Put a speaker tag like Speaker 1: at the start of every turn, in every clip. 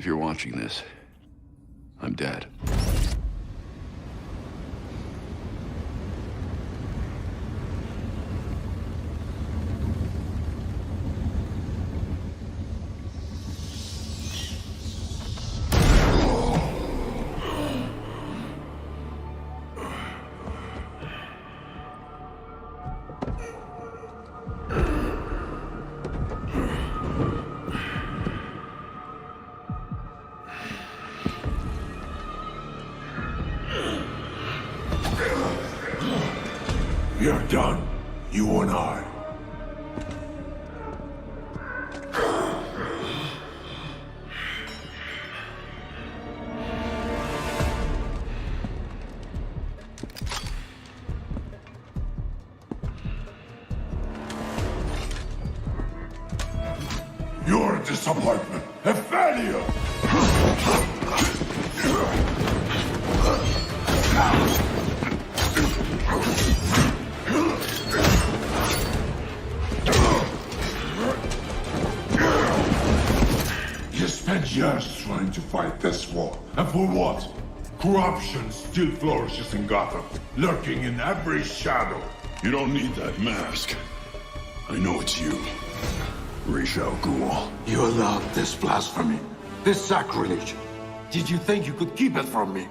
Speaker 1: If you're watching this, I'm dead.
Speaker 2: We're done, you and I. You're a disappointment, a failure! You spent years trying to fight this war, and for what? Corruption still flourishes in Gotham, lurking in every shadow.
Speaker 3: You don't need that mask. I know it's you. Ra's al Ghul.
Speaker 2: You allowed this blasphemy, this sacrilege. Did you think you could keep it from me?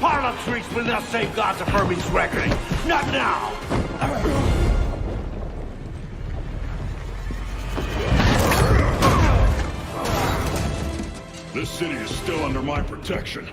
Speaker 4: Parlor tricks will not save Gotham from his reckoning. Not now!
Speaker 3: This city is still under my protection.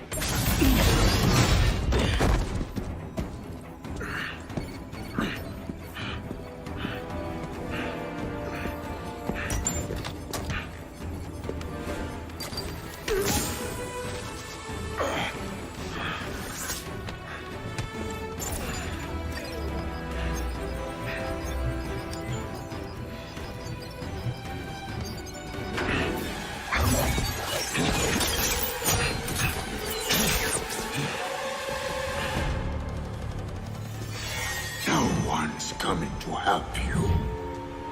Speaker 2: No one's coming to help you.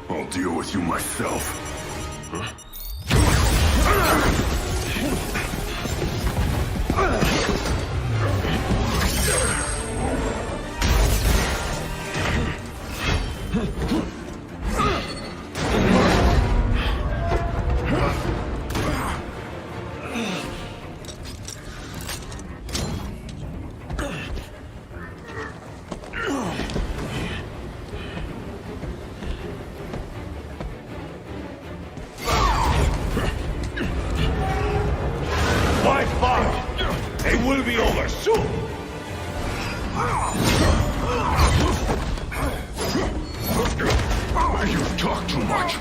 Speaker 3: I'll deal with you myself. Huh?
Speaker 4: It will be over soon!
Speaker 3: You talk too much.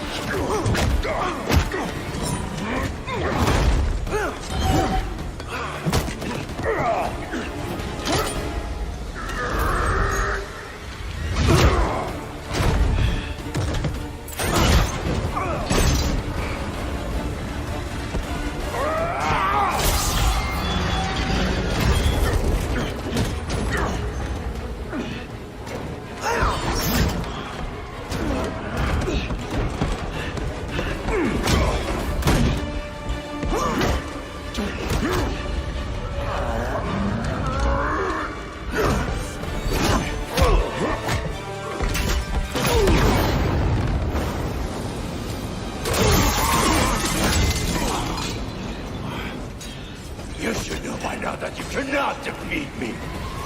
Speaker 4: You should know by now that you cannot defeat me!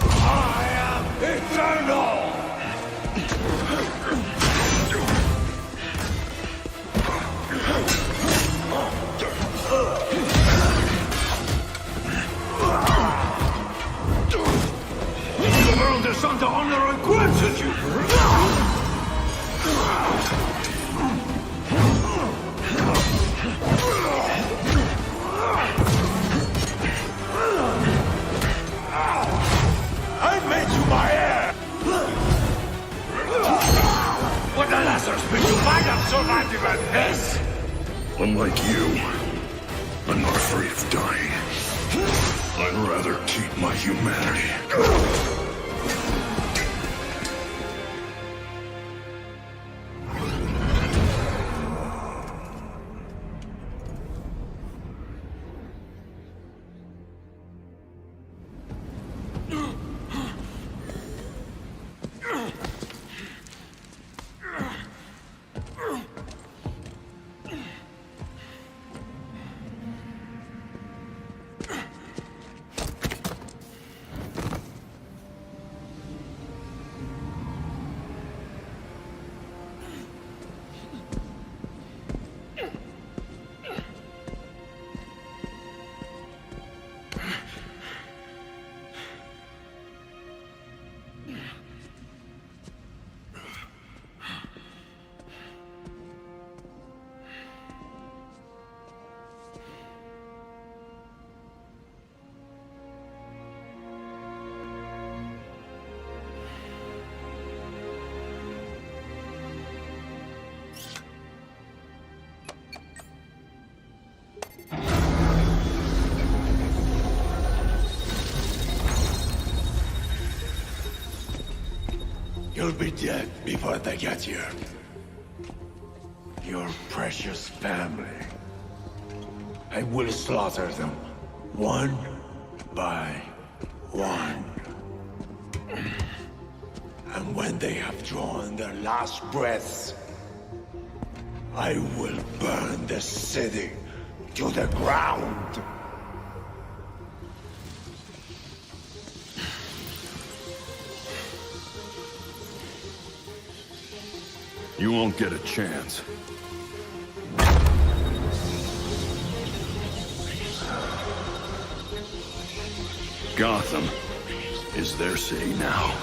Speaker 4: I am eternal! The world is under honor and gratitude! I made you my heir! What the Lazarus will you might have survived even this!
Speaker 3: Unlike you, I'm not afraid of dying. I'd rather keep my humanity.
Speaker 4: be dead before they get here. Your precious family. I will slaughter them, one by one. And when they have drawn their last breaths, I will burn the city to the ground.
Speaker 3: You won't get a chance. Gotham is their city now.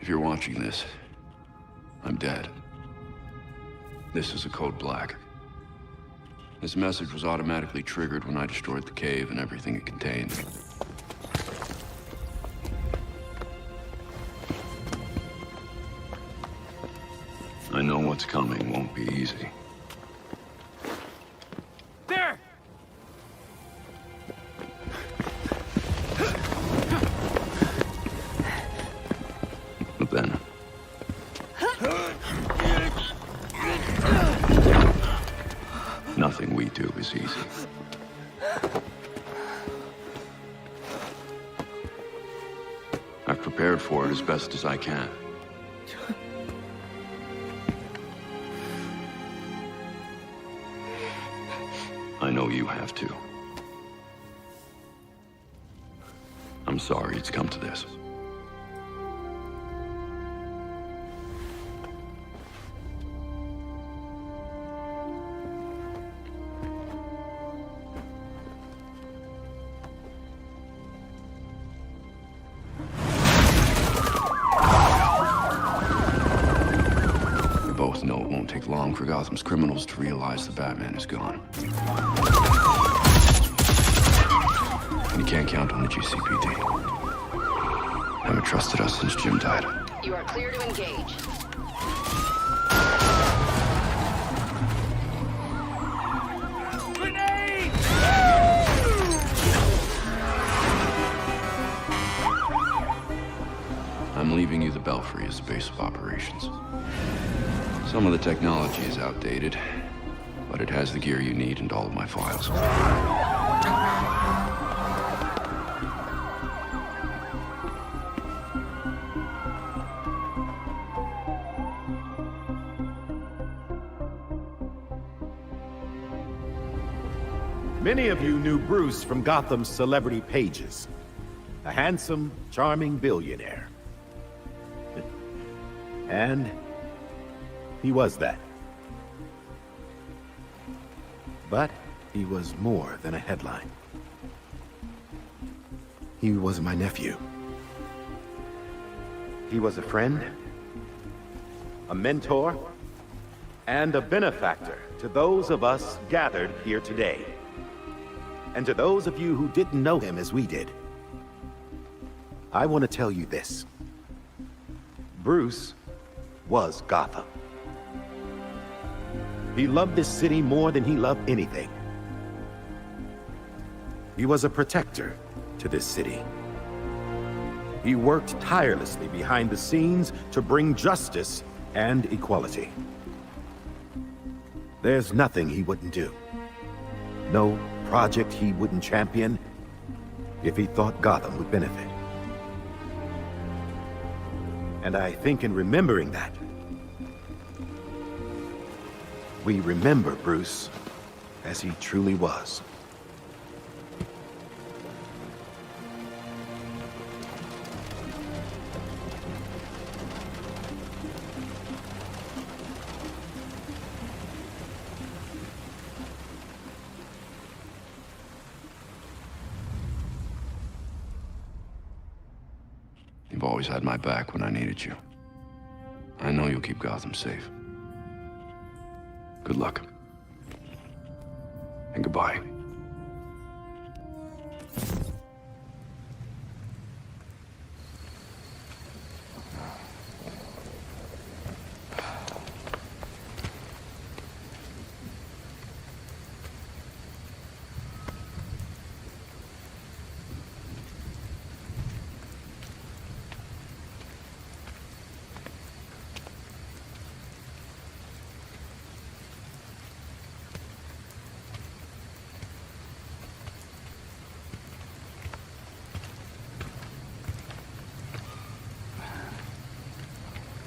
Speaker 1: If you're watching this, I'm dead. This is a code black. This message was automatically triggered when I destroyed the cave and everything it contained.
Speaker 3: I know what's coming won't be easy.
Speaker 5: There!
Speaker 1: But then... nothing we do is easy. I've prepared for it as best as I can. I know you have too. I'm sorry it's come to this. We both know it won't take long for Gotham's criminals to realize the Batman is gone. And you can't count on the GCPD. Haven't trusted us since Jim died.
Speaker 6: You are clear to engage.
Speaker 5: Grenade!
Speaker 1: I'm leaving you the Belfry as the base of operations. Some of the technology is outdated, but it has the gear you need and all of my files.
Speaker 7: Many of you knew Bruce from Gotham's celebrity pages. A handsome, charming billionaire. And he was that. But he was more than a headline. He was my nephew. He was a friend, a mentor, and a benefactor to those of us gathered here today. And to those of you who didn't know him as we did, I want to tell you this. Bruce was Gotham. He loved this city more than he loved anything. He was a protector to this city. He worked tirelessly behind the scenes to bring justice and equality. There's nothing he wouldn't do. No project he wouldn't champion if he thought Gotham would benefit. And I think in remembering that, we remember Bruce as he truly was.
Speaker 1: You've always had my back when I needed you. I know you'll keep Gotham safe. Good luck. And goodbye.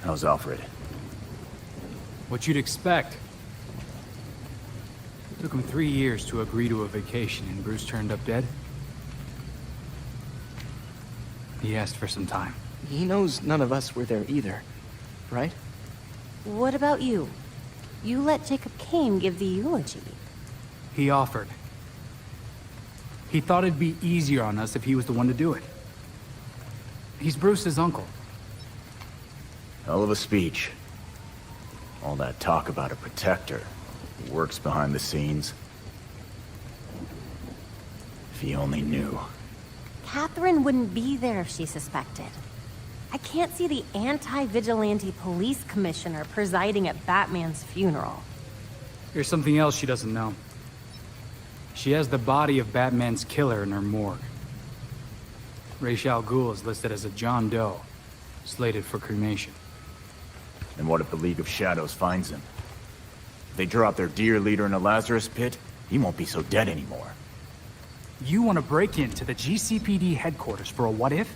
Speaker 5: How's Alfred?
Speaker 8: What you'd expect. It took him 3 years to agree to a vacation, and Bruce turned up dead. He asked for some time.
Speaker 9: He knows none of us were there either, right?
Speaker 10: What about you? You let Jacob Kane give the eulogy.
Speaker 8: He offered. He thought it'd be easier on us if he was the one to do it. He's Bruce's uncle.
Speaker 5: Hell of a speech. All that talk about a protector who works behind the scenes. If he only knew.
Speaker 10: Catherine wouldn't be there if she suspected. I can't see the anti-vigilante police commissioner presiding at Batman's funeral.
Speaker 8: Here's something else she doesn't know. She has the body of Batman's killer in her morgue. Ra's al Ghul is listed as a John Doe, slated for cremation.
Speaker 5: And what if the League of Shadows finds him? If they drop their dear leader in a Lazarus pit, he won't be so dead anymore.
Speaker 8: You want to break into the GCPD headquarters for a what-if?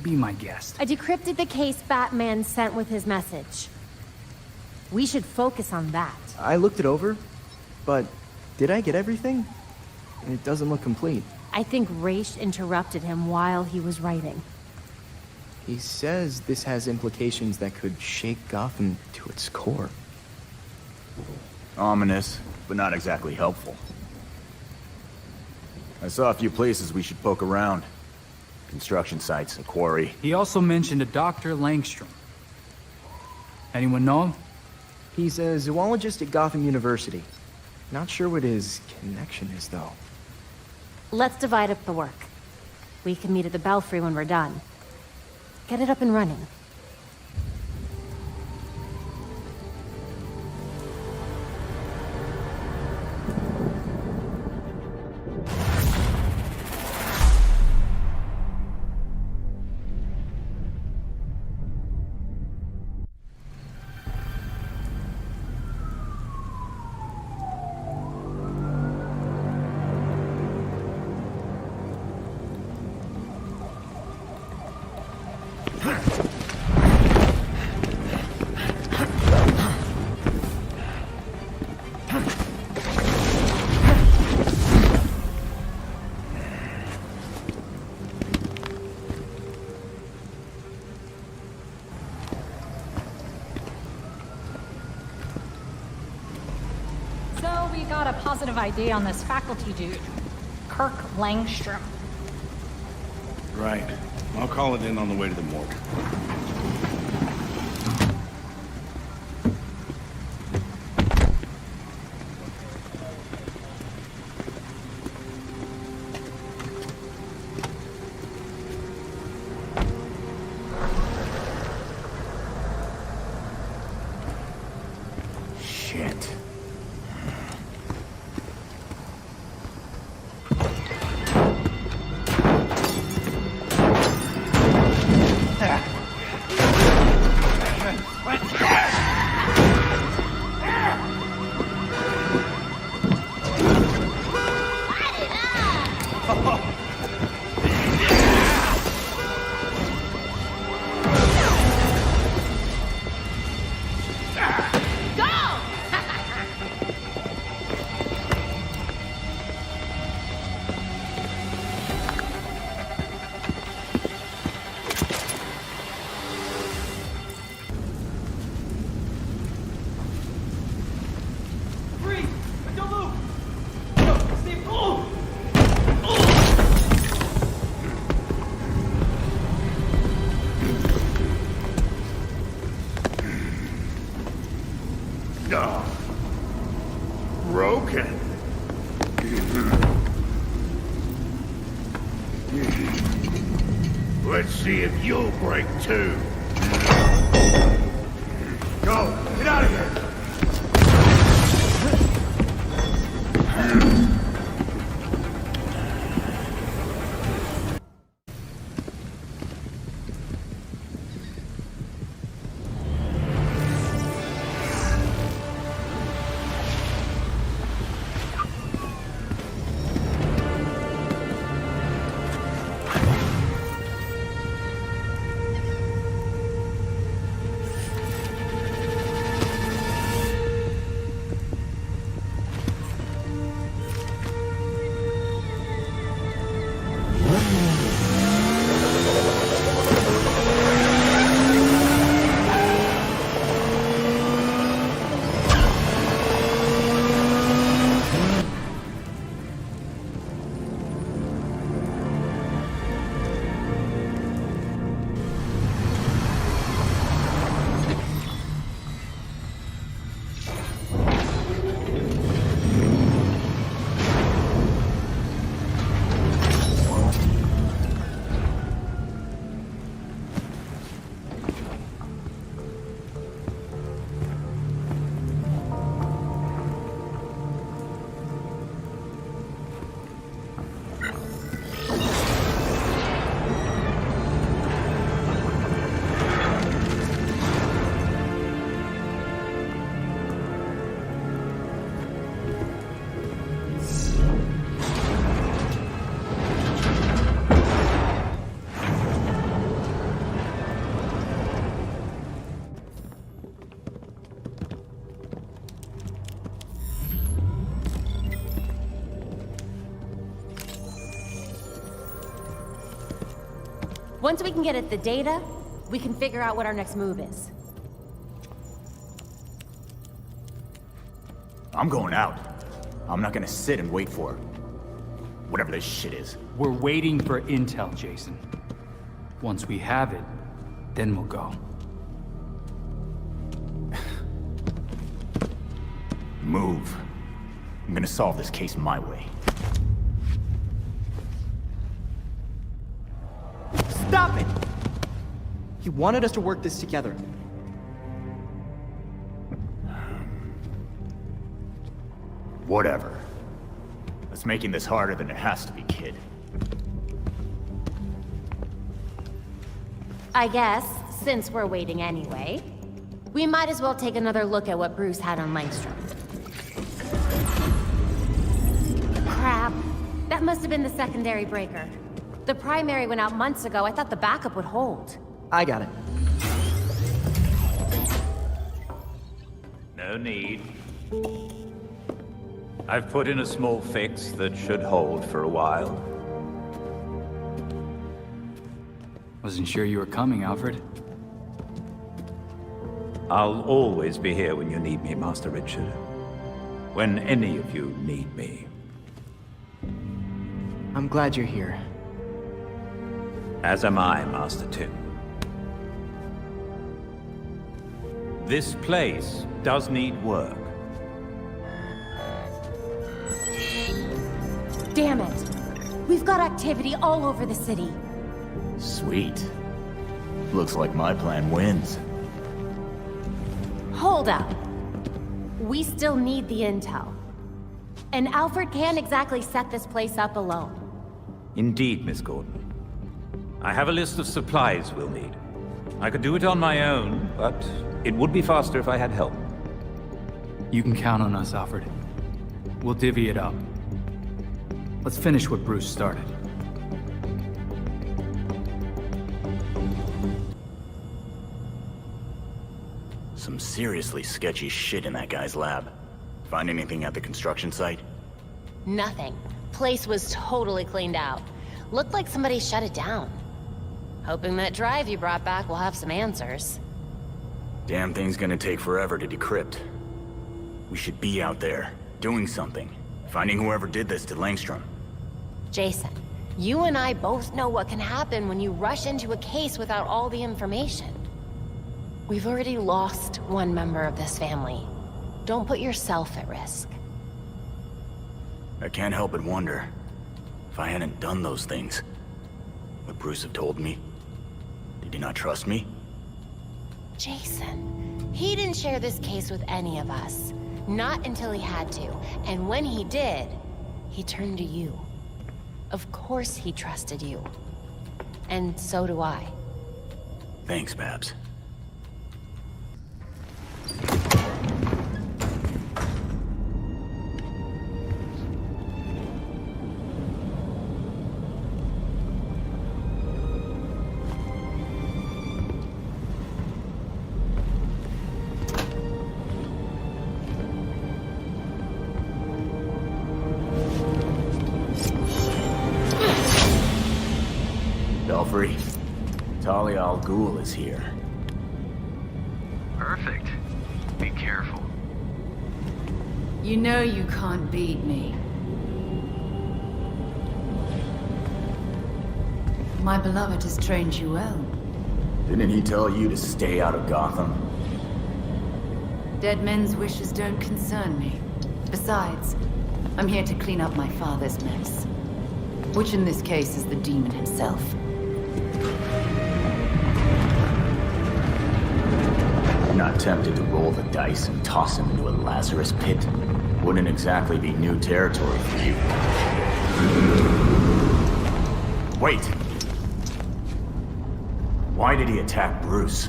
Speaker 8: Be my guest.
Speaker 10: I decrypted the case Batman sent with his message. We should focus on that.
Speaker 9: I looked it over, but did I get everything? It doesn't look complete.
Speaker 10: I think Ra's interrupted him while he was writing.
Speaker 9: He says this has implications that could shake Gotham to its core.
Speaker 5: Ominous, but not exactly helpful. I saw a few places we should poke around. Construction sites, a quarry.
Speaker 8: He also mentioned a Dr. Langstrom. Anyone know him?
Speaker 9: He's a zoologist at Gotham University. Not sure what his connection is, though.
Speaker 10: Let's divide up the work. We can meet at the Belfry when we're done. Get it up and running.
Speaker 11: So we got a positive ID on this faculty dude, Kirk Langstrom.
Speaker 12: Right. I'll call it in on the way to the morgue.
Speaker 5: Shit.
Speaker 3: Broken. Let's see if you'll break too. Go! Get out of here!
Speaker 10: Once we can get at the data, we can figure out what our next move is.
Speaker 5: I'm going out. I'm not gonna sit and wait for whatever this shit is.
Speaker 8: We're waiting for intel, Jason. Once we have it, then we'll go.
Speaker 5: Move. I'm gonna solve this case my way.
Speaker 9: Stop it! He wanted us to work this together.
Speaker 5: Whatever. It's making this harder than it has to be, kid.
Speaker 10: I guess, since we're waiting anyway, we might as well take another look at what Bruce had on Langstrom. Crap. That must have been the secondary breaker. The primary went out months ago. I thought the backup would hold.
Speaker 9: I got it.
Speaker 13: No need. I've put in a small fix that should hold for a while.
Speaker 8: Wasn't sure you were coming, Alfred.
Speaker 13: I'll always be here when you need me, Master Richard. When any of you need me.
Speaker 9: I'm glad you're here.
Speaker 13: As am I, Master Tim. This place does need work.
Speaker 10: Damn it! We've got activity all over the city.
Speaker 5: Sweet. Looks like my plan wins.
Speaker 10: Hold up. We still need the intel. And Alfred can't exactly set this place up alone.
Speaker 13: Indeed, Miss Gordon. I have a list of supplies we'll need. I could do it on my own, but it would be faster if I had help.
Speaker 8: You can count on us, Alfred. We'll divvy it up. Let's finish what Bruce started.
Speaker 5: Some seriously sketchy shit in that guy's lab. Find anything at the construction site?
Speaker 10: Nothing. Place was totally cleaned out. Looked like somebody shut it down. Hoping that drive you brought back will have some answers.
Speaker 5: Damn thing's gonna take forever to decrypt. We should be out there, doing something. Finding whoever did this to Langstrom.
Speaker 10: Jason, you and I both know what can happen when you rush into a case without all the information. We've already lost one member of this family.
Speaker 6: Don't put yourself at risk.
Speaker 5: I can't help but wonder, if I hadn't done those things, would Bruce have told me? Did he not trust me?
Speaker 6: Jason, he didn't share this case with any of us. Not until he had to. And when he did, he turned to you. Of course he trusted you. And so do I.
Speaker 5: Thanks, Babs. Belfry, Talia al Ghul is here.
Speaker 14: Perfect. Be careful.
Speaker 15: You know you can't beat me. My beloved has trained you well.
Speaker 5: Didn't he tell you to stay out of Gotham?
Speaker 15: Dead men's wishes don't concern me. Besides, I'm here to clean up my father's mess. Which in this case is the demon himself.
Speaker 5: Not tempted to roll the dice and toss him into a Lazarus pit? Wouldn't exactly be new territory for you. Wait! Why did he attack Bruce?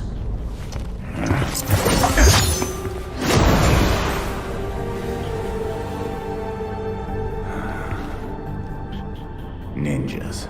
Speaker 5: Ninjas.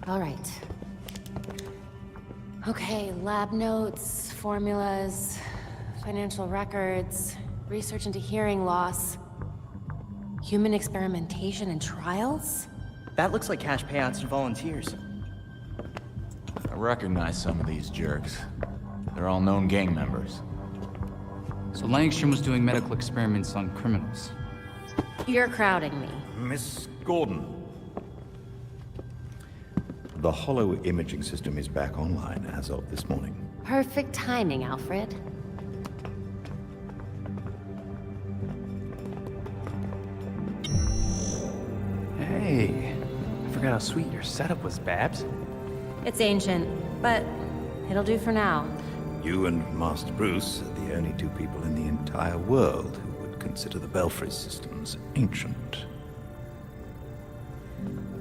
Speaker 6: All right. Okay, lab notes, formulas, financial records, research into hearing loss, human experimentation and trials?
Speaker 9: That looks like cash payouts to volunteers.
Speaker 5: I recognize some of these jerks. They're all known gang members.
Speaker 8: So Langstrom was doing medical experiments on criminals.
Speaker 6: You're crowding me.
Speaker 12: Miss Gordon. The hollow imaging system is back online as of this morning.
Speaker 6: Perfect timing, Alfred.
Speaker 8: Hey, I forgot how sweet your setup was, Babs.
Speaker 6: It's ancient, but it'll do for now.
Speaker 12: You and Master Bruce are the only two people in the entire world who would consider the Belfry systems ancient.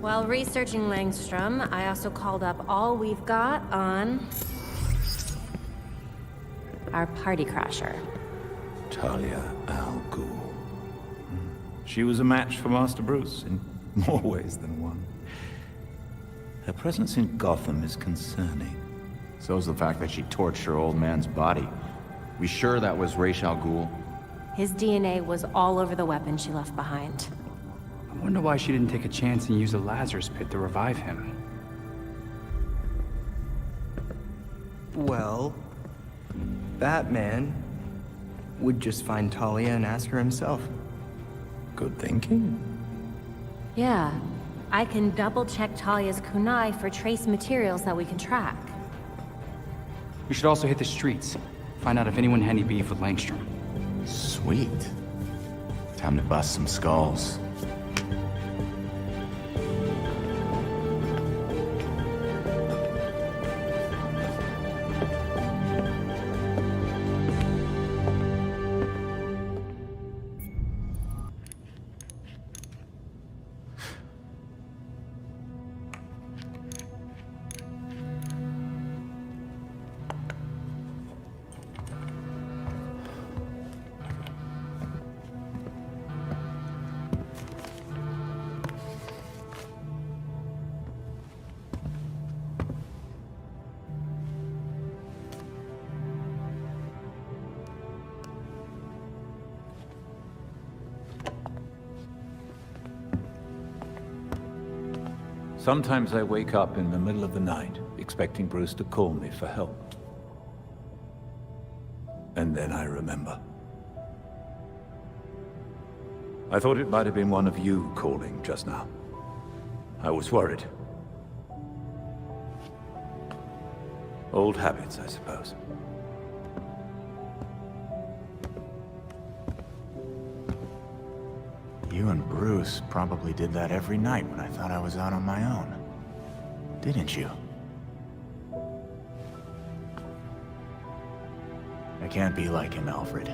Speaker 6: While researching Langstrom, I also called up all we've got on our party crasher.
Speaker 12: Talia al Ghul. She was a match for Master Bruce in more ways than one. Her presence in Gotham is concerning.
Speaker 5: So's the fact that she torched her old man's body. We sure that was Ra's al Ghul?
Speaker 6: His DNA was all over the weapon she left behind.
Speaker 8: I wonder why she didn't take a chance and use a Lazarus pit to revive him.
Speaker 9: Well, Batman would just find Talia and ask her himself.
Speaker 12: Good thinking.
Speaker 6: Yeah, I can double-check Talia's kunai for trace materials that we can track.
Speaker 8: We should also hit the streets. Find out if anyone had any beef with Langstrom.
Speaker 5: Sweet. Time to bust some skulls.
Speaker 13: Sometimes I wake up in the middle of the night, expecting Bruce to call me for help. And then I remember. I thought it might have been one of you calling just now. I was worried. Old habits, I suppose.
Speaker 5: You and Bruce probably did that every night when I thought I was out on my own. Didn't you? I can't be like him, Alfred.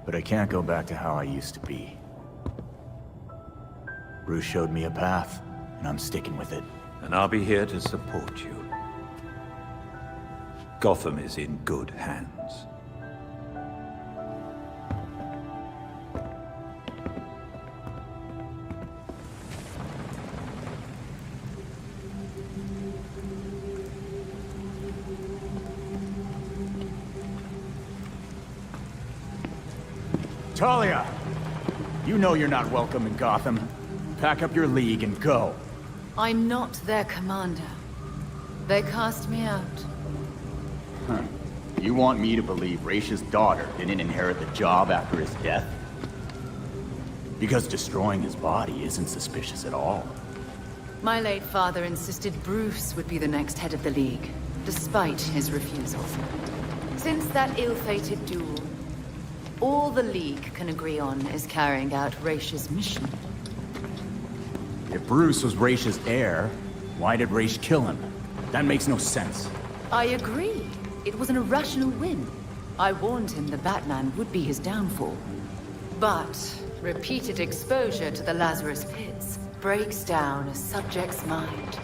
Speaker 5: But I can't go back to how I used to be. Bruce showed me a path, and I'm sticking with it.
Speaker 13: And I'll be here to support you. Gotham is in good hands.
Speaker 5: Talia! You know you're not welcome in Gotham. Pack up your league and go.
Speaker 15: I'm not their commander. They cast me out.
Speaker 5: Huh. You want me to believe Raisha's daughter didn't inherit the job after his death? Because destroying his body isn't suspicious at all.
Speaker 15: My late father insisted Bruce would be the next head of the League, despite his refusal. Since that ill-fated duel, all the League can agree on is carrying out Raisha's mission.
Speaker 5: If Bruce was Raisha's heir, why did Raish kill him? That makes no sense.
Speaker 15: I agree. It was an irrational whim. I warned him the Batman would be his downfall. But repeated exposure to the Lazarus Pits breaks down a subject's mind.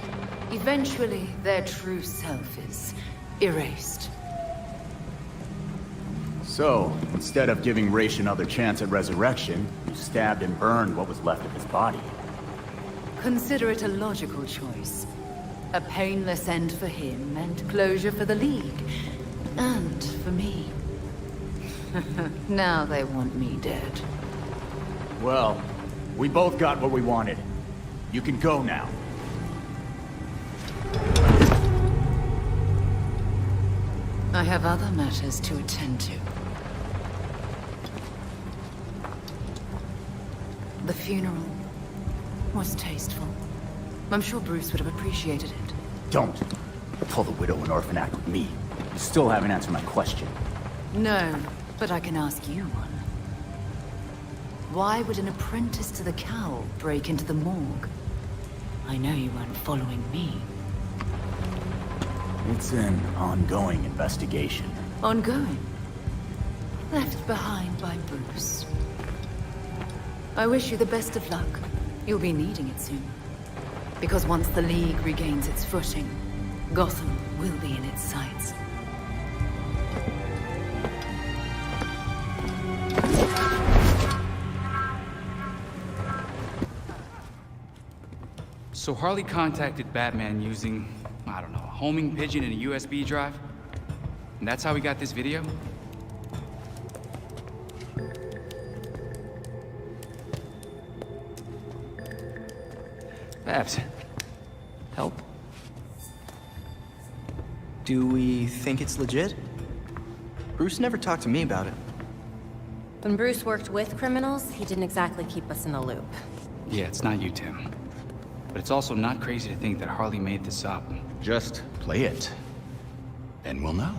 Speaker 15: Eventually, their true self is erased.
Speaker 5: So, instead of giving Raish another chance at resurrection, you stabbed and burned what was left of his body.
Speaker 15: Consider it a logical choice. A painless end for him, and closure for the League. And for me. Now they want me dead.
Speaker 5: Well, we both got what we wanted. You can go now.
Speaker 15: I have other matters to attend to. The funeral was tasteful. I'm sure Bruce would have appreciated it.
Speaker 5: Don't pull the widow and orphan act with me. You still haven't answered my question.
Speaker 15: No, but I can ask you one. Why would an apprentice to the cowl break into the morgue? I know you weren't following me.
Speaker 5: It's an ongoing investigation.
Speaker 15: Ongoing? Left behind by Bruce. I wish you the best of luck. You'll be needing it soon. Because once the League regains its footing, Gotham will be in its sights.
Speaker 8: So Harley contacted Batman using, I don't know, a homing pigeon and a USB drive? And that's how we got this video? Babs, help?
Speaker 9: Do we think it's legit? Bruce never talked to me about it.
Speaker 10: When Bruce worked with criminals, he didn't exactly keep us in the loop.
Speaker 8: Yeah, it's not you, Tim. But it's also not crazy to think that Harley made this up.
Speaker 5: Just play it, and we'll know.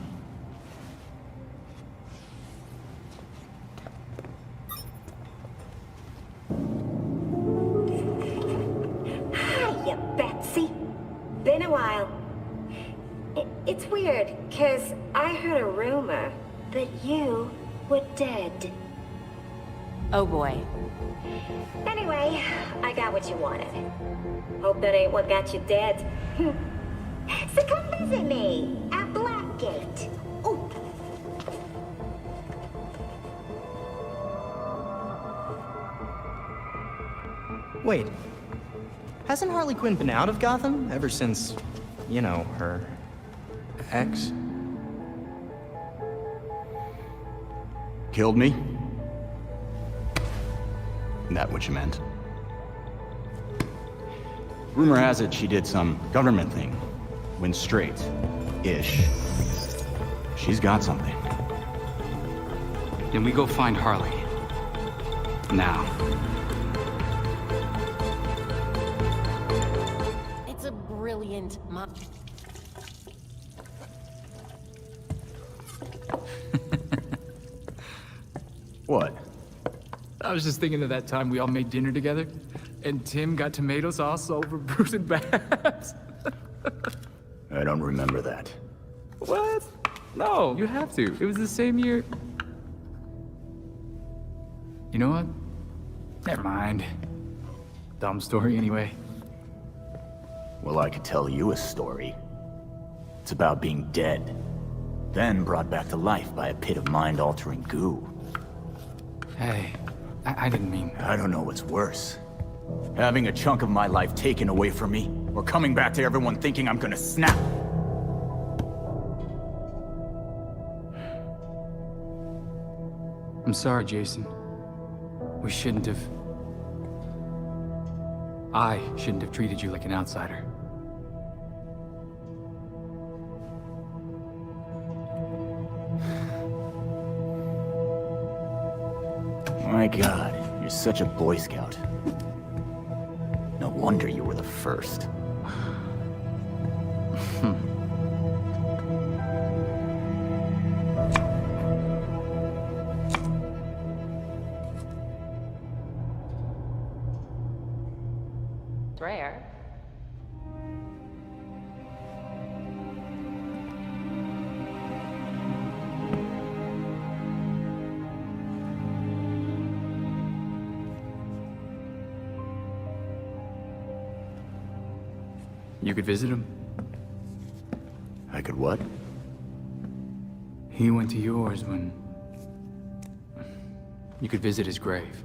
Speaker 16: Hiya, Betsy. Been a while. It's weird, 'cause I heard a rumor that you were dead.
Speaker 10: Oh boy.
Speaker 16: Anyway, I got what you wanted. Hope that ain't what got you dead. So come visit me at Blackgate. Ooh.
Speaker 9: Wait. Hasn't Harley Quinn been out of Gotham ever since, you know, her ex?
Speaker 5: Killed me? That what you meant? Rumor has it she did some government thing. Went straight-ish. She's got something.
Speaker 8: Then we go find Harley. Now.
Speaker 6: It's a brilliant
Speaker 5: What?
Speaker 8: I was just thinking of that time we all made dinner together, and Tim got tomato sauce all over Bruce and Babs.
Speaker 5: I don't remember that.
Speaker 8: What? No, you have to. It was the same year. You know what? Never mind. Dumb story anyway.
Speaker 5: Well, I could tell you a story. It's about being dead, then brought back to life by a pit of mind-altering goo.
Speaker 8: Hey, I didn't mean...
Speaker 5: I don't know what's worse. Having a chunk of my life taken away from me, or coming back to everyone thinking I'm gonna snap.
Speaker 8: I'm sorry, Jason. We shouldn't have... I shouldn't have treated you like an outsider.
Speaker 5: My God, you're such a Boy Scout. No wonder you were the first.
Speaker 6: It's rare.
Speaker 8: You could visit him.
Speaker 5: I could what?
Speaker 8: He went to yours when... You could visit his grave.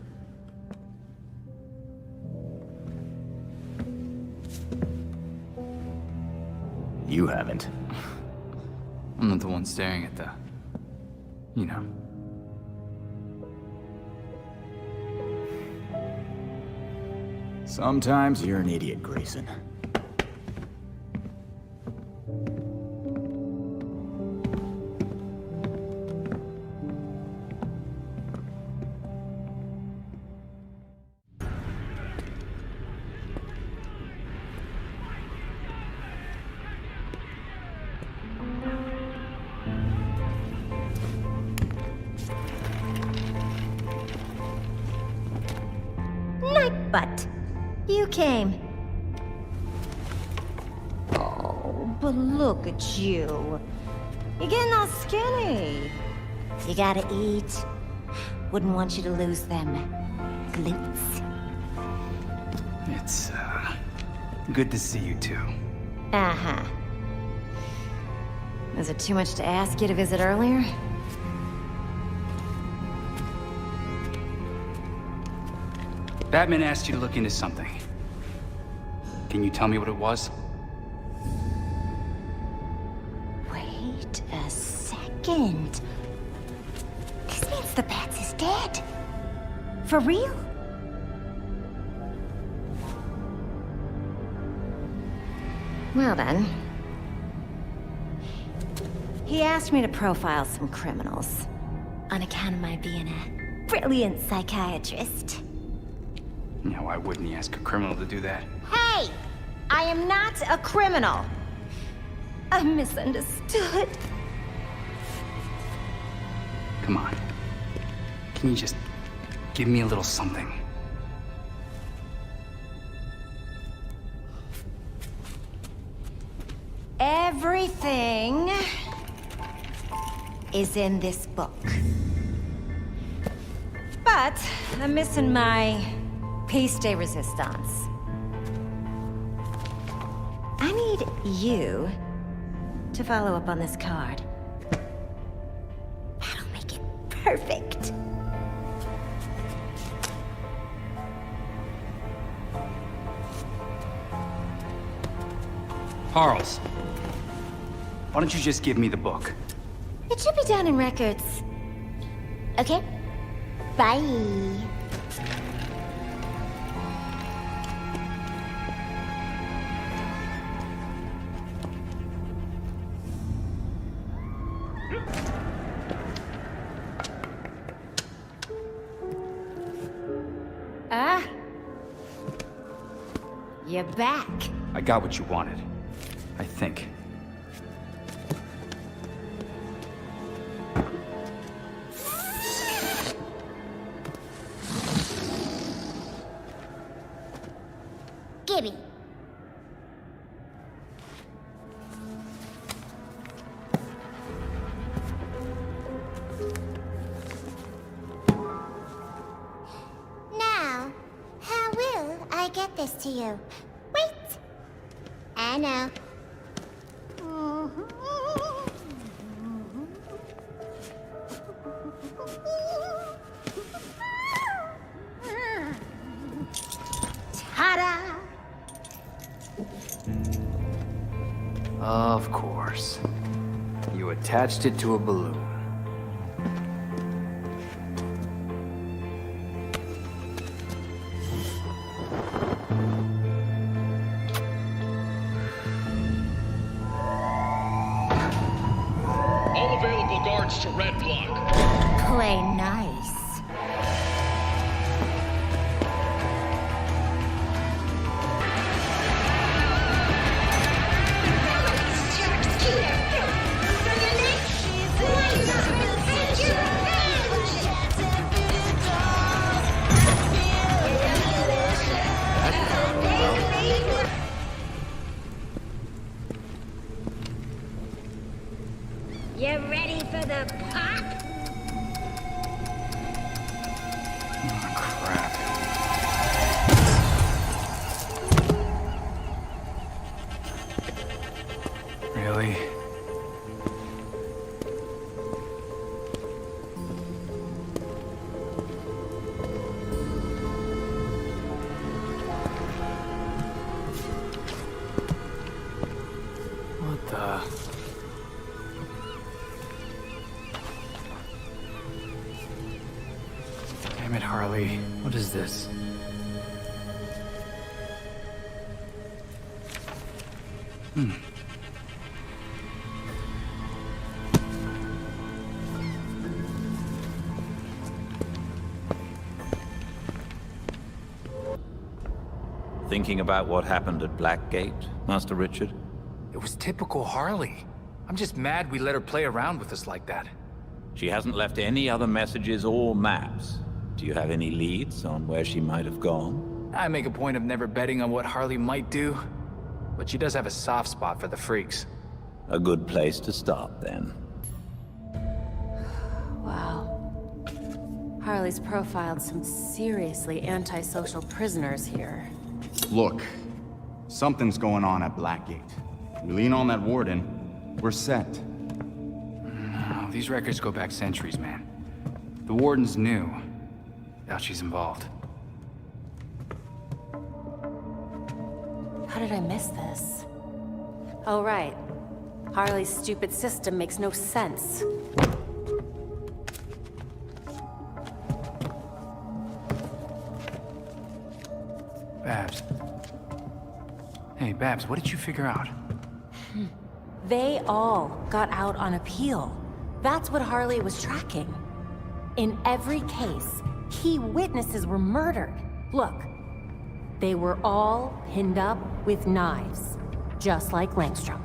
Speaker 5: You haven't.
Speaker 8: I'm not the one staring at the... You know.
Speaker 5: Sometimes you're an idiot, Grayson.
Speaker 16: Nightbutt, you came. Oh, but look at you. You're getting all skinny. You gotta eat. Wouldn't want you to lose them glutes.
Speaker 8: It's, good to see you too.
Speaker 16: Uh-huh. Was it too much to ask you to visit earlier?
Speaker 8: Batman asked you to look into something. Can you tell me what it was?
Speaker 16: Wait a second. This means the Bats is dead. For real? Well then. He asked me to profile some criminals. On account of my being a brilliant psychiatrist.
Speaker 8: Yeah, why wouldn't he ask a criminal to do that?
Speaker 16: Hey! I am not a criminal. I'm misunderstood.
Speaker 8: Come on. Can you just give me a little something?
Speaker 16: Everything is in this book. But I'm missing my piece de resistance. I need you to follow up on this card. That'll make it perfect.
Speaker 8: Charles, why don't you just give me the book?
Speaker 16: It should be down in records. Okay? Bye. you're back.
Speaker 8: I got what you wanted. I think.
Speaker 16: Gibby. Now, how will I get this to you? Wait! I know. Ta-da!
Speaker 8: Of course. You attached it to a balloon.
Speaker 17: All available guards to red block.
Speaker 16: Play nice. You ready for the pop?
Speaker 8: Really? What the? Damn it, Harley. What is this?
Speaker 13: Thinking about what happened at Blackgate, Master Richard?
Speaker 8: It was typical Harley. I'm just mad we let her play around with us like that.
Speaker 13: She hasn't left any other messages or maps. Do you have any leads on where she might have gone?
Speaker 8: I make a point of never betting on what Harley might do, but she does have a soft spot for the freaks.
Speaker 13: A good place to start, then.
Speaker 10: Wow. Harley's profiled some seriously antisocial prisoners here.
Speaker 5: Look, something's going on at Blackgate. We lean on that warden, we're set.
Speaker 8: No, these records go back centuries, man. The warden's new. Doubt she's involved.
Speaker 10: How did I miss this? Oh, right. Harley's stupid system makes no sense.
Speaker 8: Babs. Hey, Babs, what did you figure out?
Speaker 10: They all got out on appeal. That's what Harley was tracking. In every case, key witnesses were murdered. Look, they were all pinned up with knives, just like Langstrom.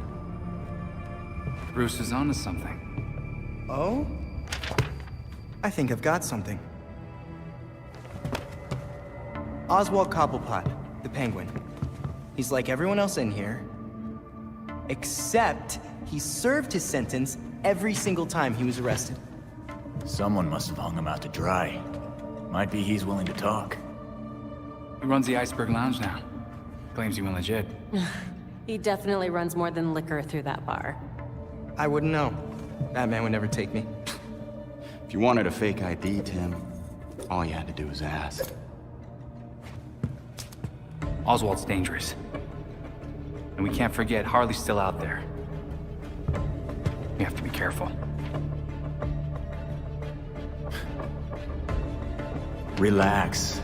Speaker 8: Bruce is onto something.
Speaker 9: Oh? I think I've got something. Oswald Cobblepot, the Penguin. He's like everyone else in here, except he served his sentence every single time he was arrested.
Speaker 5: Someone must have hung him out to dry. Might be he's willing to talk.
Speaker 8: He runs the Iceberg Lounge now. Claims he went legit.
Speaker 10: He definitely runs more than liquor through that bar.
Speaker 9: I wouldn't know. That man would never take me.
Speaker 5: If you wanted a fake ID, Tim, all you had to do was ask.
Speaker 8: Oswald's dangerous. And we can't forget Harley's still out there. We have to be careful.
Speaker 5: Relax,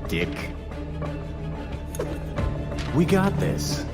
Speaker 5: Dick. We got this.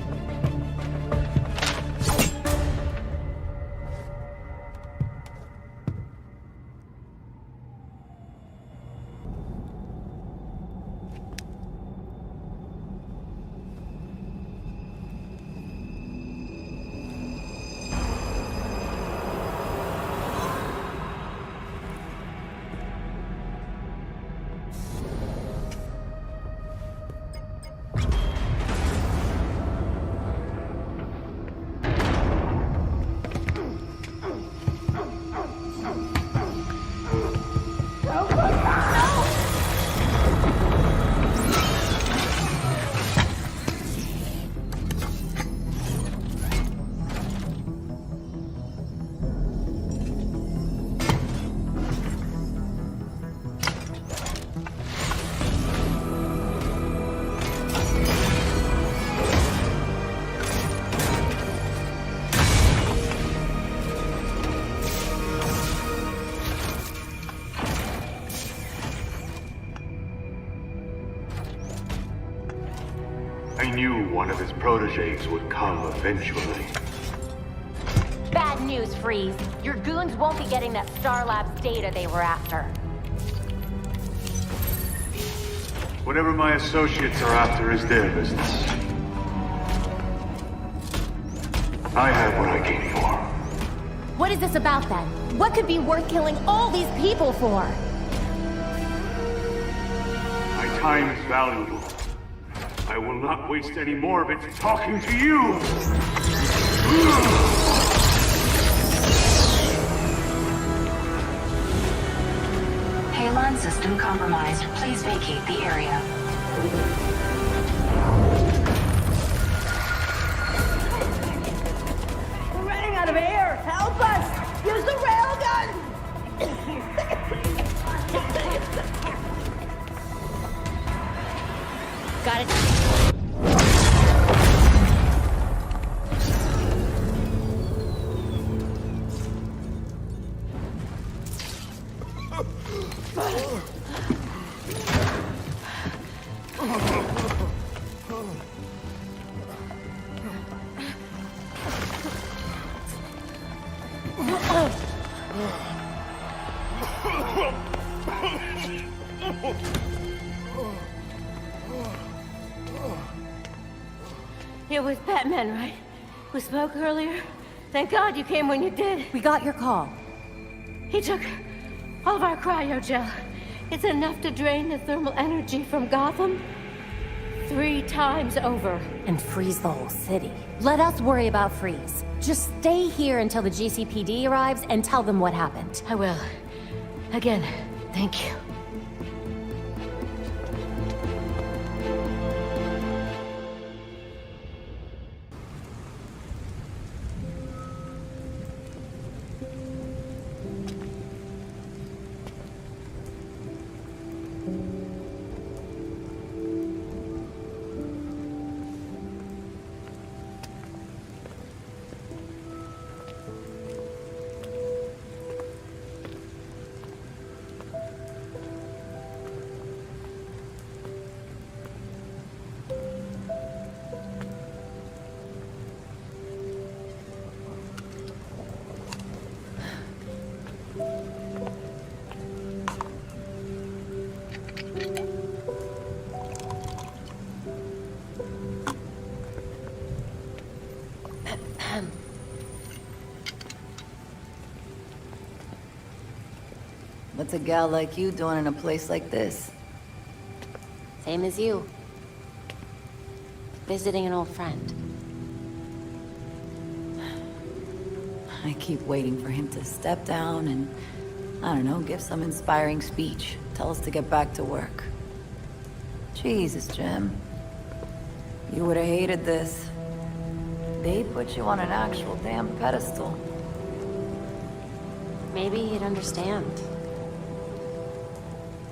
Speaker 18: one of his proteges would come eventually.
Speaker 6: Bad news, Freeze. Your goons won't be getting that Star Labs data they were after.
Speaker 18: Whatever my associates are after is their business. I have what I came for.
Speaker 6: What is this about then? What could be worth killing all these people for?
Speaker 18: My time is valuable. I will not waste any more of it talking to you!
Speaker 19: Halon system compromised. Please vacate the area.
Speaker 20: We're running out of air! Help us! Use the railgun!
Speaker 6: Got it.
Speaker 20: It was Batman, right? We spoke earlier? Thank God you came when you did.
Speaker 10: We got your call.
Speaker 20: He took all of our cryogel. It's enough to drain the thermal energy from Gotham 3 times over.
Speaker 10: And freeze the whole city. Let us worry about Freeze. Just stay here until the GCPD arrives and tell them what happened.
Speaker 20: I will. Again, thank you.
Speaker 15: What's a gal like you doing in a place like this?
Speaker 6: Same as you. Visiting an old friend.
Speaker 15: I keep waiting for him to step down and, I don't know, give some inspiring speech. Tell us to get back to work. Jesus, Jim. You would have hated this. They put you on an actual damn pedestal.
Speaker 6: Maybe he'd understand.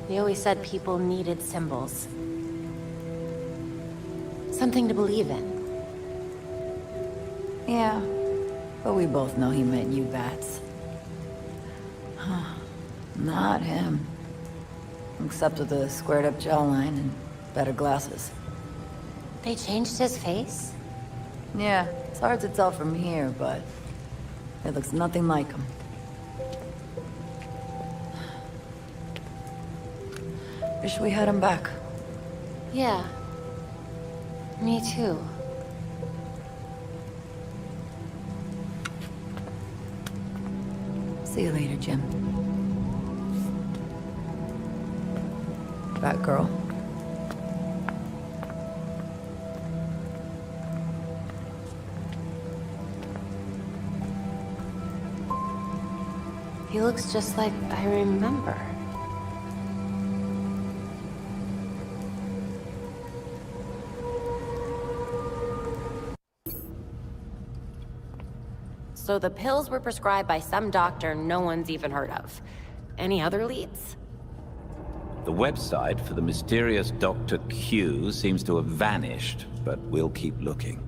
Speaker 6: He always said people needed symbols. Something to believe in.
Speaker 15: Yeah, but we both know he meant you bats. Not him. Except with the squared-up jawline and better glasses.
Speaker 6: They changed his face?
Speaker 15: Yeah, it's hard to tell from here, but it looks nothing like him. Wish we had him back.
Speaker 6: Yeah. Me too.
Speaker 15: See you later, Jim. Batgirl.
Speaker 6: He looks just like I remember. So the pills were prescribed by some doctor no one's even heard of. Any other leads?
Speaker 13: The website for the mysterious Dr. Q seems to have vanished, but we'll keep looking.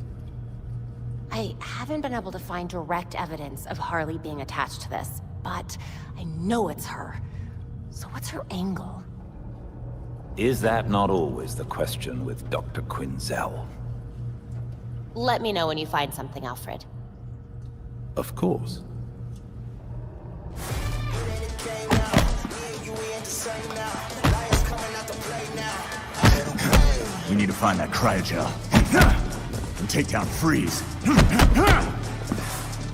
Speaker 6: I haven't been able to find direct evidence of Harley being attached to this, but I know it's her. So what's her angle?
Speaker 13: Is that not always the question with Dr. Quinzel?
Speaker 6: Let me know when you find something, Alfred.
Speaker 12: Of course.
Speaker 5: We need to find that cryogel. And take down Freeze.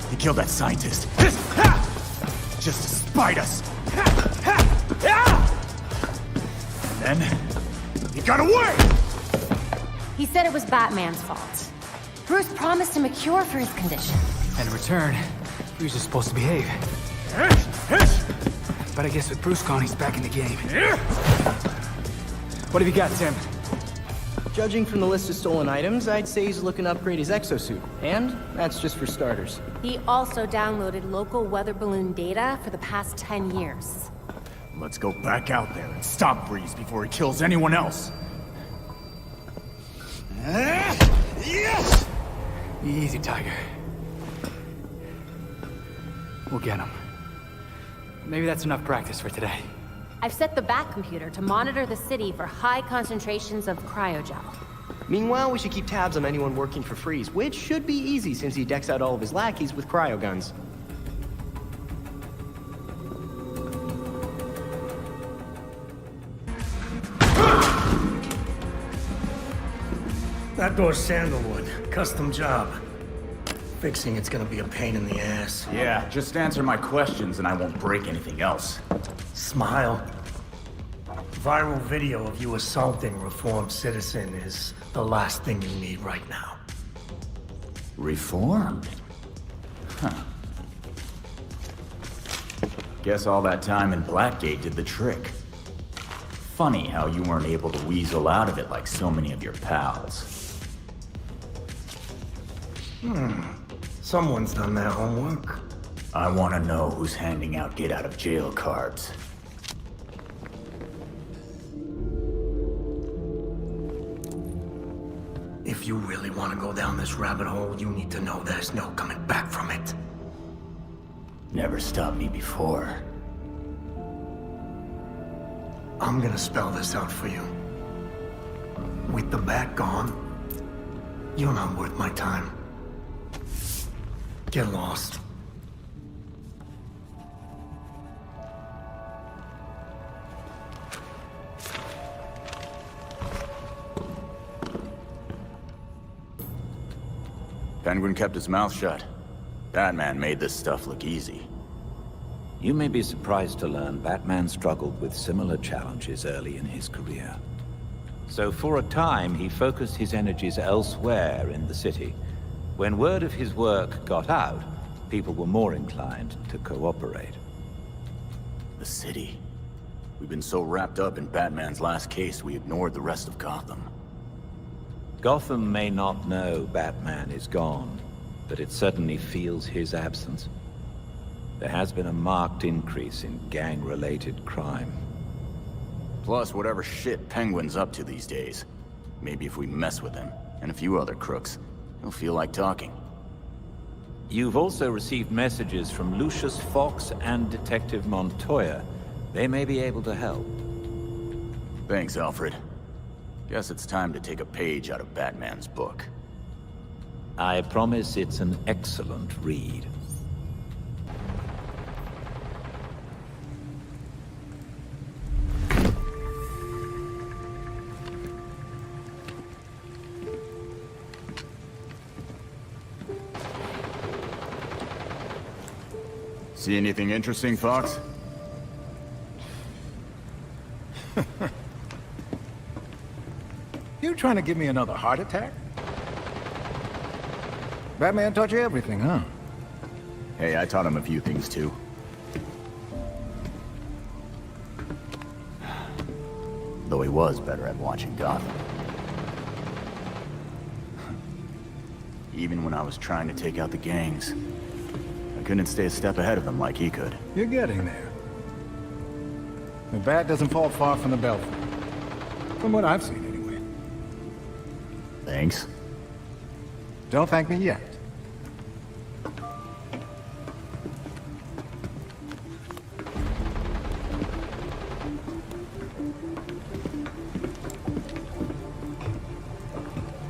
Speaker 5: He killed that scientist. Just to spite us. And then, he got away!
Speaker 10: He said it was Batman's fault. Bruce promised him a cure for his condition.
Speaker 8: And in return, Bruce is supposed to behave. But I guess with Bruce gone, he's back in the game. What have you got, Tim?
Speaker 9: Judging from the list of stolen items, I'd say he's looking to upgrade his exosuit. And that's just for starters.
Speaker 10: He also downloaded local weather balloon data for the past 10 years.
Speaker 5: Let's go back out there and stop Freeze before he kills anyone else.
Speaker 8: Easy, Tiger. We'll get him. Maybe that's enough practice for today.
Speaker 10: I've set the Bat computer to monitor the city for high concentrations of cryogel.
Speaker 9: Meanwhile, we should keep tabs on anyone working for Freeze, which should be easy since he decks out all of his lackeys with cryo guns.
Speaker 21: That door's sandalwood. Custom job. Fixing it's gonna be a pain in the ass.
Speaker 5: Yeah, just answer my questions and I won't break anything else.
Speaker 21: Smile. Viral video of you assaulting a reformed citizen is the last thing you need right now.
Speaker 5: Reformed? Huh. Guess all that time in Blackgate did the trick. Funny how you weren't able to weasel out of it like so many of your pals.
Speaker 21: Someone's done their homework.
Speaker 5: I want to know who's handing out get-out-of-jail cards.
Speaker 21: If you really want to go down this rabbit hole, you need to know there's no coming back from it.
Speaker 5: Never stopped me before.
Speaker 21: I'm gonna spell this out for you. With the Bat gone, you're not worth my time. Get lost.
Speaker 5: Penguin kept his mouth shut. Batman made this stuff look easy.
Speaker 13: You may be surprised to learn Batman struggled with similar challenges early in his career. So for a time, he focused his energies elsewhere in the city. When word of his work got out, people were more inclined to cooperate.
Speaker 5: The city. We've been so wrapped up in Batman's last case, we ignored the rest of Gotham.
Speaker 13: Gotham may not know Batman is gone, but it certainly feels his absence. There has been a marked increase in gang-related crime.
Speaker 5: Plus, whatever shit Penguin's up to these days. Maybe if we mess with him, and a few other crooks, he'll feel like talking.
Speaker 13: You've also received messages from Lucius Fox and Detective Montoya. They may be able to help.
Speaker 5: Thanks, Alfred. Guess it's time to take a page out of Batman's book.
Speaker 13: I promise it's an excellent read.
Speaker 5: See anything interesting, Fox?
Speaker 22: You trying to give me another heart attack? Batman taught you everything, huh?
Speaker 5: Hey, I taught him a few things too. Though he was better at watching Gotham. Even when I was trying to take out the gangs, I couldn't stay a step ahead of them like he could.
Speaker 22: You're getting there. The bat doesn't fall far from the belfry. From what I've seen, anyway.
Speaker 5: Thanks.
Speaker 22: Don't thank me yet.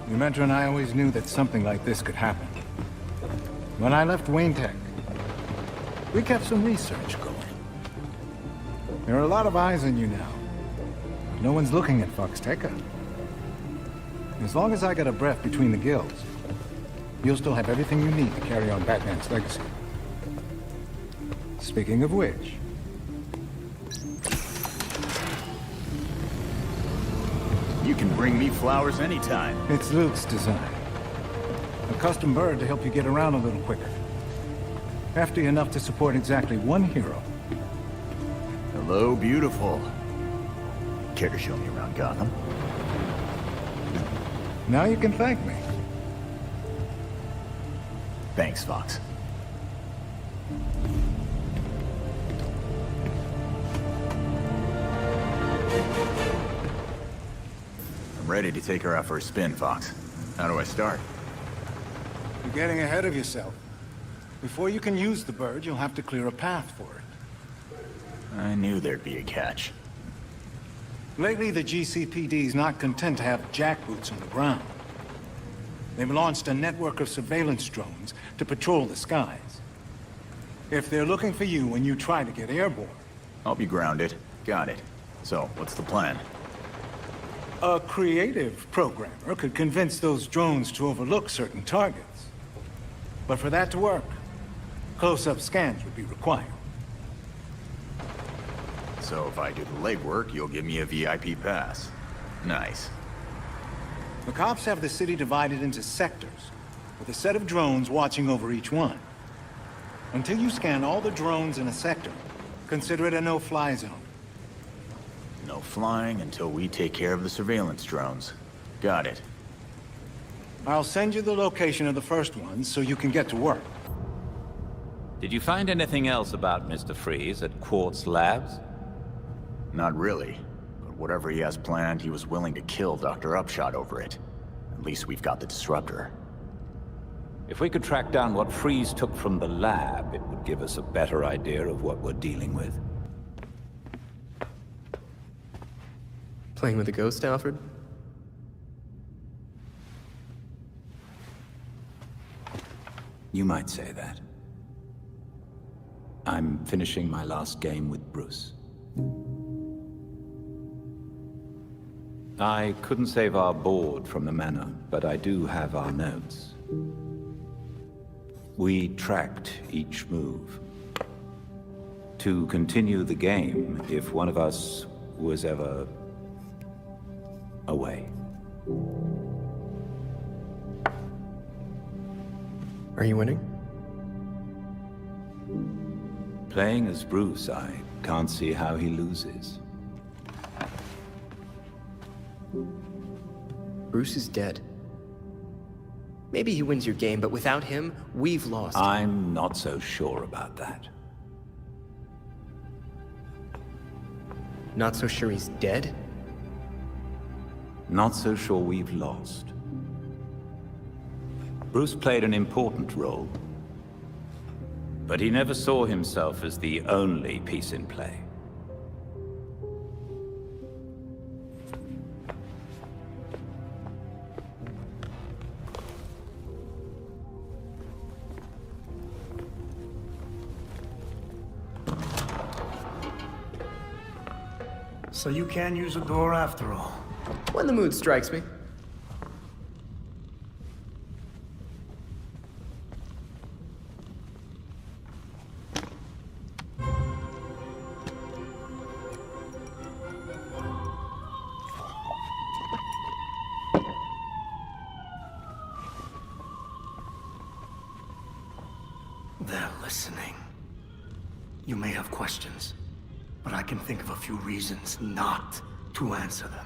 Speaker 22: You Demetra and I always knew that something like this could happen. When I left Wayne Tech, we kept some research going. There are a lot of eyes on you now. No one's looking at Foxteca. As long as I got a breath between the gills, you'll still have everything you need to carry on Batman's legacy. Speaking of which...
Speaker 5: You can bring me flowers anytime.
Speaker 22: It's Luke's design. A custom bird to help you get around a little quicker. Hefty enough to support exactly one hero.
Speaker 5: Hello, beautiful. Care to show me around Gotham?
Speaker 22: Now you can thank me.
Speaker 5: Thanks, Fox. I'm ready to take her out for a spin, Fox. How do I start?
Speaker 22: You're getting ahead of yourself. Before you can use the bird, you'll have to clear a path for it.
Speaker 5: I knew there'd be a catch.
Speaker 22: Lately, the GCPD's not content to have jackboots on the ground. They've launched a network of surveillance drones to patrol the skies. If they're looking for you when you try to get airborne...
Speaker 5: I'll be grounded. Got it. So, what's the plan?
Speaker 22: A creative programmer could convince those drones to overlook certain targets. But for that to work, close-up scans would be required.
Speaker 5: So if I do the legwork, you'll give me a VIP pass. Nice.
Speaker 22: The cops have the city divided into sectors, with a set of drones watching over each one. Until you scan all the drones in a sector, consider it a no-fly zone.
Speaker 5: No flying until we take care of the surveillance drones. Got it.
Speaker 22: I'll send you the location of the first one so you can get to work.
Speaker 13: Did you find anything else about Mr. Freeze at Quartz Labs?
Speaker 5: Not really. But whatever he has planned, he was willing to kill Dr. Upshot over it. At least we've got the disruptor.
Speaker 13: If we could track down what Freeze took from the lab, it would give us a better idea of what we're dealing with.
Speaker 2: Playing with a ghost, Alfred?
Speaker 13: You might say that. I'm finishing my last game with Bruce. I couldn't save our board from the manor, but I do have our notes. We tracked each move. To continue the game if one of us was ever away.
Speaker 2: Are you winning?
Speaker 13: Playing as Bruce, I can't see how he loses.
Speaker 2: Bruce is dead. Maybe he wins your game, but without him, we've lost.
Speaker 13: I'm not so sure about that.
Speaker 2: Not so sure he's dead?
Speaker 13: Not so sure we've lost. Bruce played an important role, but he never saw himself as the only piece in play.
Speaker 21: So you can use a door after all.
Speaker 2: When the mood strikes me.
Speaker 21: They're listening. You may have questions, but I can think of a few reasons not to answer them.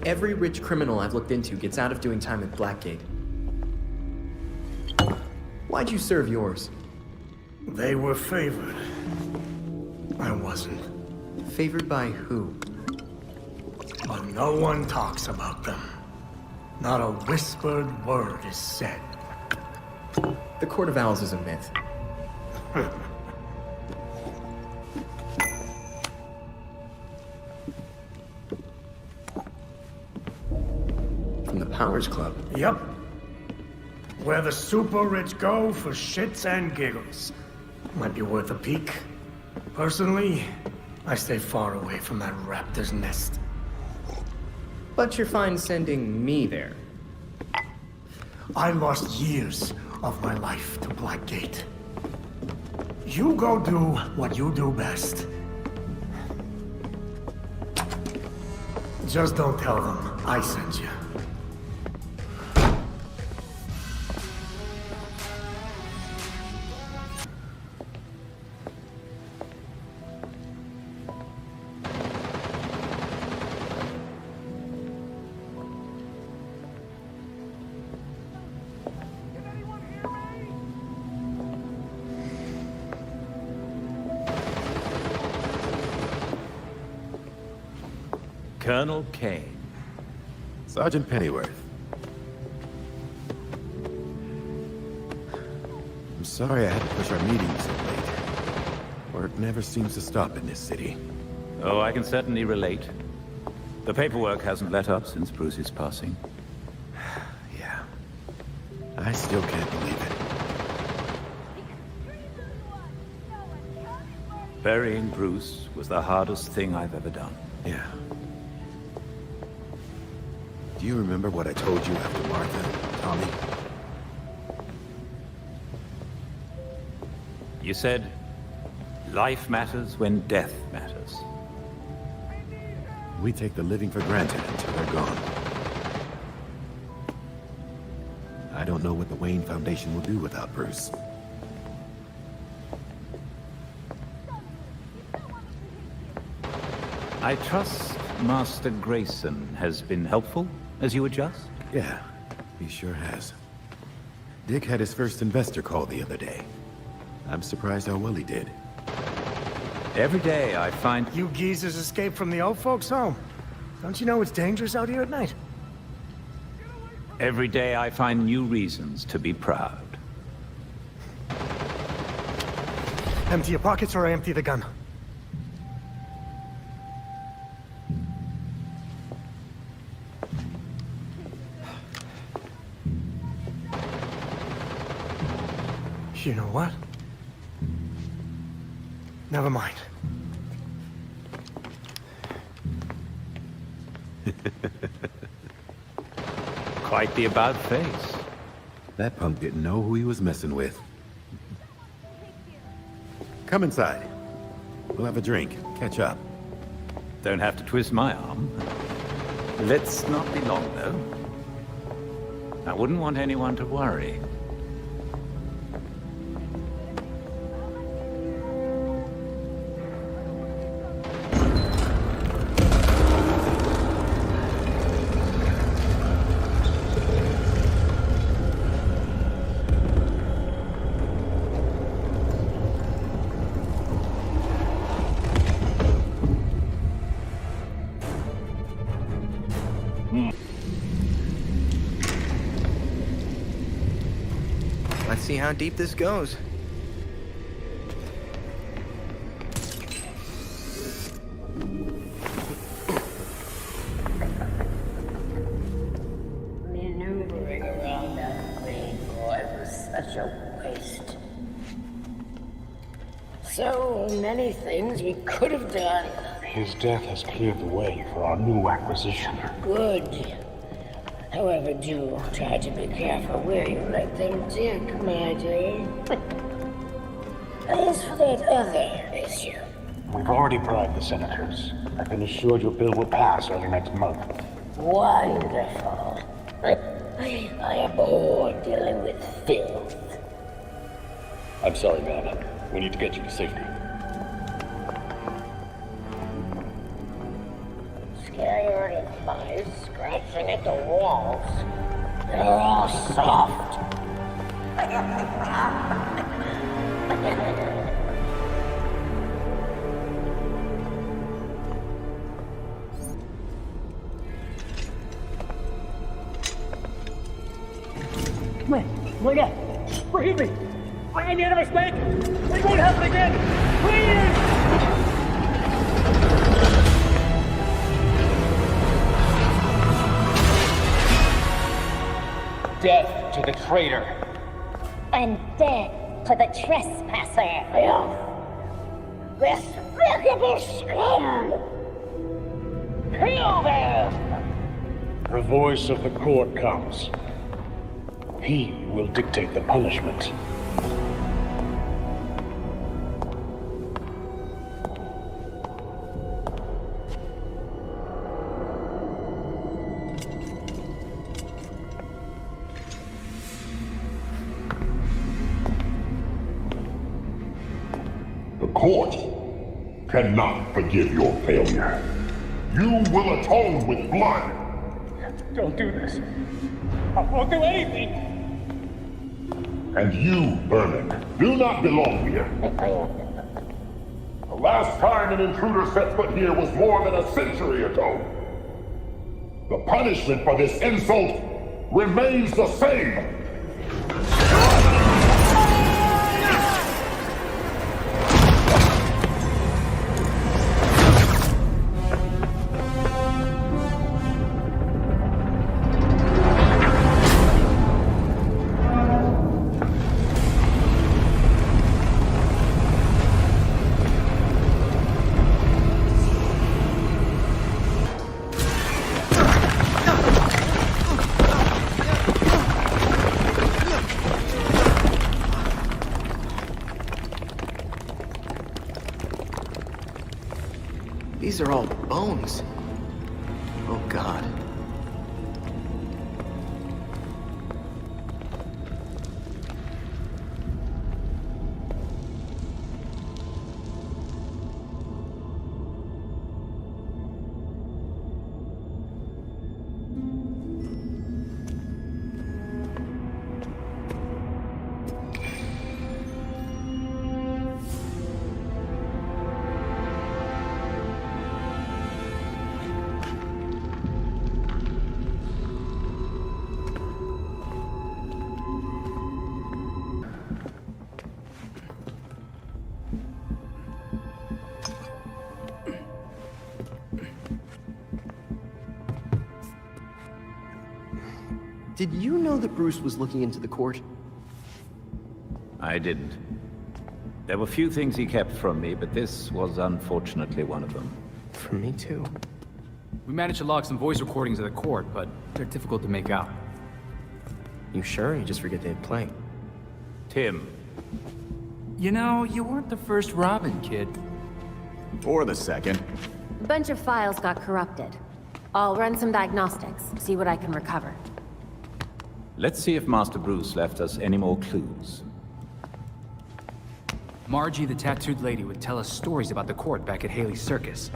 Speaker 2: Every rich criminal I've looked into gets out of doing time at Blackgate. Why'd you serve yours?
Speaker 21: They were favored. I wasn't.
Speaker 2: Favored by who?
Speaker 21: But no one talks about them. Not a whispered word is said.
Speaker 2: The Court of Owls is a myth. From the Powers Club?
Speaker 21: Yep. Where the super rich go for shits and giggles. Might be worth a peek. Personally, I stay far away from that raptor's nest.
Speaker 2: But you're fine sending me there.
Speaker 21: I lost years of my life to Blackgate. You go do what you do best. Just don't tell them I sent you.
Speaker 13: Colonel Kane.
Speaker 4: Sergeant Pennyworth. I'm sorry I had to push our meeting so late. Work never seems to stop in this city.
Speaker 13: Oh, I can certainly relate. The paperwork hasn't let up since Bruce's passing.
Speaker 4: Yeah. I still can't believe it.
Speaker 13: Burying Bruce was the hardest thing I've ever done.
Speaker 4: Yeah. Do you remember what I told you after Martha and Tommy?
Speaker 13: You said, life matters when death matters.
Speaker 4: We take the living for granted until they're gone. I don't know what the Wayne Foundation will do without Bruce.
Speaker 13: I trust Master Grayson has been helpful as you adjust?
Speaker 4: Yeah, he sure has. Dick had his first investor call the other day. I'm surprised how well he did.
Speaker 13: Every day I find...
Speaker 21: You geezers escaped from the old folks' home. Don't you know it's dangerous out here at night?
Speaker 13: Every day I find new reasons to be proud.
Speaker 21: Empty your pockets or I empty the gun. You know what? Never mind.
Speaker 13: Quite the about face.
Speaker 4: That punk didn't know who he was messing with. Come inside. We'll have a drink, catch up.
Speaker 13: Don't have to twist my arm. Let's not be long, though. I wouldn't want anyone to worry.
Speaker 2: Let's see how deep this goes.
Speaker 20: Maneuvering around that green boy was such a waste. So many things we could have done.
Speaker 7: His death has cleared the way for our new acquisition.
Speaker 20: Good. However, do try to be careful where you let them dig, my dear. As for that other issue...
Speaker 7: We've already bribed the senators. I've been assured your bill will pass early next month.
Speaker 20: Wonderful. I abhor dealing with filth.
Speaker 7: I'm sorry, man. We need to get you to safety.
Speaker 20: Scared of mice scratching at the walls. They're all soft.
Speaker 21: Look out! Forgive me! I made a mistake! It won't happen again! Please! Death to the traitor!
Speaker 16: And death to the trespasser! Despicable scum! Kill them!
Speaker 7: The voice of the court comes. He will dictate the punishment.
Speaker 3: The court cannot forgive your failure. You will atone with blood.
Speaker 21: Don't do this. I won't do anything!
Speaker 3: And you, Vernon, do not belong here. The last time an intruder set foot here was more than a century ago. The punishment for this insult remains the same.
Speaker 2: These are all bones. Oh, God. Did you know that Bruce was looking into the court?
Speaker 13: I didn't. There were few things he kept from me, but this was unfortunately one of them.
Speaker 2: From me too.
Speaker 8: We managed to log some voice recordings of the court, but they're difficult to make out.
Speaker 2: You sure? You just forget they had playing.
Speaker 13: Tim.
Speaker 8: You know, you weren't the first Robin, kid.
Speaker 5: Or the second.
Speaker 10: A bunch of files got corrupted. I'll run some diagnostics, see what I can recover.
Speaker 13: Let's see if Master Bruce left us any more clues.
Speaker 8: Margie, the tattooed lady, would tell us stories about the court back at Haley's Circus.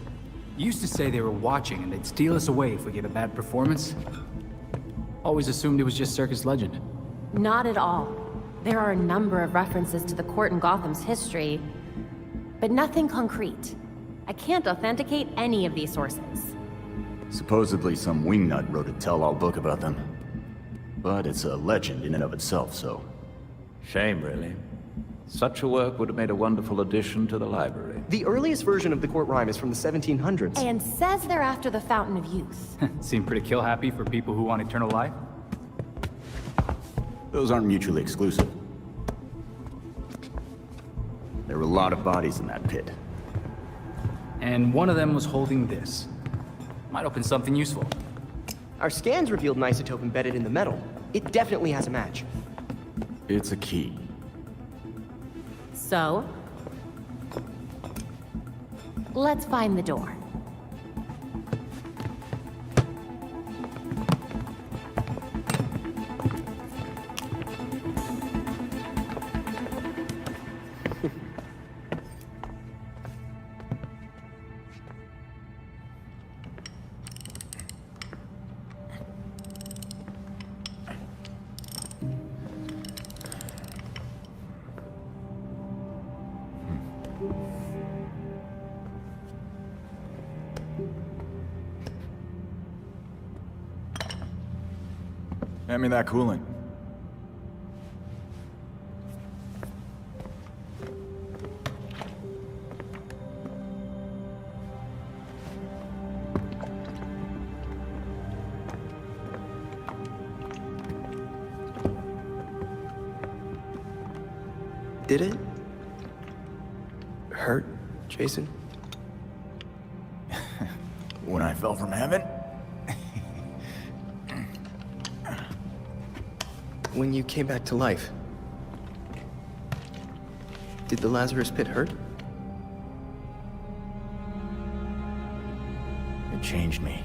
Speaker 8: Used to say they were watching and they'd steal us away if we gave a bad performance. Always assumed it was just circus legend.
Speaker 10: Not at all. There are a number of references to the court in Gotham's history, but nothing concrete. I can't authenticate any of these sources.
Speaker 5: Supposedly some wingnut wrote a tell-all book about them. But it's a legend in and of itself, so...
Speaker 13: Shame, really. Such a work would have made a wonderful addition to the library.
Speaker 2: The earliest version of the court rhyme is from the 1700s.
Speaker 10: And says they're after the Fountain of Youth.
Speaker 8: Seem pretty kill-happy for people who want eternal life.
Speaker 5: Those aren't mutually exclusive. There were a lot of bodies in that pit.
Speaker 8: And one of them was holding this. Might open something useful.
Speaker 2: Our scans revealed an isotope embedded in the metal. It definitely has a match.
Speaker 5: It's a key.
Speaker 10: So? Let's find the door.
Speaker 5: Hand me that coolant.
Speaker 2: Did it hurt, Jason?
Speaker 5: When I fell from heaven?
Speaker 2: When you came back to life, did the Lazarus pit hurt?
Speaker 5: It changed me.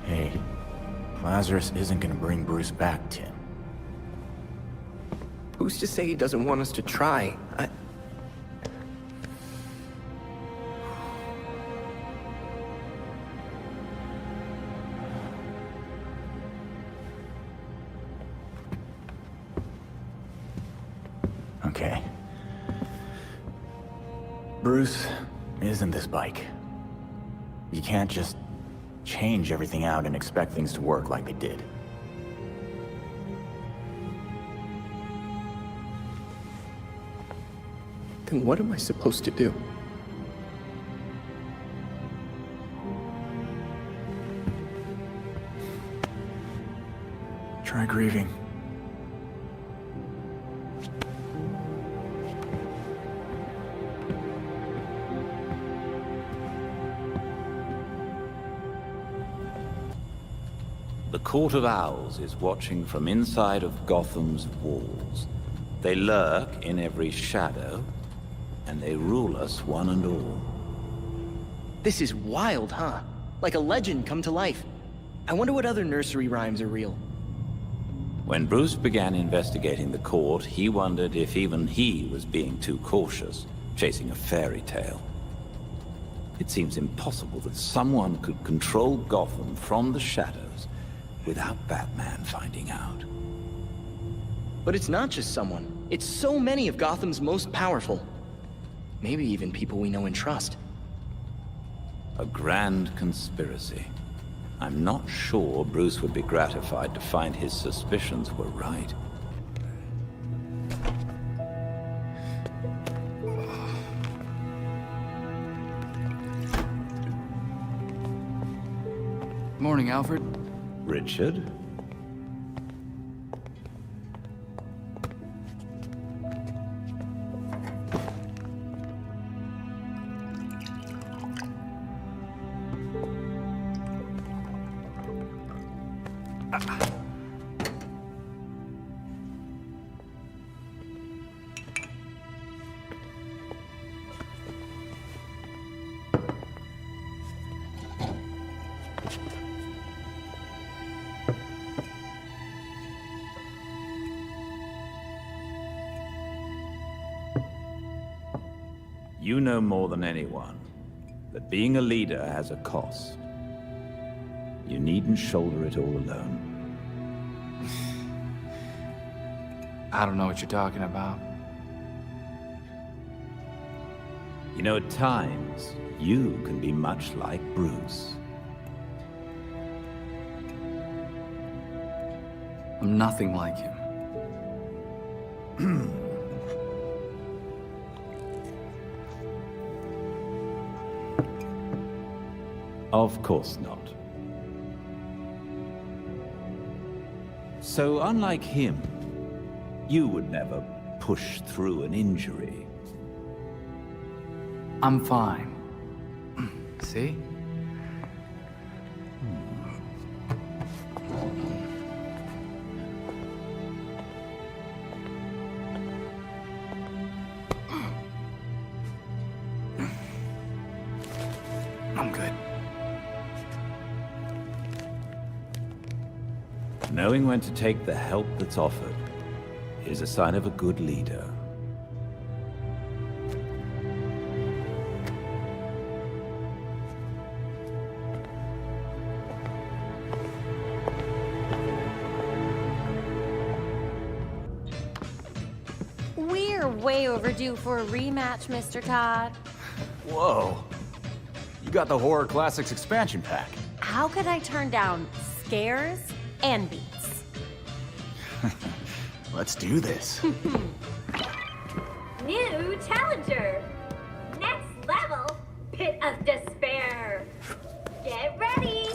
Speaker 5: Hey, Lazarus isn't gonna bring Bruce back, Tim.
Speaker 2: Who's to say he doesn't want us to try?
Speaker 5: Okay. Bruce isn't this bike. You can't just change everything out and expect things to work like they did.
Speaker 2: Then what am I supposed to do?
Speaker 5: Try grieving.
Speaker 13: The Court of Owls is watching from inside of Gotham's walls. They lurk in every shadow, and they rule us one and all.
Speaker 9: This is wild, huh? Like a legend come to life. I wonder what other nursery rhymes are real.
Speaker 13: When Bruce began investigating the court, he wondered if even he was being too cautious, chasing a fairy tale. It seems impossible that someone could control Gotham from the shadows without Batman finding out.
Speaker 9: But it's not just someone. It's so many of Gotham's most powerful. Maybe even people we know and trust.
Speaker 13: A grand conspiracy. I'm not sure Bruce would be gratified to find his suspicions were right.
Speaker 8: Morning, Alfred.
Speaker 13: Richard? You know more than anyone that being a leader has a cost. You needn't shoulder it all alone.
Speaker 8: I don't know what you're talking about.
Speaker 13: You know, at times, you can be much like Bruce.
Speaker 8: I'm nothing like him.
Speaker 13: Of course not. So, unlike him, you would never push through an injury.
Speaker 8: I'm fine. See? I'm good.
Speaker 13: Knowing when to take the help that's offered is a sign of a good leader.
Speaker 10: We're way overdue for a rematch, Mr. Todd.
Speaker 5: Whoa. You got the Horror Classics expansion pack.
Speaker 10: How could I turn down scares and beats?
Speaker 5: Let's do this.
Speaker 16: New challenger! Next level, Pit of Despair! Get ready!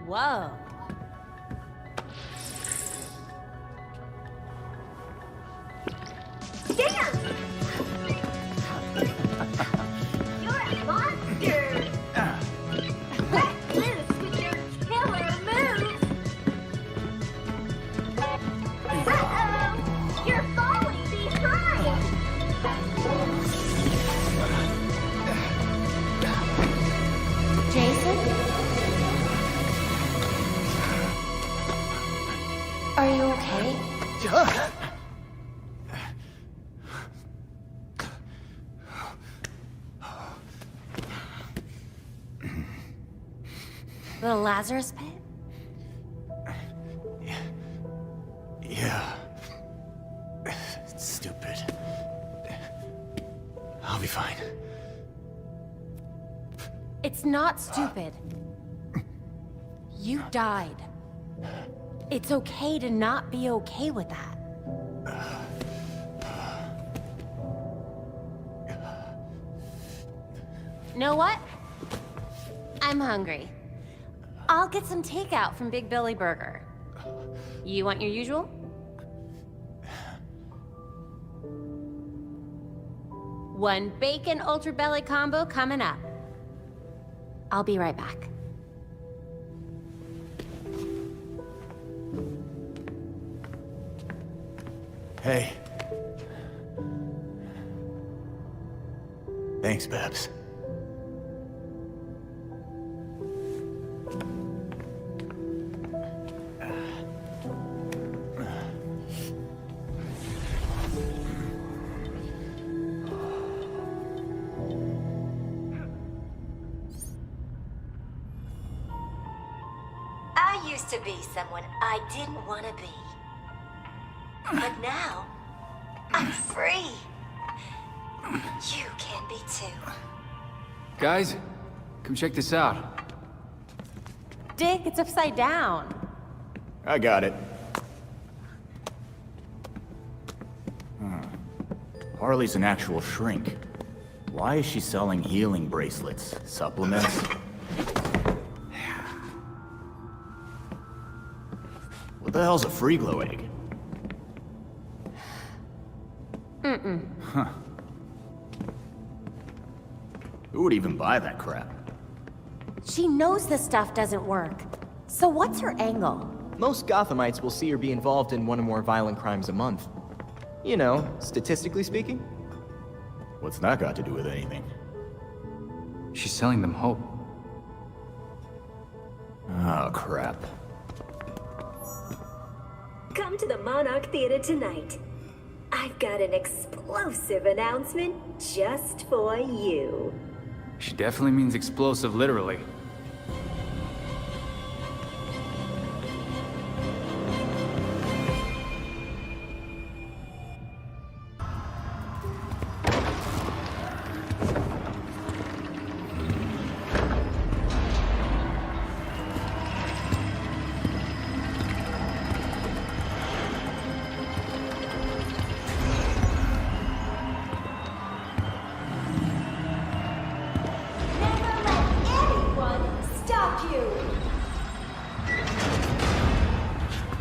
Speaker 10: Whoa.
Speaker 16: Monster! Let loose with your killer moves! Uh-oh! You're falling behind!
Speaker 6: Jason? Are you okay?
Speaker 10: The Lazarus pit?
Speaker 5: Yeah. It's stupid. I'll be fine.
Speaker 10: It's not stupid. You died. It's okay to not be okay with that. Know what? I'm hungry. I'll get some takeout from Big Billy Burger. You want your usual? One bacon ultra belly combo coming up. I'll be right back.
Speaker 5: Hey. Thanks, Babs.
Speaker 16: I used to be someone I didn't want to be. But now, I'm free. You can be too.
Speaker 8: Guys, come check this out.
Speaker 10: Dick, it's upside down.
Speaker 5: I got it. Harley's an actual shrink. Why is she selling healing bracelets? Supplements? What the hell's a free glow egg?
Speaker 10: Mm-mm.
Speaker 5: Huh. Who would even buy that crap?
Speaker 10: She knows this stuff doesn't work. So what's her angle?
Speaker 9: Most Gothamites will see her be involved in one or more violent crimes a month. You know, statistically speaking.
Speaker 5: What's that got to do with anything?
Speaker 8: She's selling them hope.
Speaker 5: Oh, crap.
Speaker 16: Come to the Monarch Theater tonight. I've got an explosive announcement just for you.
Speaker 8: She definitely means explosive, literally.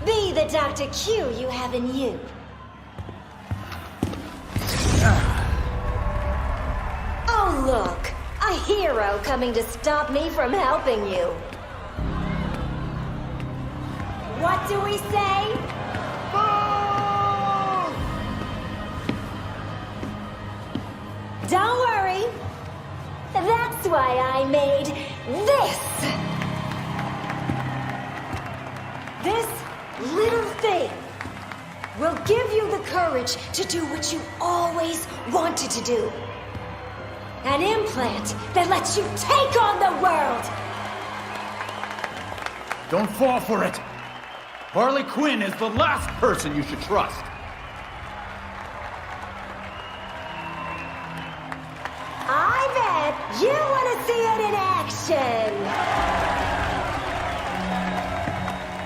Speaker 16: Be the Dr. Q you have in you. Oh, look! A hero coming to stop me from helping you. What do we say? Don't worry. That's why I made this. This little thing will give you the courage to do what you always wanted to do. An implant that lets you take on the world!
Speaker 12: Don't fall for it! Harley Quinn is the last person you should trust!
Speaker 16: I bet you want to see it in action!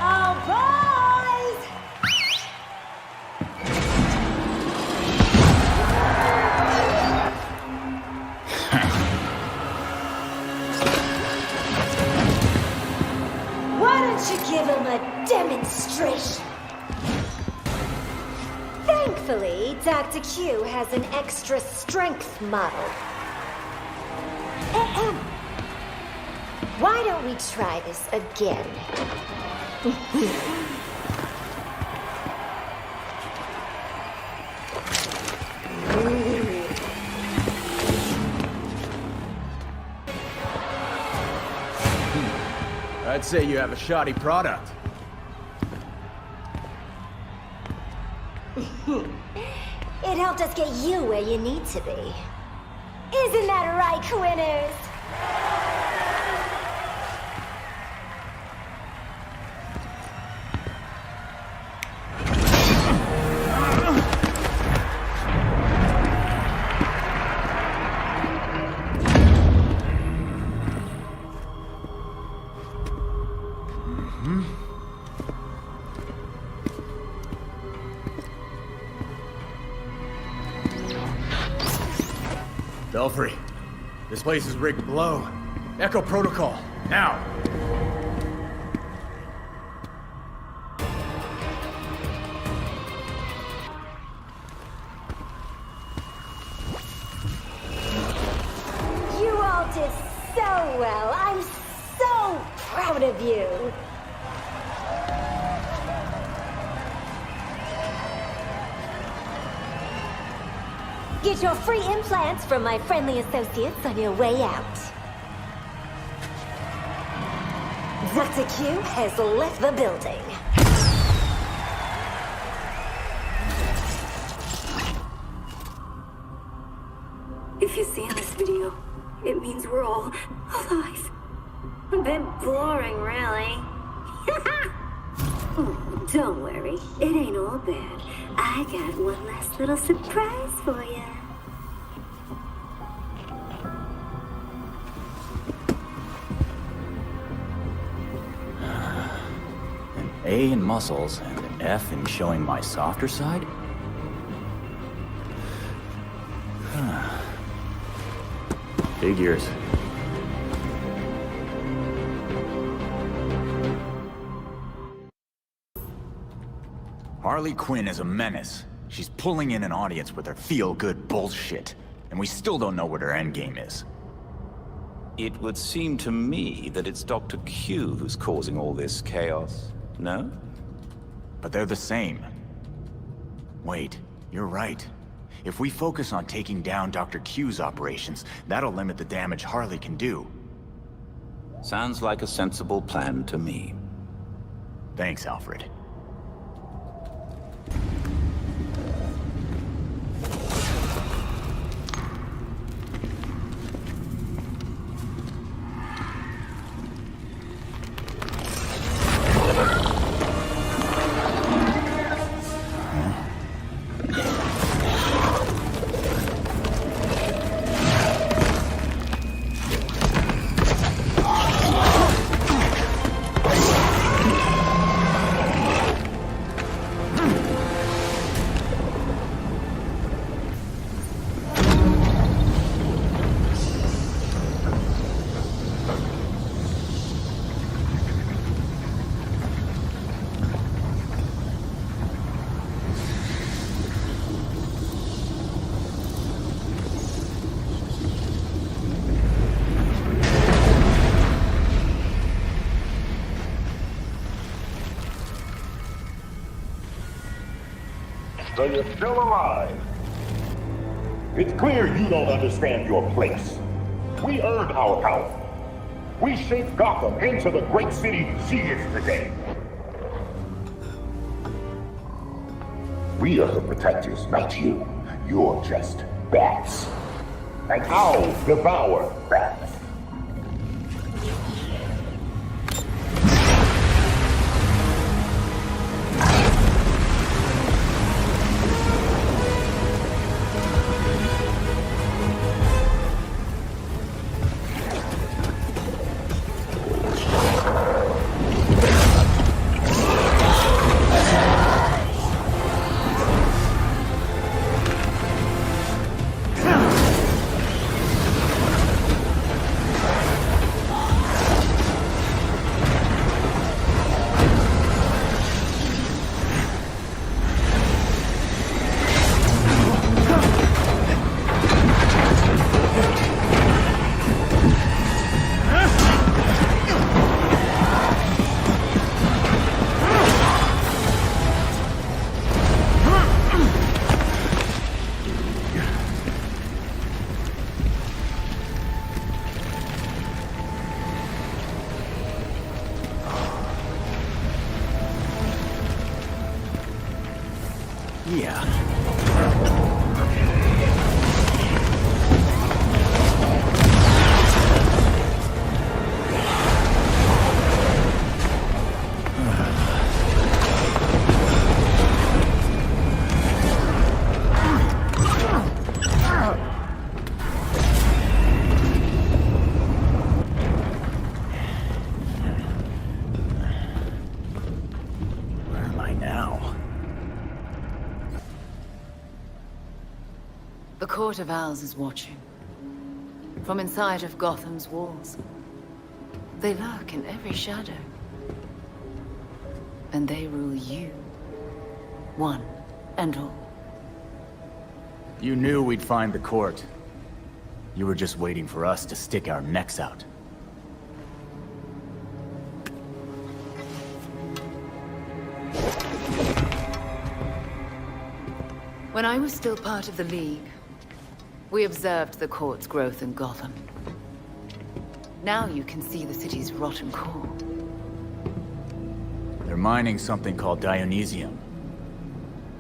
Speaker 16: Oh, boys! Why don't you give him a demonstration? Thankfully, Dr. Q has an extra strength model. Why don't we try this again?
Speaker 5: I'd say you have a shoddy product.
Speaker 16: It helped us get you where you need to be. Isn't that right, Quinners?
Speaker 5: Belfry, this place is rigged to blow. Echo protocol, now!
Speaker 16: You all did so well. I'm so proud of you. Get your free implants from my friendly associates on your way out. Dr. Q has left the building.
Speaker 1: If you see this video, it means we're all alive. A bit boring, really. Oh, don't worry, it ain't all bad. I got one last little surprise for you.
Speaker 5: An A in muscles and an F in showing my softer side? Figures. Harley Quinn is a menace. She's pulling in an audience with her feel-good bullshit. And we still don't know what her endgame is.
Speaker 13: It would seem to me that it's Dr. Q who's causing all this chaos, no?
Speaker 5: But they're the same. Wait, you're right. If we focus on taking down Dr. Q's operations, that'll limit the damage Harley can do.
Speaker 13: Sounds like a sensible plan to me.
Speaker 5: Thanks, Alfred.
Speaker 3: So you're still alive. It's clear you don't understand your place. We earned our power. We shaped Gotham into the great city she is today. We are the protectors, not you. You're just bats. And I'll devour bats.
Speaker 5: Yeah. Where am I now?
Speaker 15: The Court of Owls is watching. From inside of Gotham's walls. They lurk in every shadow. And they rule you. One and all.
Speaker 5: You knew we'd find the court. You were just waiting for us to stick our necks out.
Speaker 15: When I was still part of the League, we observed the court's growth in Gotham. Now you can see the city's rotten core.
Speaker 5: They're mining something called Dionysium.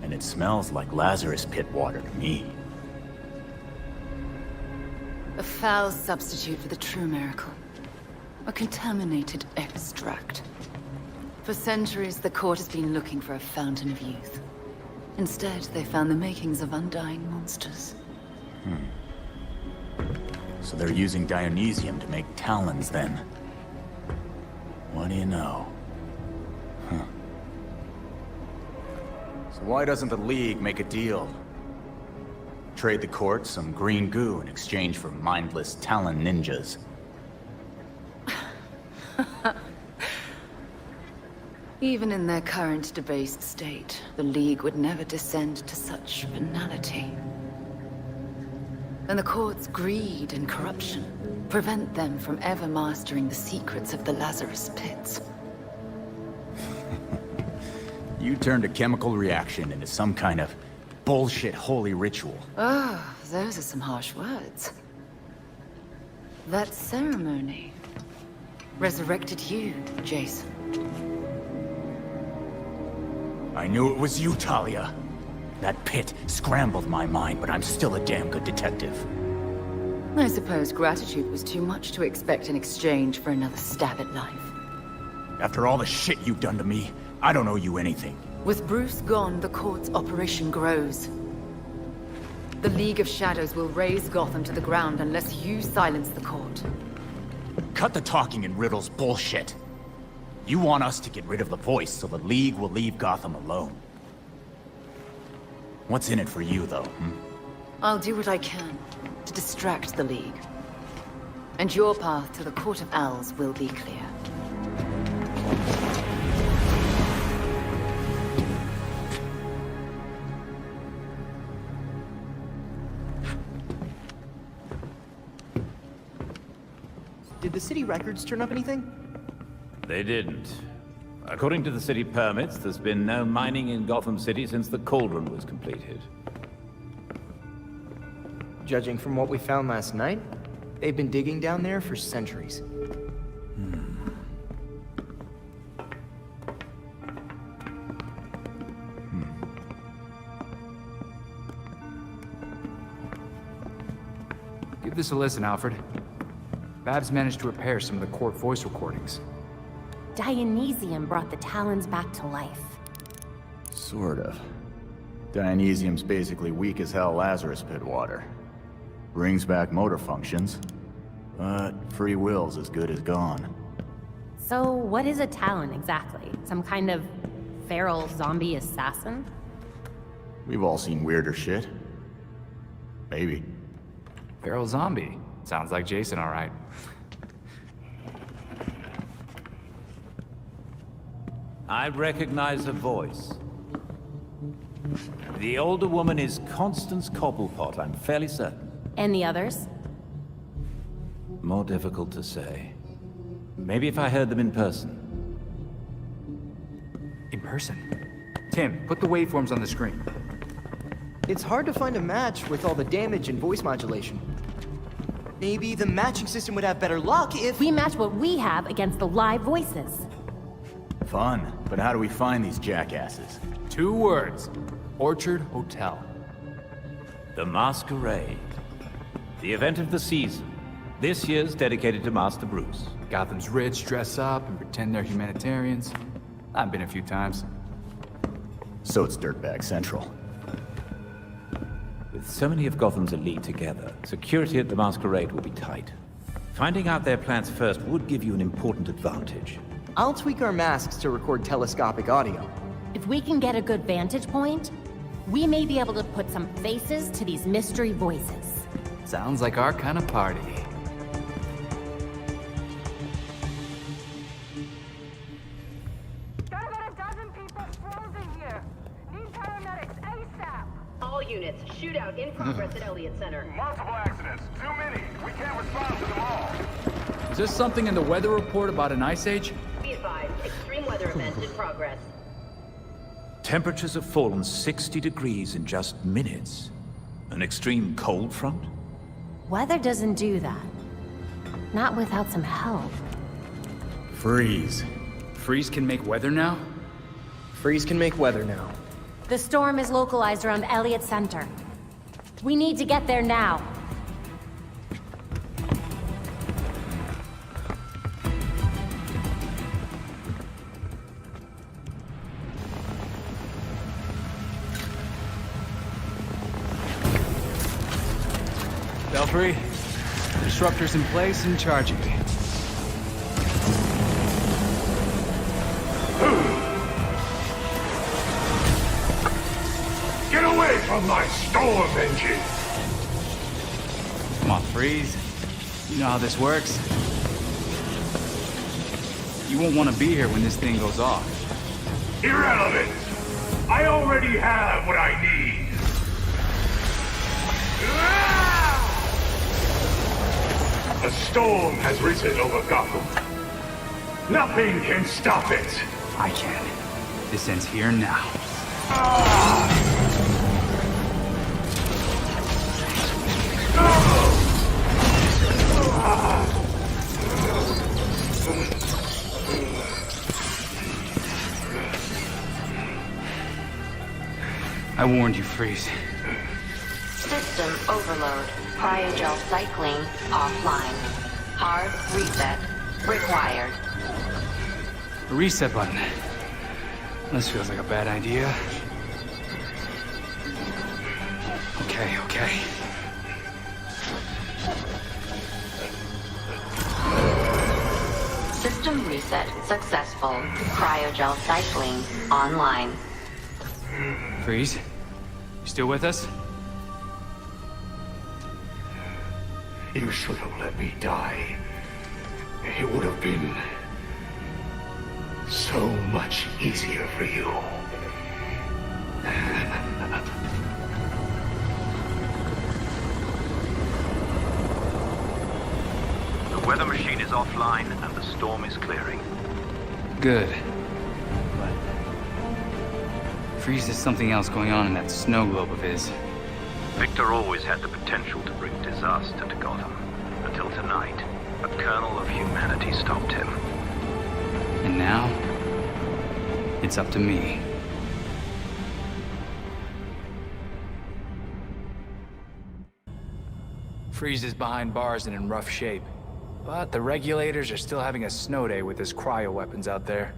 Speaker 5: And it smells like Lazarus Pit water to me.
Speaker 15: A foul substitute for the true miracle. A contaminated extract. For centuries, the court has been looking for a fountain of youth. Instead, they found the makings of undying monsters.
Speaker 5: So they're using Dionysium to make talons, then. What do you know? So why doesn't the League make a deal? Trade the court some green goo in exchange for mindless talon ninjas.
Speaker 15: Even in their current debased state, the League would never descend to such venality. And the court's greed and corruption prevent them from ever mastering the secrets of the Lazarus Pits.
Speaker 5: You turned a chemical reaction into some kind of bullshit holy ritual.
Speaker 15: Oh, those are some harsh words. That ceremony resurrected you, Jason.
Speaker 5: I knew it was you, Talia. That pit scrambled my mind, but I'm still a damn good detective.
Speaker 15: I suppose gratitude was too much to expect in exchange for another stab at life.
Speaker 5: After all the shit you've done to me, I don't owe you anything.
Speaker 15: With Bruce gone, the court's operation grows. The League of Shadows will raze Gotham to the ground unless you silence the court.
Speaker 5: Cut the talking in riddles bullshit. You want us to get rid of the voice so the League will leave Gotham alone. What's in it for you, though,
Speaker 15: I'll do what I can to distract the League. And your path to the Court of Owls will be clear.
Speaker 2: Did the city records turn up anything?
Speaker 13: They didn't. According to the city permits, there's been no mining in Gotham City since the Cauldron was completed.
Speaker 2: Judging from what we found last night, they've been digging down there for centuries.
Speaker 8: Give this a listen, Alfred. Babs managed to repair some of the court voice recordings.
Speaker 10: Dionysium brought the Talons back to life.
Speaker 5: Sort of. Dionysium's basically weak as hell Lazarus Pit water. Brings back motor functions, but free will's as good as gone.
Speaker 10: So what is a Talon exactly? Some kind of feral zombie assassin?
Speaker 5: We've all seen weirder shit. Maybe.
Speaker 8: Feral zombie. Sounds like Jason, all right.
Speaker 13: I recognize her voice. The older woman is Constance Cobblepot, I'm fairly certain.
Speaker 10: And the others?
Speaker 13: More difficult to say. Maybe if I heard them in person.
Speaker 8: In person? Tim, put the waveforms on the screen.
Speaker 2: It's hard to find a match with all the damage and voice modulation. Maybe the matching system would have better luck if...
Speaker 10: We match what we have against the live voices.
Speaker 5: Fun, but how do we find these jackasses?
Speaker 8: 2 words. Orchard Hotel.
Speaker 13: The Masquerade. The event of the season. This year's dedicated to Master Bruce.
Speaker 8: Gotham's rich dress up and pretend they're humanitarians. I've been a few times.
Speaker 5: So it's Dirtbag Central.
Speaker 13: With so many of Gotham's elite together, security at the Masquerade will be tight. Finding out their plans first would give you an important advantage.
Speaker 2: I'll tweak our masks to record telescopic audio.
Speaker 10: If we can get a good vantage point, we may be able to put some faces to these mystery voices.
Speaker 8: Sounds like our kind of party.
Speaker 11: All units, shootout in progress at Elliott Center.
Speaker 18: Multiple accidents. Too many. We can't respond to them all.
Speaker 8: Is there something in the weather report about an ice age?
Speaker 11: Be advised, extreme weather event in progress.
Speaker 13: Temperatures have fallen 60 degrees in just minutes. An extreme cold front?
Speaker 10: Weather doesn't do that. Not without some help.
Speaker 22: Freeze.
Speaker 8: Freeze can make weather now?
Speaker 2: Freeze can make weather now.
Speaker 10: The storm is localized around Elliott Center. We need to get there now.
Speaker 8: Belfry, disruptors in place and charging.
Speaker 18: Get away from my storm engine!
Speaker 8: Come on, Freeze. You know how this works. You won't want to be here when this thing goes off.
Speaker 18: Irrelevant! I already have what I need! A storm has risen over Gotham. Nothing can stop it!
Speaker 8: I can. This ends here and now. I warned you, Freeze.
Speaker 19: System overload. Cryogel cycling offline. Hard reset required.
Speaker 8: A reset button. This feels like a bad idea. Okay.
Speaker 19: System reset successful. Cryogel cycling online.
Speaker 8: Freeze, you still with us?
Speaker 18: You should have let me die. It would have been so much easier for you.
Speaker 13: The weather machine is offline and the storm is clearing.
Speaker 8: Good. But Freeze, there's something else going on in that snow globe of his.
Speaker 13: Victor always had the potential to bring disaster to Gotham. Until tonight, a kernel of humanity stopped him.
Speaker 8: And now, it's up to me. Freeze is behind bars and in rough shape. But the regulators are still having a snow day with his cryo weapons out there.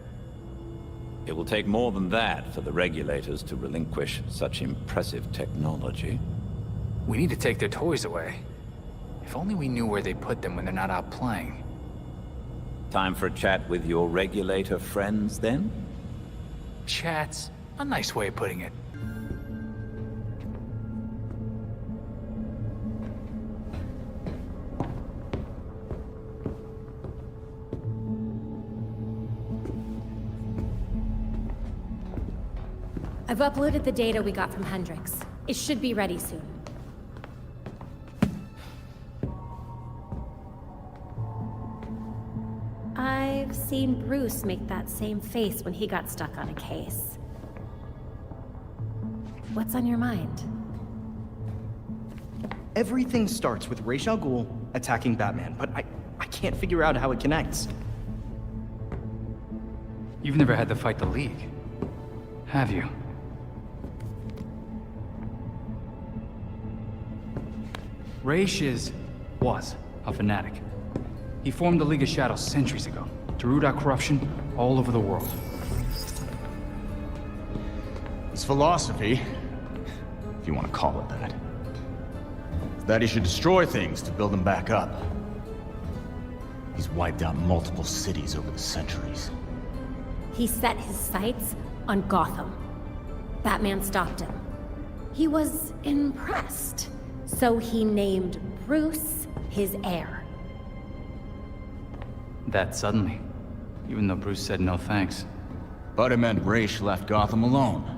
Speaker 13: It will take more than that for the regulators to relinquish such impressive technology.
Speaker 8: We need to take their toys away. If only we knew where they put them when they're not out playing.
Speaker 13: Time for a chat with your regulator friends, then?
Speaker 8: Chats? A nice way of putting it.
Speaker 10: I've uploaded the data we got from Hendrix. It should be ready soon. I've seen Bruce make that same face when he got stuck on a case. What's on your mind?
Speaker 2: Everything starts with Ra's al Ghul attacking Batman, but I can't figure out how it connects.
Speaker 8: You've never had to fight the League, have you? was a fanatic. He formed the League of Shadows centuries ago to root out corruption all over the world.
Speaker 5: His philosophy, if you want to call it that, is that he should destroy things to build them back up. He's wiped out multiple cities over the centuries.
Speaker 10: He set his sights on Gotham. Batman stopped him. He was impressed, so he named Bruce his heir.
Speaker 8: That suddenly, even though Bruce said no thanks.
Speaker 5: But it meant Ra's left Gotham alone.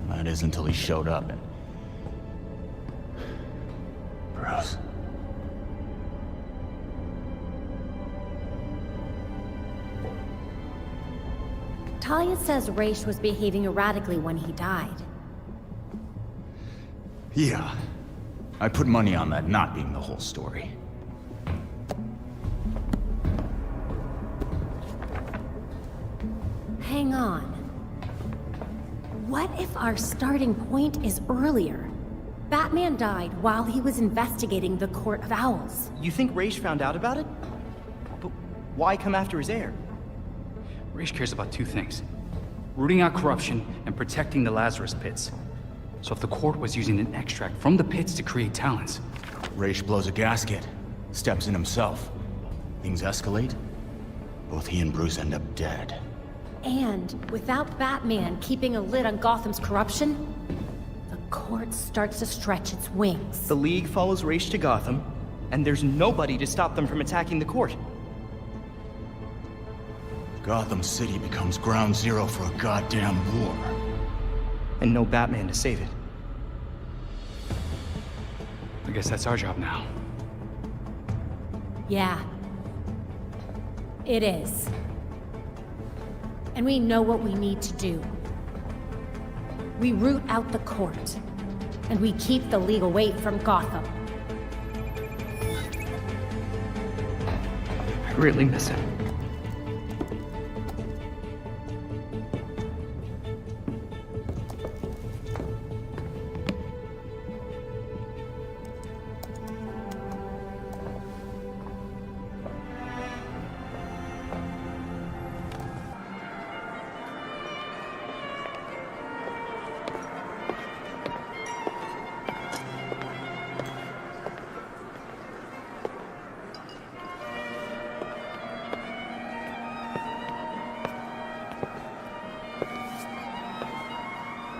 Speaker 5: That is until he showed up and... Bruce.
Speaker 10: Talia says Ra's was behaving erratically when he died.
Speaker 5: Yeah. I put money on that not being the whole story.
Speaker 10: Hang on. What if our starting point is earlier? Batman died while he was investigating the Court of Owls.
Speaker 9: You think Ra's found out about it? But why come after his heir?
Speaker 8: Ra's cares about two things: rooting out corruption and protecting the Lazarus Pits. So if the court was using an extract from the pits to create talents...
Speaker 5: Ra's blows a gasket, steps in himself. Things escalate. Both he and Bruce end up dead.
Speaker 10: And without Batman keeping a lid on Gotham's corruption, the court starts to stretch its wings.
Speaker 9: The League follows Ra's to Gotham, and there's nobody to stop them from attacking the court.
Speaker 5: Gotham City becomes ground zero for a goddamn war.
Speaker 9: And no Batman to save it.
Speaker 8: I guess that's our job now.
Speaker 10: Yeah. It is. And we know what we need to do. We root out the court, and we keep the League away from Gotham.
Speaker 8: I really miss him.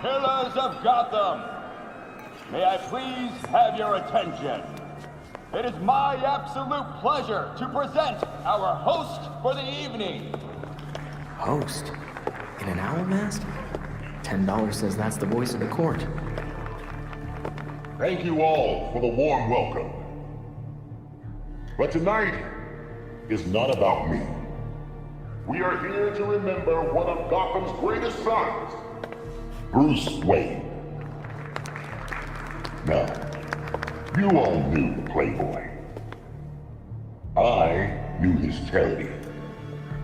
Speaker 3: Pillars of Gotham, may I please have your attention? It is my absolute pleasure to present our host for the evening.
Speaker 2: Host? In an owl mask? $10 says that's the voice of the court.
Speaker 3: Thank you all for the warm welcome. But tonight is not about me. We are here to remember one of Gotham's greatest sons, Bruce Wayne. Now, you all knew the Playboy. I knew his charity.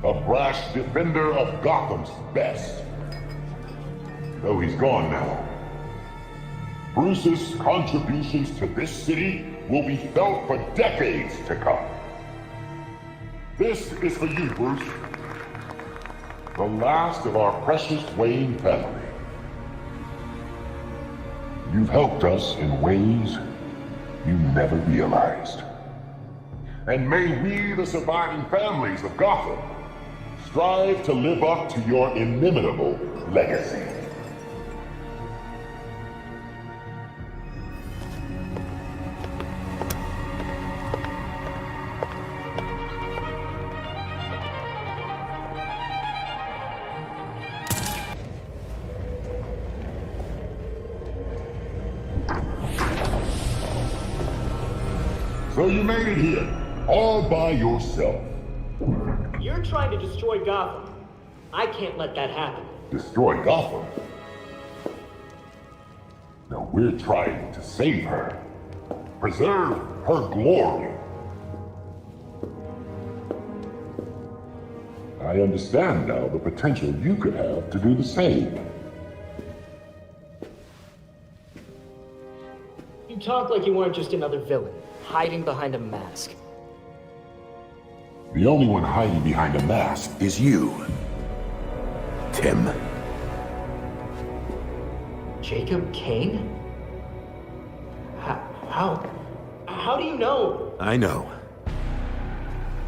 Speaker 3: A brash defender of Gotham's best. Though he's gone now, Bruce's contributions to this city will be felt for decades to come. This is for you, Bruce. The last of our precious Wayne family. You've helped us in ways you never realized. And may we, the surviving families of Gotham, strive to live up to your inimitable legacy. So you made it here, all by yourself.
Speaker 14: You're trying to destroy Gotham. I can't let that happen.
Speaker 3: Destroy Gotham? No, we're trying to save her. Preserve her glory. I understand now the potential you could have to do the same.
Speaker 14: You talk like you weren't just another villain, hiding behind a mask.
Speaker 3: The only one hiding behind a mask is you, Tim.
Speaker 14: Jacob Kane? How do you know?
Speaker 4: I know.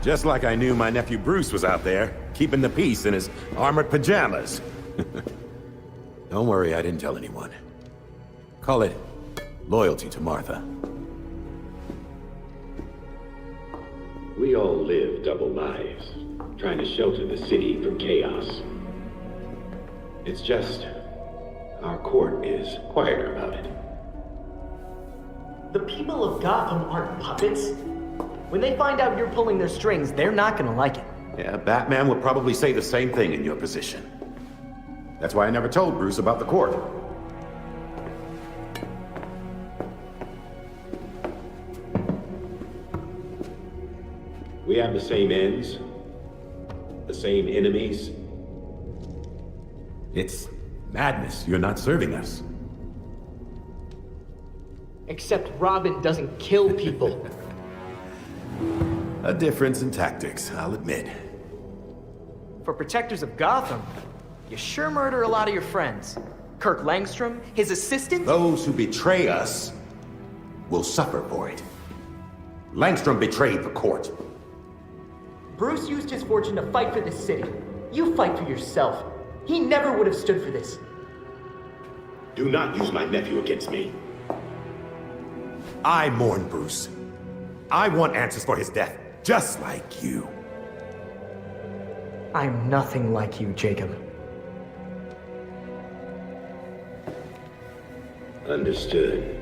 Speaker 4: Just like I knew my nephew Bruce was out there, keeping the peace in his armored pajamas. Don't worry, I didn't tell anyone. Call it loyalty to Martha.
Speaker 17: We all live double lives, trying to shelter the city from chaos. It's just, our court is quieter about it.
Speaker 14: The people of Gotham aren't puppets. When they find out you're pulling their strings, they're not gonna like it.
Speaker 4: Yeah, Batman would probably say the same thing in your position. That's why I never told Bruce about the court.
Speaker 17: We have the same ends, the same enemies.
Speaker 4: It's madness. You're not serving us.
Speaker 14: Except Robin doesn't kill people.
Speaker 4: A difference in tactics, I'll admit.
Speaker 2: For protectors of Gotham, you sure murder a lot of your friends. Kirk Langstrom, his assistant?
Speaker 4: Those who betray us will suffer for it. Langstrom betrayed the court.
Speaker 14: Bruce used his fortune to fight for this city. You fight for yourself. He never would have stood for this.
Speaker 17: Do not use my nephew against me.
Speaker 4: I mourn Bruce. I want answers for his death, just like you.
Speaker 14: I'm nothing like you, Jacob.
Speaker 17: Understood.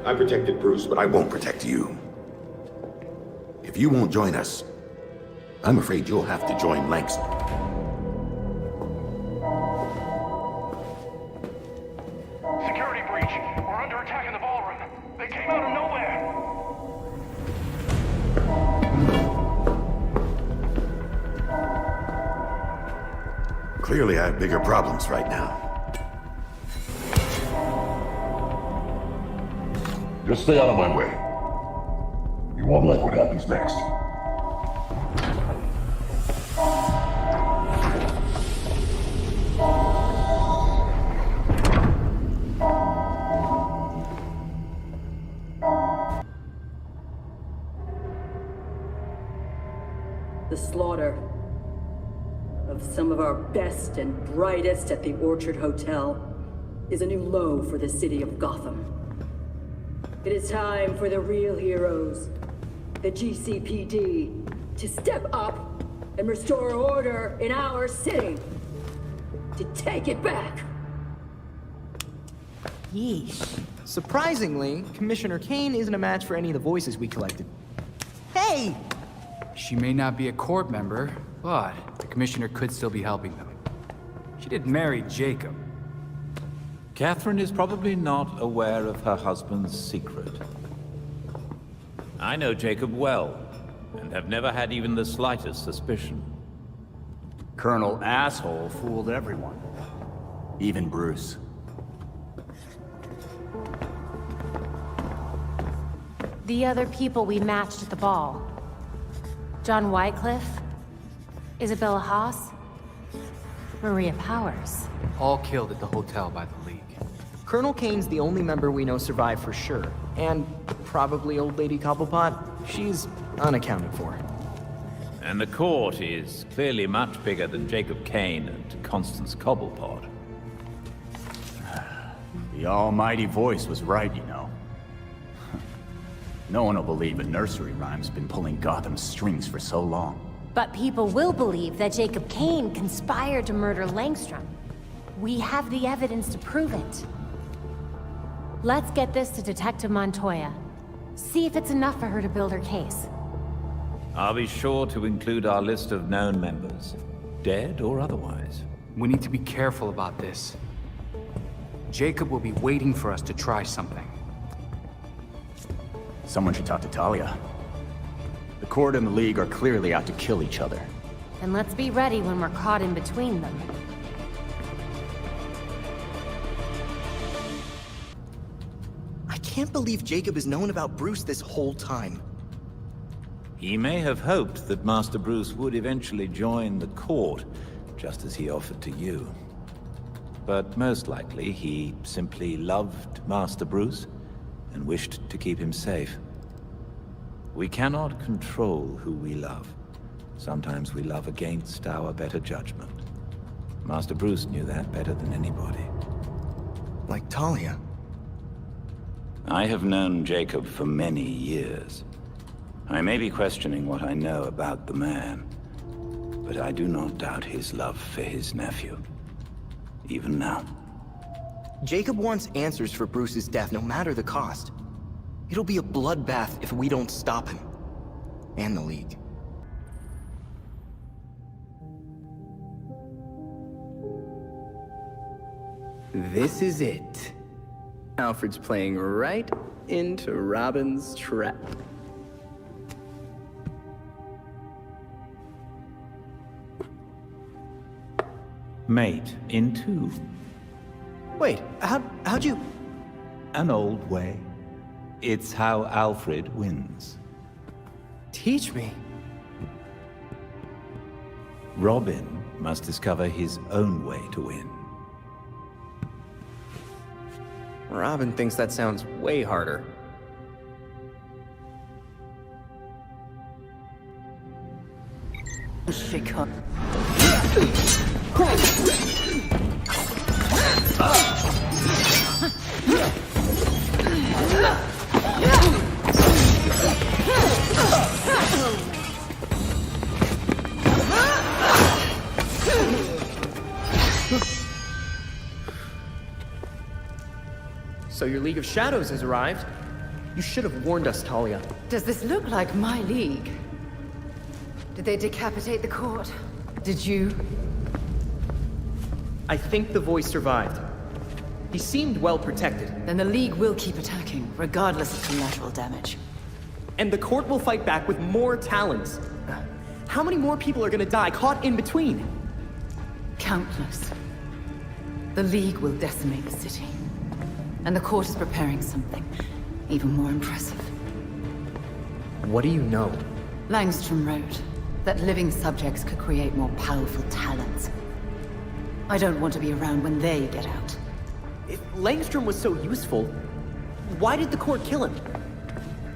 Speaker 17: I protected Bruce, but
Speaker 4: I won't protect you. If you won't join us, I'm afraid you'll have to join Langstrom.
Speaker 18: Security breach. We're under attack in the ballroom. They came out of nowhere.
Speaker 4: Clearly, I have bigger problems right now.
Speaker 3: Just stay out of my way. You won't like what happens next.
Speaker 23: The slaughter of some of our best and brightest at the Orchard Hotel is a new low for the city of Gotham. It is time for the real heroes, the GCPD, to step up and restore order in our city. To take it back.
Speaker 2: Yeesh. Surprisingly, Commissioner Kane isn't a match for any of the voices we collected. Hey!
Speaker 8: She may not be a court member, but the commissioner could still be helping them. She did marry Jacob.
Speaker 13: Catherine is probably not aware of her husband's secret. I know Jacob well, and have never had even the slightest suspicion.
Speaker 5: Colonel Asshole fooled everyone. Even Bruce.
Speaker 10: The other people we matched at the ball. John Wycliffe, Isabella Haas, Maria Powers.
Speaker 8: All killed at the hotel by the League.
Speaker 2: Colonel Kane's the only member we know survived for sure. And probably Old Lady Cobblepot. She's unaccounted for.
Speaker 13: And the court is clearly much bigger than Jacob Kane and Constance Cobblepot.
Speaker 5: The almighty voice was right, you know. No one will believe a nursery rhyme's been pulling Gotham's strings for so long.
Speaker 10: But people will believe that Jacob Kane conspired to murder Langstrom. We have the evidence to prove it. Let's get this to Detective Montoya. See if it's enough for her to build her case.
Speaker 13: I'll be sure to include our list of known members, dead or otherwise.
Speaker 8: We need to be careful about this. Jacob will be waiting for us to try something.
Speaker 5: Someone should talk to Talia. The Court and the League are clearly out to kill each other.
Speaker 10: And let's be ready when we're caught in between them.
Speaker 2: can't believe Jacob has known about Bruce this whole time.
Speaker 13: He may have hoped that Master Bruce would eventually join the court, just as he offered to you. But most likely, he simply loved Master Bruce and wished to keep him safe. We cannot control who we love. Sometimes we love against our better judgment. Master Bruce knew that better than anybody.
Speaker 2: Like Talia.
Speaker 13: I have known Jacob for many years. I may be questioning what I know about the man, but I do not doubt his love for his nephew. Even now.
Speaker 2: Jacob wants answers for Bruce's death, no matter the cost. It'll be a bloodbath if we don't stop him. And the League.
Speaker 7: This is it. Alfred's playing right into Robin's trap.
Speaker 13: Mate in two.
Speaker 2: Wait, how'd you...
Speaker 13: An old way. It's how Alfred wins.
Speaker 2: Teach me.
Speaker 13: Robin must discover his own way to win.
Speaker 7: Robin thinks that sounds way harder. So your League of Shadows has arrived. You should have warned us, Talia.
Speaker 15: Does this look like my league? Did they decapitate the court? Did you?
Speaker 7: I think the voice survived. He seemed well protected.
Speaker 15: Then the League will keep attacking, regardless of collateral damage.
Speaker 7: And the court will fight back with more talons. How many more people are gonna die caught in between?
Speaker 15: Countless. The League will decimate the city. And the court is preparing something even more impressive.
Speaker 7: What do you know?
Speaker 15: Langstrom wrote that living subjects could create more powerful talents. I don't want to be around when they get out.
Speaker 7: If Langstrom was so useful, why did the court kill him?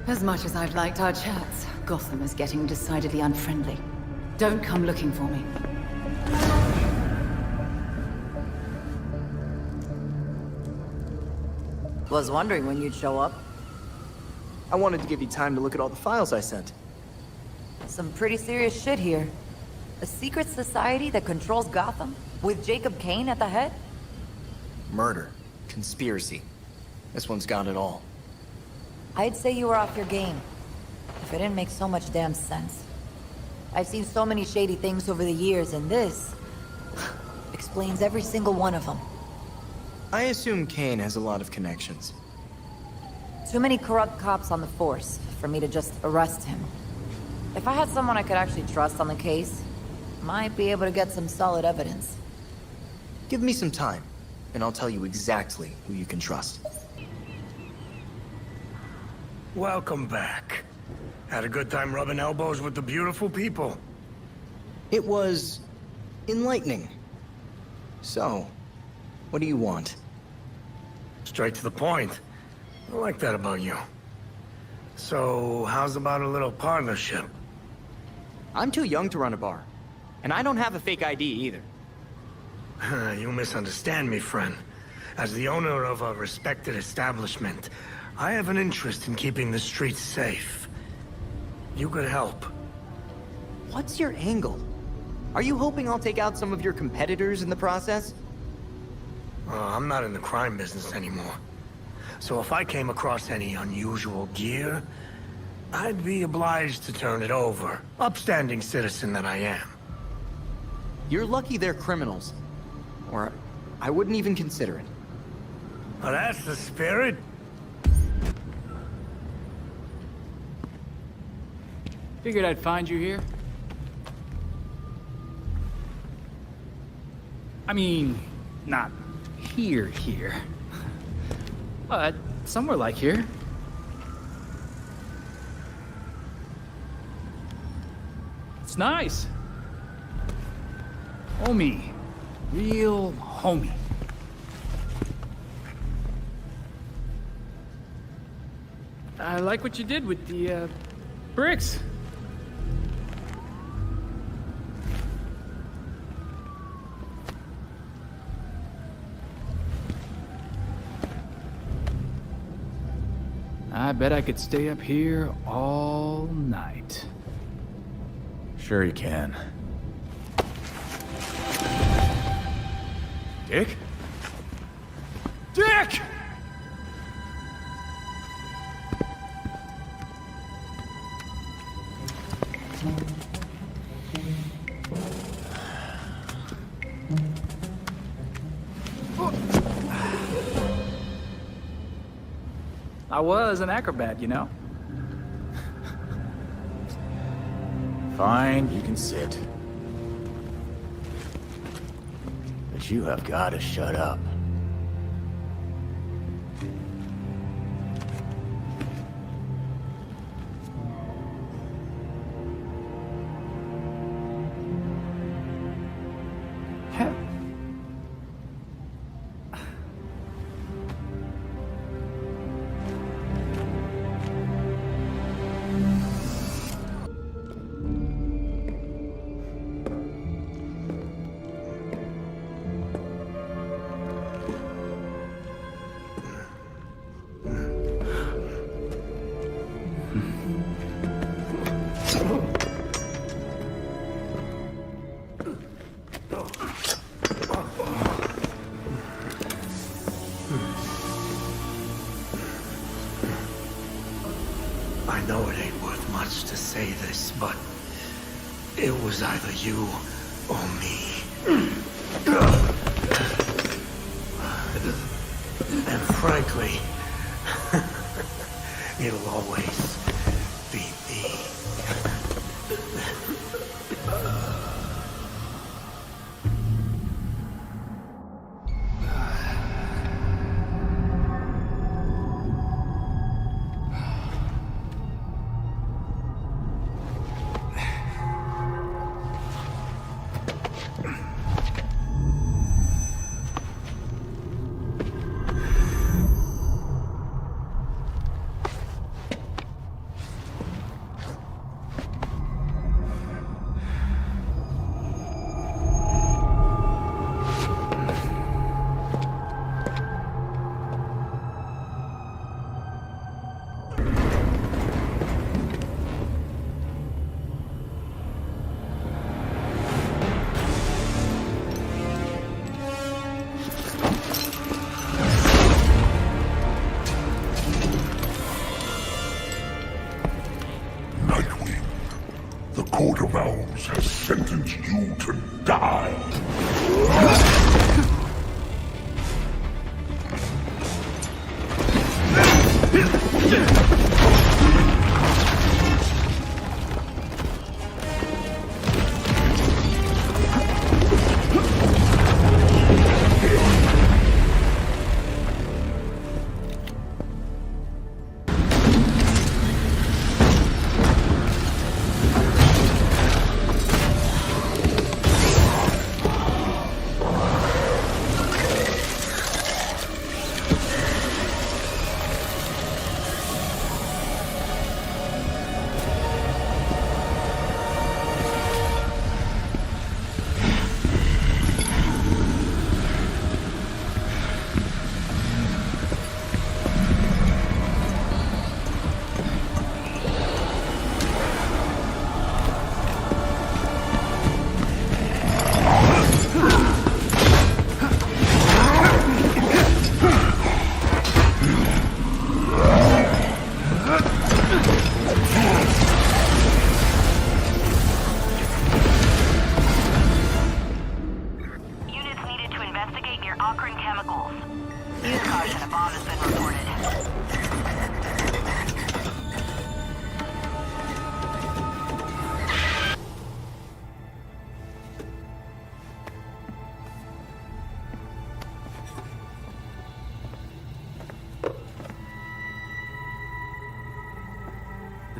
Speaker 15: As much as I've liked our chats, Gotham is getting decidedly unfriendly. Don't come looking for me.
Speaker 20: Was wondering when you'd show up.
Speaker 2: I wanted to give you time to look at all the files I sent.
Speaker 20: Some pretty serious shit here. A secret society that controls Gotham? With Jacob Kane at the head?
Speaker 2: Murder. Conspiracy. This one's got it all.
Speaker 20: I'd say you were off your game. If it didn't make so much damn sense. I've seen so many shady things over the years, and this explains every single one of them.
Speaker 2: I assume Kane has a lot of connections.
Speaker 20: Too many corrupt cops on the force for me to just arrest him. If I had someone I could actually trust on the case, might be able to get some solid evidence.
Speaker 2: Give me some time, and I'll tell you exactly who you can trust.
Speaker 21: Welcome back. Had a good time rubbing elbows with the beautiful people.
Speaker 2: It was enlightening. So, what do you want?
Speaker 21: Straight to the point. I like that about you. So, how's about a little partnership?
Speaker 7: I'm too young to run a bar. And I don't have a fake ID either.
Speaker 21: You misunderstand me, friend. As the owner of a respected establishment, I have an interest in keeping the streets safe. You could help.
Speaker 7: What's your angle? Are you hoping I'll take out some of your competitors in the process?
Speaker 21: I'm not in the crime business anymore. So if I came across any unusual gear, I'd be obliged to turn it over. Upstanding citizen that I am.
Speaker 7: You're lucky they're criminals. Or I wouldn't even consider it.
Speaker 21: Well, that's the spirit.
Speaker 8: Figured I'd find you here. I mean, not here. But Somewhere like here. It's nice. Homey. Real homey. I like what you did with the, bricks. I bet I could stay up here all night.
Speaker 5: Sure you can. Dick?
Speaker 8: Dick! I was an acrobat, you know?
Speaker 5: Fine, you can sit. But you have got to shut up.
Speaker 21: I know it ain't worth much to say this, but it was either you or me. And frankly, it'll always be me.
Speaker 3: The Court of Owls has sentenced you to die.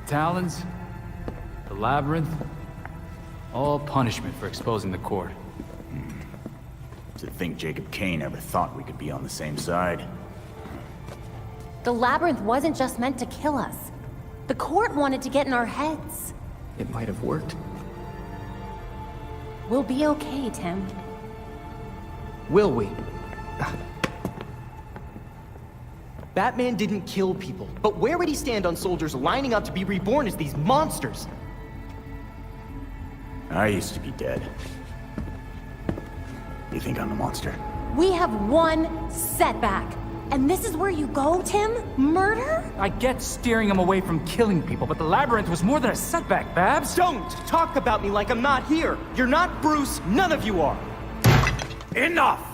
Speaker 8: Talons, the Labyrinth, all punishment for exposing the court.
Speaker 5: To think Jacob Kane ever thought we could be on the same side.
Speaker 10: The Labyrinth wasn't just meant to kill us. The court wanted to get in our heads.
Speaker 9: It might have worked.
Speaker 10: We'll be okay, Tim.
Speaker 9: Will we? Batman didn't kill people, but where would he stand on soldiers lining up to be reborn as these monsters?
Speaker 5: I used to be dead. You think I'm the monster?
Speaker 10: We have one setback. And this is where you go, Tim? Murder?
Speaker 8: I get steering him away from killing people, but the Labyrinth was more than a setback, Babs.
Speaker 9: Don't talk about me like I'm not here. You're not Bruce, none of you are.
Speaker 13: Enough!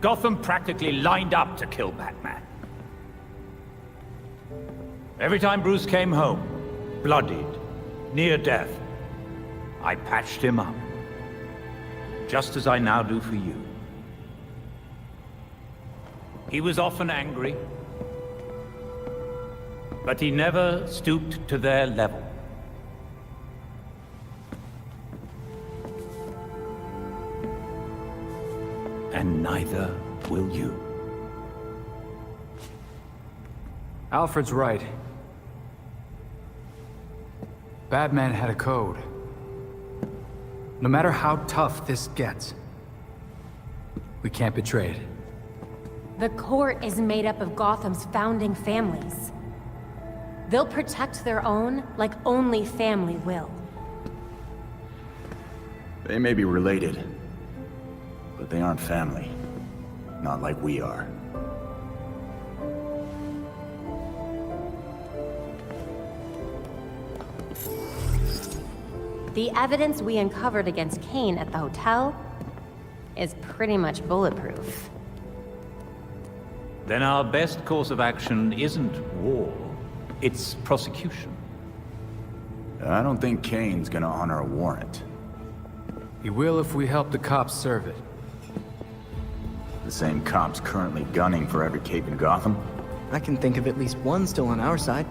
Speaker 13: Gotham practically lined up to kill Batman. Every time Bruce came home, bloodied, near death, I patched him up. Just as I now do for you. He was often angry, but he never stooped to their level. And neither will you.
Speaker 8: Alfred's right. Batman had a code. No matter how tough this gets, we can't betray it.
Speaker 10: The court is made up of Gotham's founding families. They'll protect their own like only family will.
Speaker 5: They may be related, but they aren't family. Not like we are.
Speaker 10: The evidence we uncovered against Kane at the hotel is pretty much bulletproof.
Speaker 13: Then our best course of action isn't war, it's prosecution.
Speaker 5: I don't think Kane's gonna honor a warrant.
Speaker 8: He will if we help the cops serve it.
Speaker 5: The same cops currently gunning for every cape in Gotham?
Speaker 9: I can think of at least one still on our side.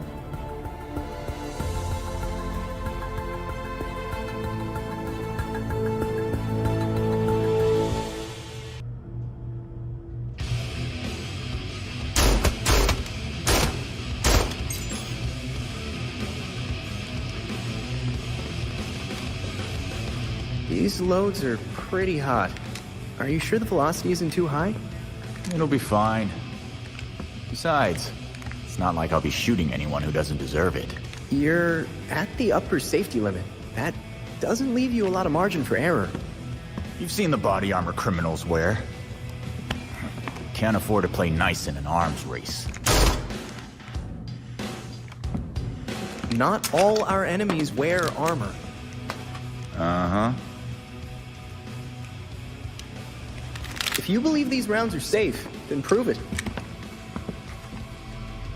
Speaker 2: These loads are pretty hot. Are you sure the velocity isn't too high?
Speaker 5: It'll be fine. Besides, it's not like I'll be shooting anyone who doesn't deserve it.
Speaker 2: You're at the upper safety limit. That doesn't leave you a lot of margin for error.
Speaker 5: You've seen the body armor criminals wear. Can't afford to play nice in an arms race.
Speaker 2: Not all our enemies wear armor.
Speaker 5: Uh-huh.
Speaker 2: If you believe these rounds are safe, then prove it.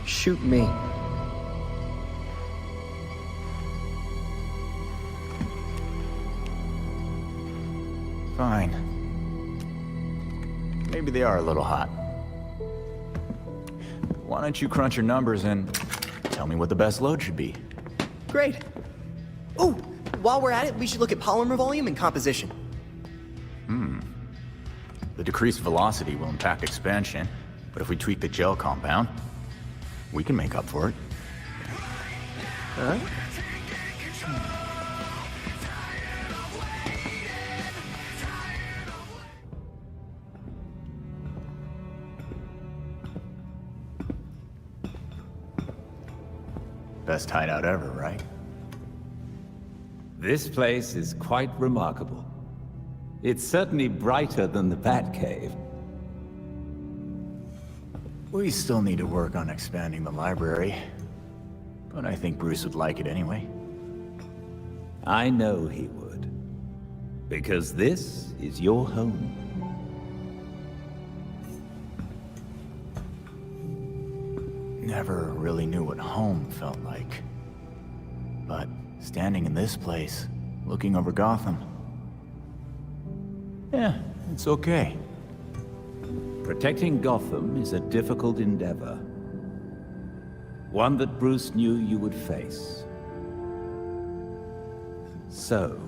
Speaker 2: Shoot me.
Speaker 5: Fine. Maybe they are a little hot. Why don't you crunch your numbers and tell me what the best load should be?
Speaker 2: Great. Oh, while we're at it, we should look at polymer volume and composition.
Speaker 5: The decreased velocity will impact expansion, but if we tweak the gel compound, we can make up for it.
Speaker 2: Huh?
Speaker 5: Best hideout ever, right?
Speaker 13: This place is quite remarkable. It's certainly brighter than the Batcave.
Speaker 5: We still need to work on expanding the library, but I think Bruce would like it anyway.
Speaker 13: I know he would. Because this is your home.
Speaker 5: Never really knew what home felt like. But standing in this place, looking over Gotham, Yeah, it's okay.
Speaker 13: Protecting Gotham is a difficult endeavor. One that Bruce knew you would face. So,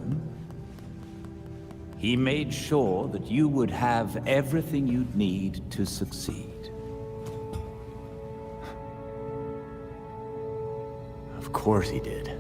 Speaker 13: he made sure that you would have everything you'd need to succeed.
Speaker 5: Of course he did.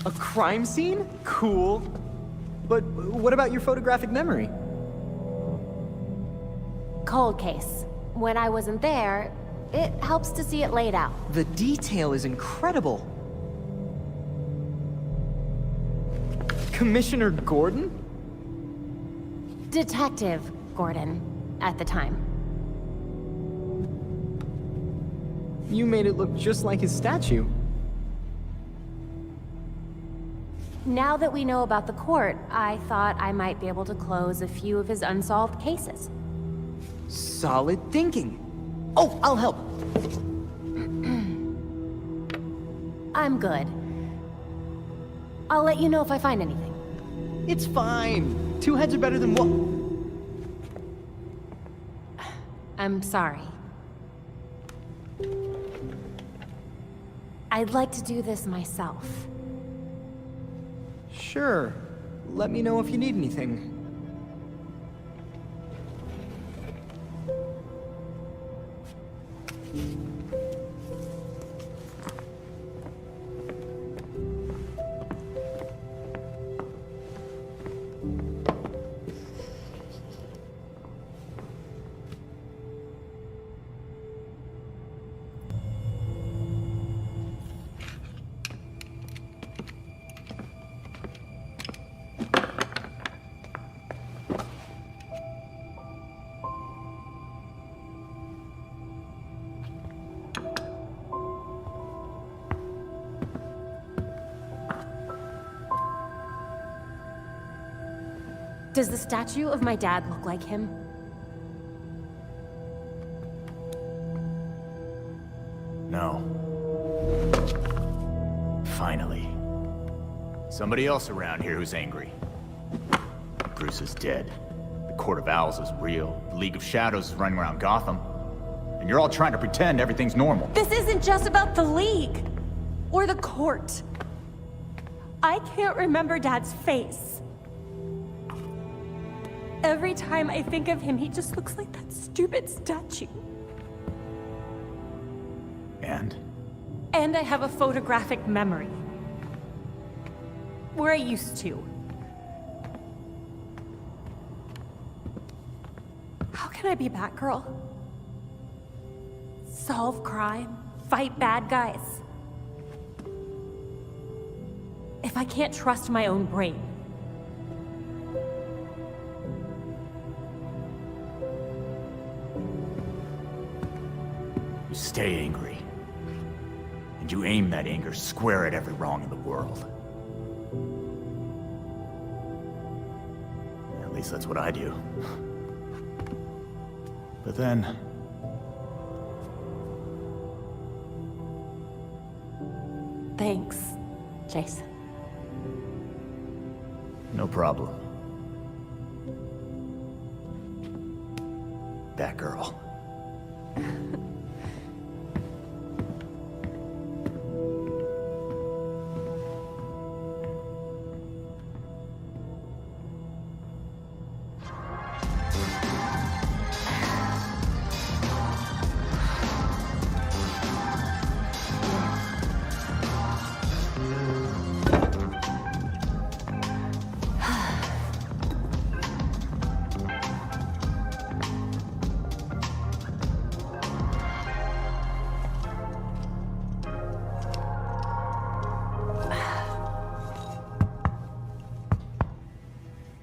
Speaker 9: A crime scene? Cool. But what about your photographic memory?
Speaker 10: Cold case. When I wasn't there, it helps to see it laid out.
Speaker 9: The detail is incredible. Commissioner Gordon?
Speaker 10: Detective Gordon, at the time.
Speaker 9: You made it look just like his statue.
Speaker 10: Now that we know about the court, I thought I might be able to close a few of his unsolved cases.
Speaker 9: Solid thinking. Oh, I'll help.
Speaker 10: I'm good. I'll let you know if I find anything.
Speaker 9: It's fine. Two heads are better than one.
Speaker 10: I'm sorry. I'd like to do this myself.
Speaker 9: Sure. Let me know if you need anything.
Speaker 10: Does the statue of my dad look like him?
Speaker 5: No. Finally. Somebody else around here who's angry. Bruce is dead. The Court of Owls is real. The League of Shadows is running around Gotham. And you're all trying to pretend everything's normal.
Speaker 10: This isn't just about the League. Or the court. I can't remember Dad's face. Every time I think of him, he just looks like that stupid statue.
Speaker 5: And?
Speaker 10: And I have a photographic memory. Where I used to. How can I be Batgirl? Solve crime, fight bad guys. If I can't trust my own brain.
Speaker 5: You stay angry. And you aim that anger square at every wrong in the world. At least that's what I do. But then...
Speaker 10: Thanks, Jason.
Speaker 5: No problem. Batgirl.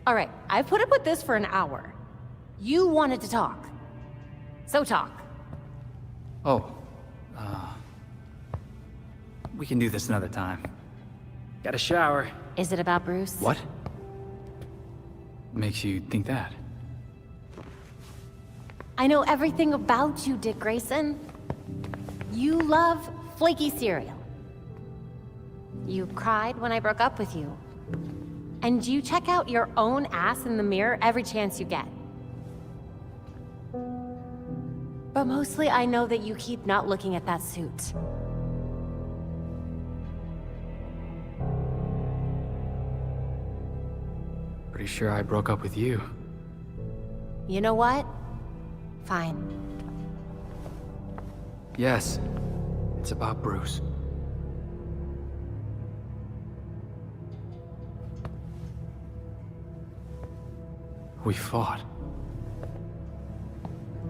Speaker 10: All right, I put up with this for an hour. You wanted to talk. So talk.
Speaker 8: Oh, we can do this another time. Got a shower.
Speaker 10: Is it about Bruce?
Speaker 8: What? Makes you think that?
Speaker 10: I know everything about you, Dick Grayson. You love flaky cereal. You cried when I broke up with you. And you check out your own ass in the mirror every chance you get. But mostly I know that you keep not looking at that suit.
Speaker 8: Pretty sure I broke up with you.
Speaker 10: You know what? Fine.
Speaker 8: Yes, it's about Bruce. We fought.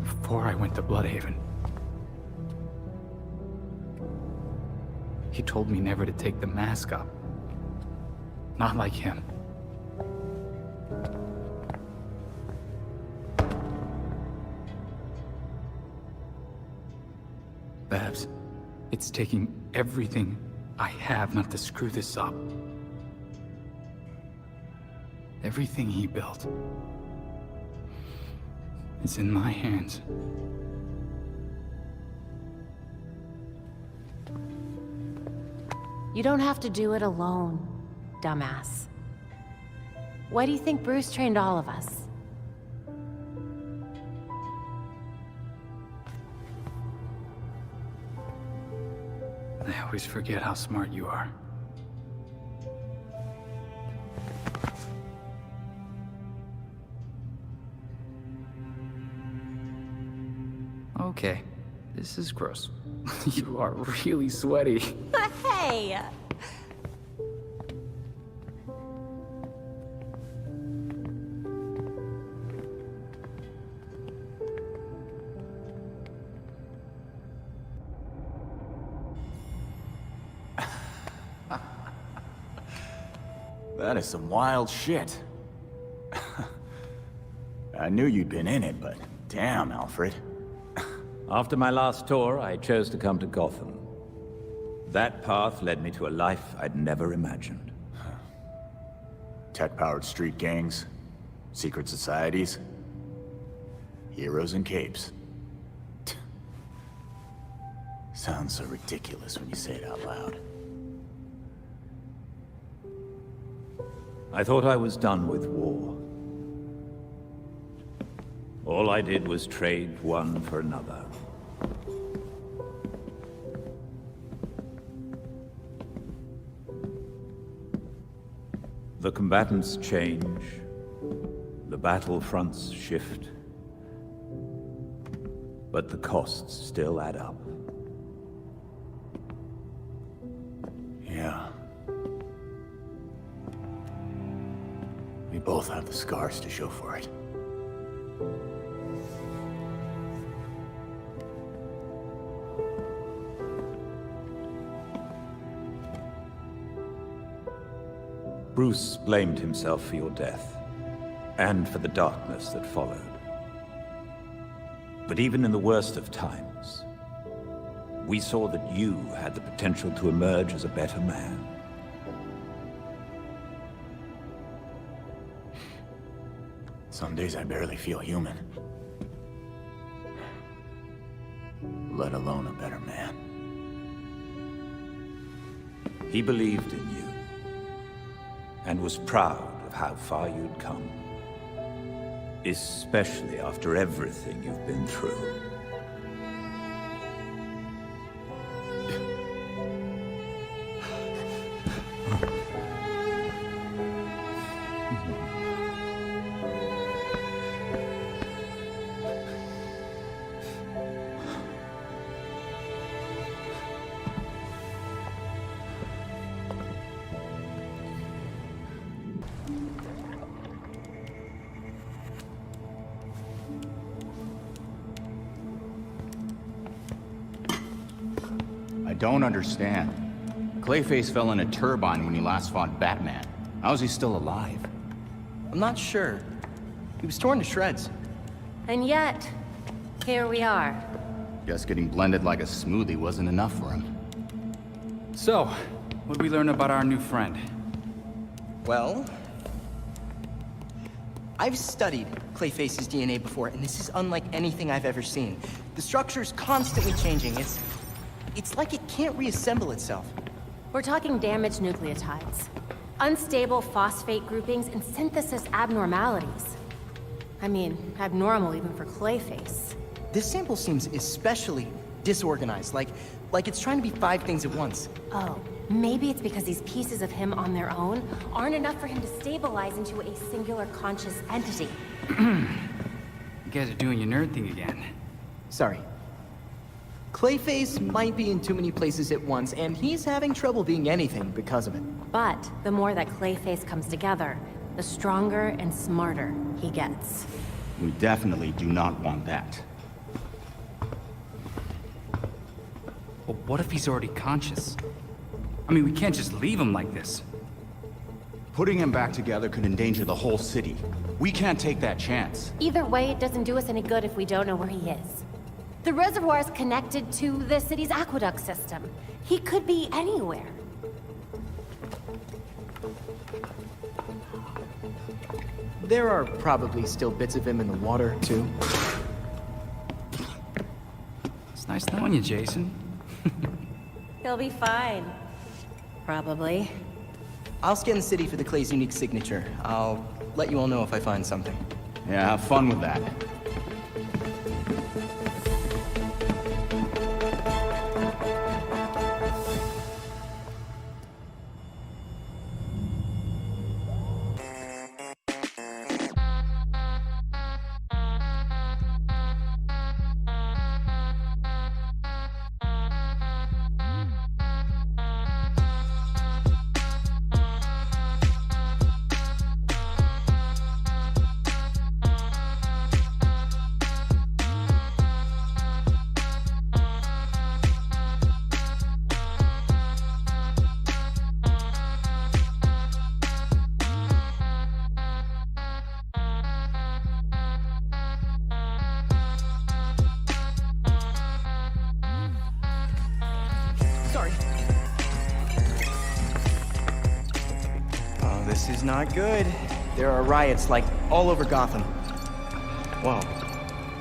Speaker 8: Before I went to Bloodhaven. He told me never to take the mask up. Not like him. Babs, it's taking everything I have not to screw this up. Everything he built. It's in my hands.
Speaker 10: You don't have to do it alone, dumbass. Why do you think Bruce trained all of us?
Speaker 8: I always forget how smart you are. Okay, this is gross. You are really sweaty.
Speaker 10: Hey!
Speaker 5: That is some wild shit. I knew you'd been in it, but damn, Alfred.
Speaker 13: After my last tour, I chose to come to Gotham. That path led me to a life I'd never imagined.
Speaker 5: Tech-powered street gangs, secret societies, heroes in capes. Sounds so ridiculous when you say it out loud.
Speaker 13: I thought I was done with war. All I did was trade one for another. The combatants change, the battlefronts shift, but the costs still add up.
Speaker 5: Yeah. We both have the scars to show for it.
Speaker 13: Bruce blamed himself for your death, and for the darkness that followed. But even in the worst of times, we saw that you had the potential to emerge as a better man.
Speaker 5: Some days I barely feel human. Let alone a better man.
Speaker 13: He believed in you, and was proud of how far you'd come. Especially after everything you've been through.
Speaker 6: I don't understand. Clayface fell in a turbine when he last fought Batman. How's he still alive?
Speaker 9: I'm not sure. He was torn to shreds.
Speaker 10: And yet, Here we are.
Speaker 6: Guess getting blended like a smoothie wasn't enough for him.
Speaker 8: So, what did we learn about our new friend?
Speaker 9: Well, I've studied Clayface's DNA before, and this is unlike anything I've ever seen. The structure's constantly changing. It's like it can't reassemble itself.
Speaker 10: We're talking damaged nucleotides, unstable phosphate groupings, and synthesis abnormalities. I mean, abnormal even for Clayface.
Speaker 9: This sample seems especially disorganized, like it's trying to be 5 things at once.
Speaker 10: Oh, maybe it's because these pieces of him on their own aren't enough for him to stabilize into a singular conscious entity.
Speaker 8: You guys are doing your nerd thing again.
Speaker 9: Sorry. Clayface might be in too many places at once, and he's having trouble being anything because of it.
Speaker 10: But the more that Clayface comes together, the stronger and smarter he gets.
Speaker 6: We definitely do not want that.
Speaker 8: But what if he's already conscious? I mean, we can't just leave him like this.
Speaker 6: Putting him back together could endanger the whole city. We can't take that chance.
Speaker 10: Either way, it doesn't do us any good if we don't know where he is. The reservoir is connected to the city's aqueduct system. He could be anywhere.
Speaker 9: There are probably still bits of him in the water, too.
Speaker 8: It's nice knowing you, Jason.
Speaker 10: He'll be fine. Probably.
Speaker 9: I'll scan the city for the Clay's unique signature. I'll let you all know if I find something.
Speaker 6: Yeah, have fun with that.
Speaker 9: This is not good. There are riots, like, all over Gotham. Whoa.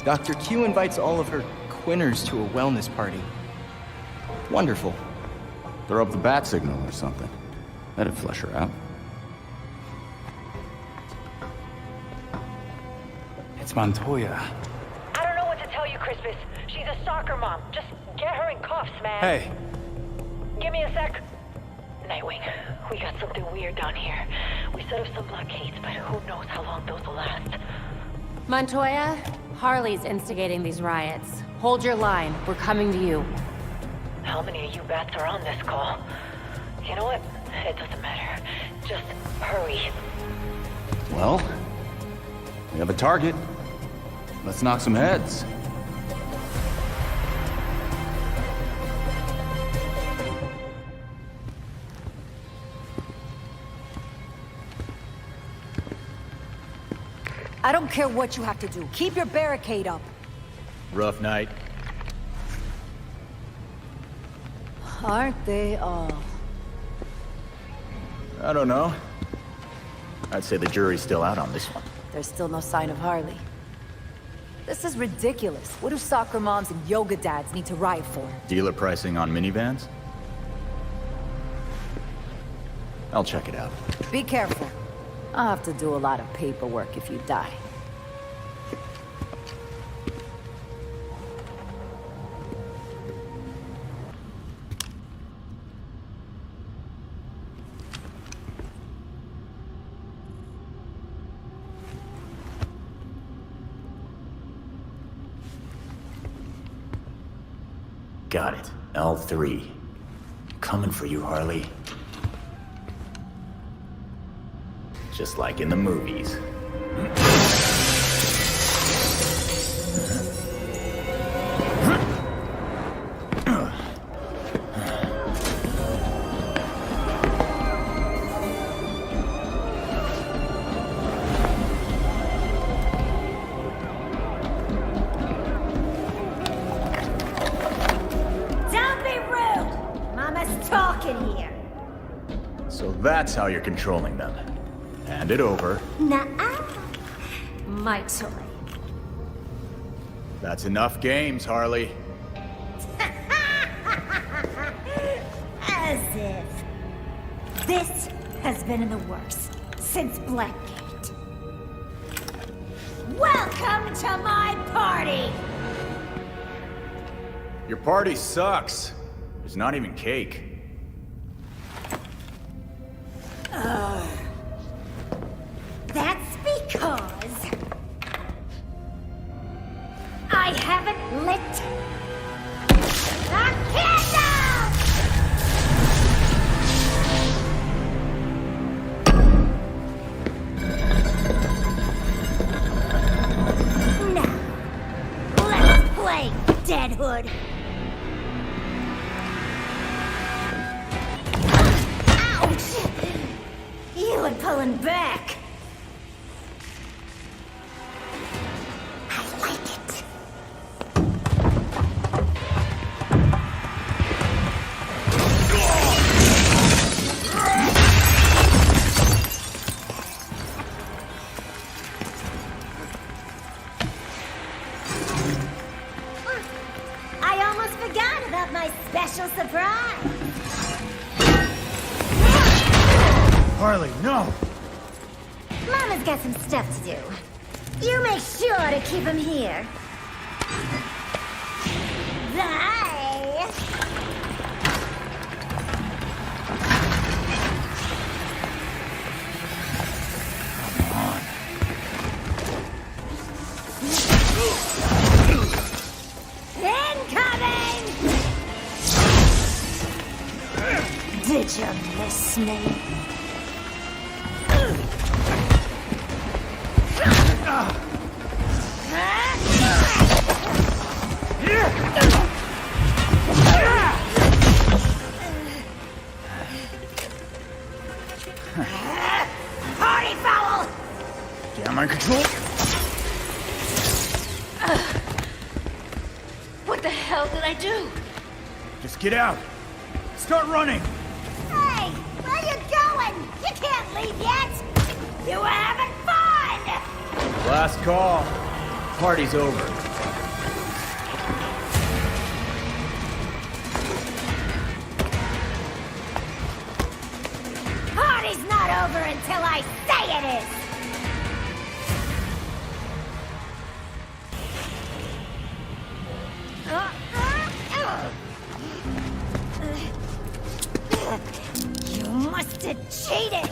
Speaker 9: Dr. Q invites all of her quinners to a wellness party. Wonderful.
Speaker 6: Throw up the bat signal or something. That'd flush her out.
Speaker 8: It's Montoya.
Speaker 1: I don't know what to tell you, Crispus. She's a soccer mom. Just get her in cuffs, man.
Speaker 8: Hey.
Speaker 1: Give me a sec. Nightwing, we got something weird down here. We set up some blockades, but who knows how long those will last.
Speaker 10: Montoya, Harley's instigating these riots. Hold your line. We're coming to you.
Speaker 1: How many of you bats are on this call? You know what? It doesn't matter. Just hurry.
Speaker 6: Well, we have a target. Let's knock some heads.
Speaker 20: I don't care what you have to do. Keep your barricade up.
Speaker 5: Rough night.
Speaker 20: Aren't they all?
Speaker 5: I don't know. I'd say the jury's still out on this one.
Speaker 20: There's still no sign of Harley. This is ridiculous. What do soccer moms and yoga dads need to riot for?
Speaker 5: Dealer pricing on minivans? I'll check it out.
Speaker 20: Be careful. I'll have to do a lot of paperwork if you die.
Speaker 5: Got it. L3. Coming for you, Harley. Just like in the movies.
Speaker 11: in here.
Speaker 5: So that's how you're controlling them. Hand it over.
Speaker 11: Nuh-uh. My toy.
Speaker 5: That's enough games, Harley.
Speaker 11: As if. This has been in the works since Blackgate. Welcome to my party!
Speaker 5: Your party sucks. There's not even cake.
Speaker 11: That's because I haven't lit a candle! Now, let's play, Deadhood. Ouch! You were pulling back. I like it. I almost forgot about my special surprise.
Speaker 21: Harley, no!
Speaker 11: Mama's got some stuff to do. You make sure to keep him here. Bye! Incoming! Did you miss me? Party foul!
Speaker 5: Damn, my control.
Speaker 15: What the hell did I do?
Speaker 5: Just get out. Start running.
Speaker 11: Hey, where you going? You can't leave yet. You were having fun.
Speaker 5: Last call. Party's over.
Speaker 11: Party's not over until I say it is. You must have cheated!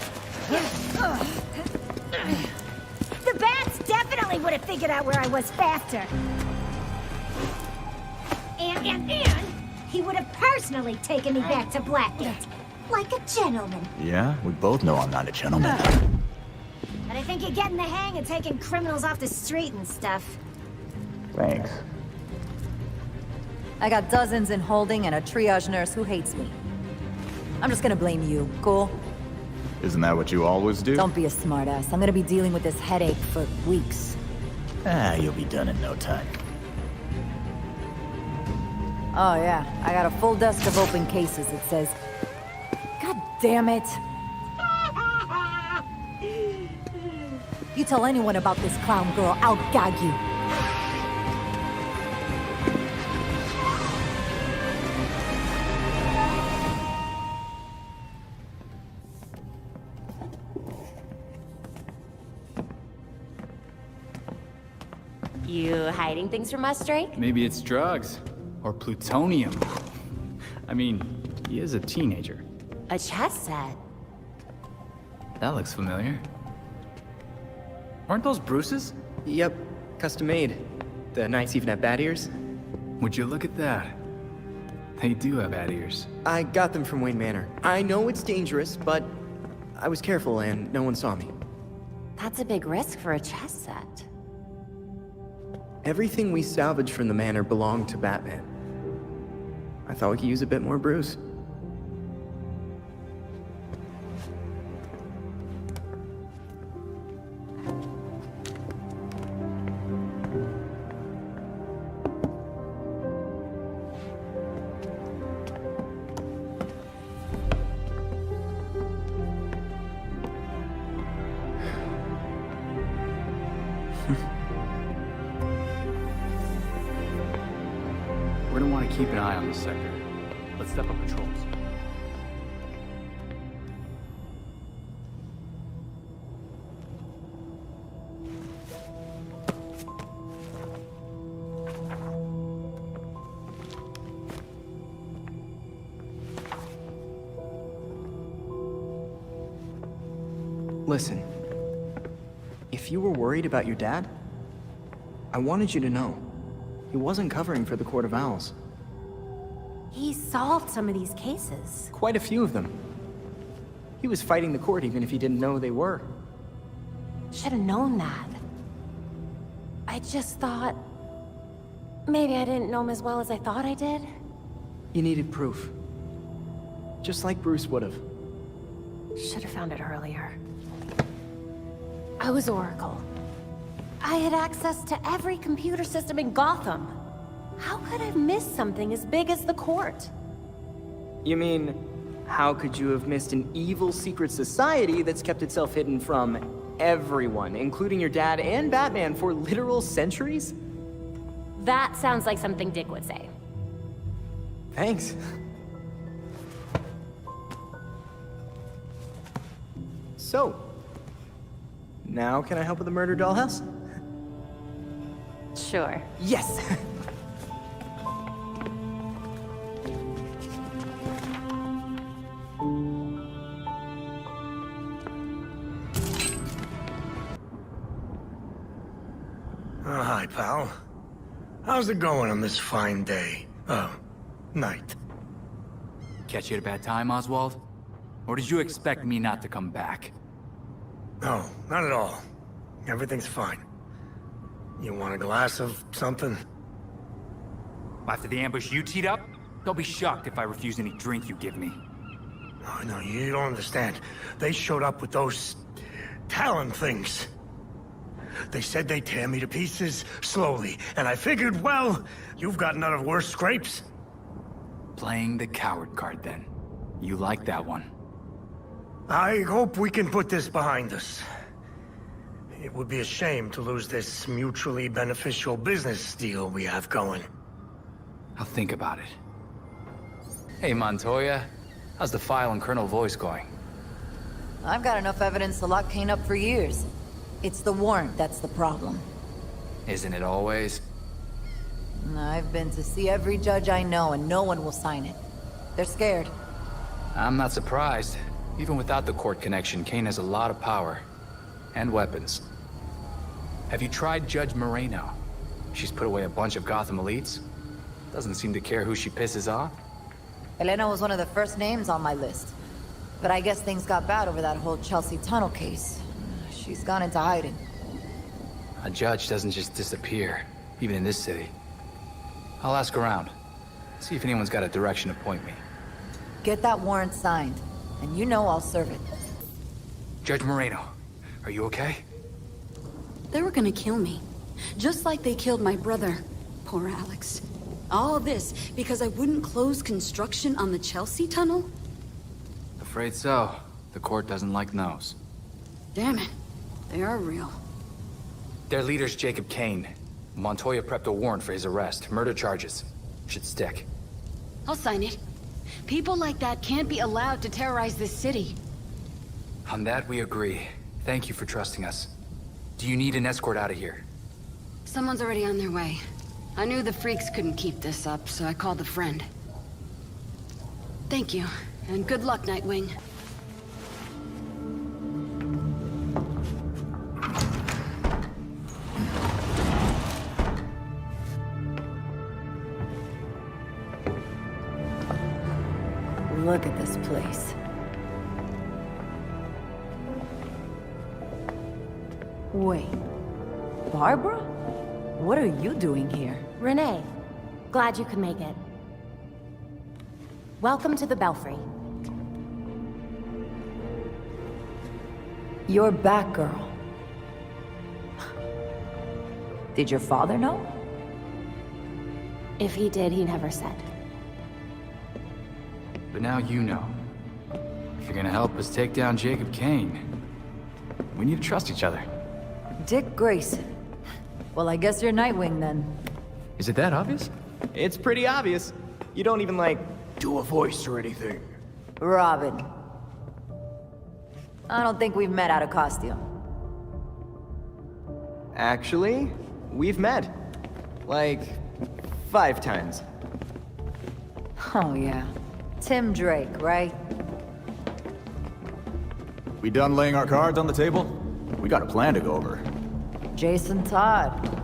Speaker 11: The bats definitely would have figured out where I was faster. And he would have personally taken me back to Blackgate. Like a gentleman.
Speaker 5: Yeah, we both know I'm not a gentleman.
Speaker 11: But I think you're getting the hang of taking criminals off the street and stuff.
Speaker 5: Thanks.
Speaker 20: I got dozens in holding and a triage nurse who hates me. I'm just gonna blame you, cool?
Speaker 5: Isn't that what you always do?
Speaker 20: Don't be a smartass. I'm gonna be dealing with this headache for weeks.
Speaker 5: Ah, you'll be done in no time.
Speaker 20: Oh yeah, I got a full desk of open cases, it says. God damn it! You tell anyone about this clown girl, I'll gag you.
Speaker 10: You hiding things from us, Drake?
Speaker 8: Maybe it's drugs. Or plutonium. I mean, he is a teenager.
Speaker 10: A chess set.
Speaker 8: That looks familiar. Aren't those Bruce's?
Speaker 9: Yep, custom made. The knights even have bat ears.
Speaker 8: Would you look at that? They do have bat ears.
Speaker 9: I got them from Wayne Manor. I know it's dangerous, but I was careful and no one saw me.
Speaker 10: That's a big risk for a chess set.
Speaker 9: Everything we salvaged from the manor belonged to Batman. I thought we could use a bit more Bruce.
Speaker 8: keep an eye on this sector. Let's step up patrols.
Speaker 2: Listen, if you were worried about your dad, I wanted you to know, he wasn't covering for the Court of Owls.
Speaker 10: He solved some of these cases.
Speaker 2: Quite a few of them. He was fighting the court even if he didn't know they were.
Speaker 10: Should have known that. I just thought... maybe I didn't know him as well as I thought I did.
Speaker 2: You needed proof. Just like Bruce would have.
Speaker 10: Should have found it earlier. I was Oracle. I had access to every computer system in Gotham. How could I have missed something as big as the court?
Speaker 2: You mean, how could you have missed an evil secret society that's kept itself hidden from everyone, including your dad and Batman, for literal centuries?
Speaker 10: That sounds like something Dick would say.
Speaker 2: Thanks. So, now can I help with the murder dollhouse?
Speaker 10: Sure.
Speaker 2: Yes!
Speaker 21: Oh, hi, pal. How's it going on this fine day? Night.
Speaker 8: Catch you at a bad time, Oswald? Or did you expect me not to come back?
Speaker 21: No, not at all. Everything's fine. You want a glass of something?
Speaker 8: After the ambush you teed up, don't be shocked if I refuse any drink you give me.
Speaker 21: Oh, no, you don't understand. They showed up with those... Talon things. They said they'd tear me to pieces, slowly, and I figured, well, you've got none of worse scrapes.
Speaker 8: Playing the coward card, then. You like that one.
Speaker 21: I hope we can put this behind us. It would be a shame to lose this mutually beneficial business deal we have going.
Speaker 8: I'll think about it. Hey, Montoya. How's the file and Colonel Voice going?
Speaker 20: I've got enough evidence to lock Kane up for years. It's the warrant that's the problem.
Speaker 8: Isn't it always?
Speaker 20: I've been to see every judge I know, and no one will sign it. They're scared.
Speaker 8: I'm not surprised. Even without the court connection, Kane has a lot of power. And weapons. Have you tried Judge Moreno? She's put away a bunch of Gotham elites. Doesn't seem to care who she pisses off.
Speaker 20: Elena was one of the first names on my list. But I guess things got bad over that whole Chelsea Tunnel case. She's gone into hiding.
Speaker 8: A judge doesn't just disappear, even in this city. I'll ask around. See if anyone's got a direction to point me.
Speaker 20: Get that warrant signed, and you know I'll serve it.
Speaker 8: Judge Moreno, are you okay?
Speaker 12: They were gonna kill me. Just like they killed my brother. Poor Alex. All this because I wouldn't close construction on the Chelsea Tunnel?
Speaker 8: Afraid so. The court doesn't like no's.
Speaker 12: Damn it. They are real.
Speaker 8: Their leader's Jacob Kane. Montoya prepped a warrant for his arrest. Murder charges. Should stick.
Speaker 12: I'll sign it. People like that can't be allowed to terrorize this city.
Speaker 8: On that, we agree. Thank you for trusting us. Do you need an escort out of here?
Speaker 12: Someone's already on their way. I knew the freaks couldn't keep this up, so I called a friend. Thank you, and good luck, Nightwing.
Speaker 20: Look at this place. Wait. Barbara? What are you doing here?
Speaker 10: Renee, glad you could make it. Welcome to the Belfry.
Speaker 20: You're Batgirl. Did your father know?
Speaker 10: If he did, he never said.
Speaker 8: But now you know. If you're gonna help us take down Jacob Kane, we need to trust each other.
Speaker 20: Dick Grayson. Well, I guess you're Nightwing then.
Speaker 8: Is it that obvious?
Speaker 2: It's pretty obvious. You don't even, like,
Speaker 5: do a voice or anything.
Speaker 20: Robin. I don't think we've met out of costume.
Speaker 2: Actually, we've met. Like, 5 times.
Speaker 20: Oh, yeah. Tim Drake, right?
Speaker 5: We done laying our cards on the table? We got a plan to go over.
Speaker 20: Jason Todd.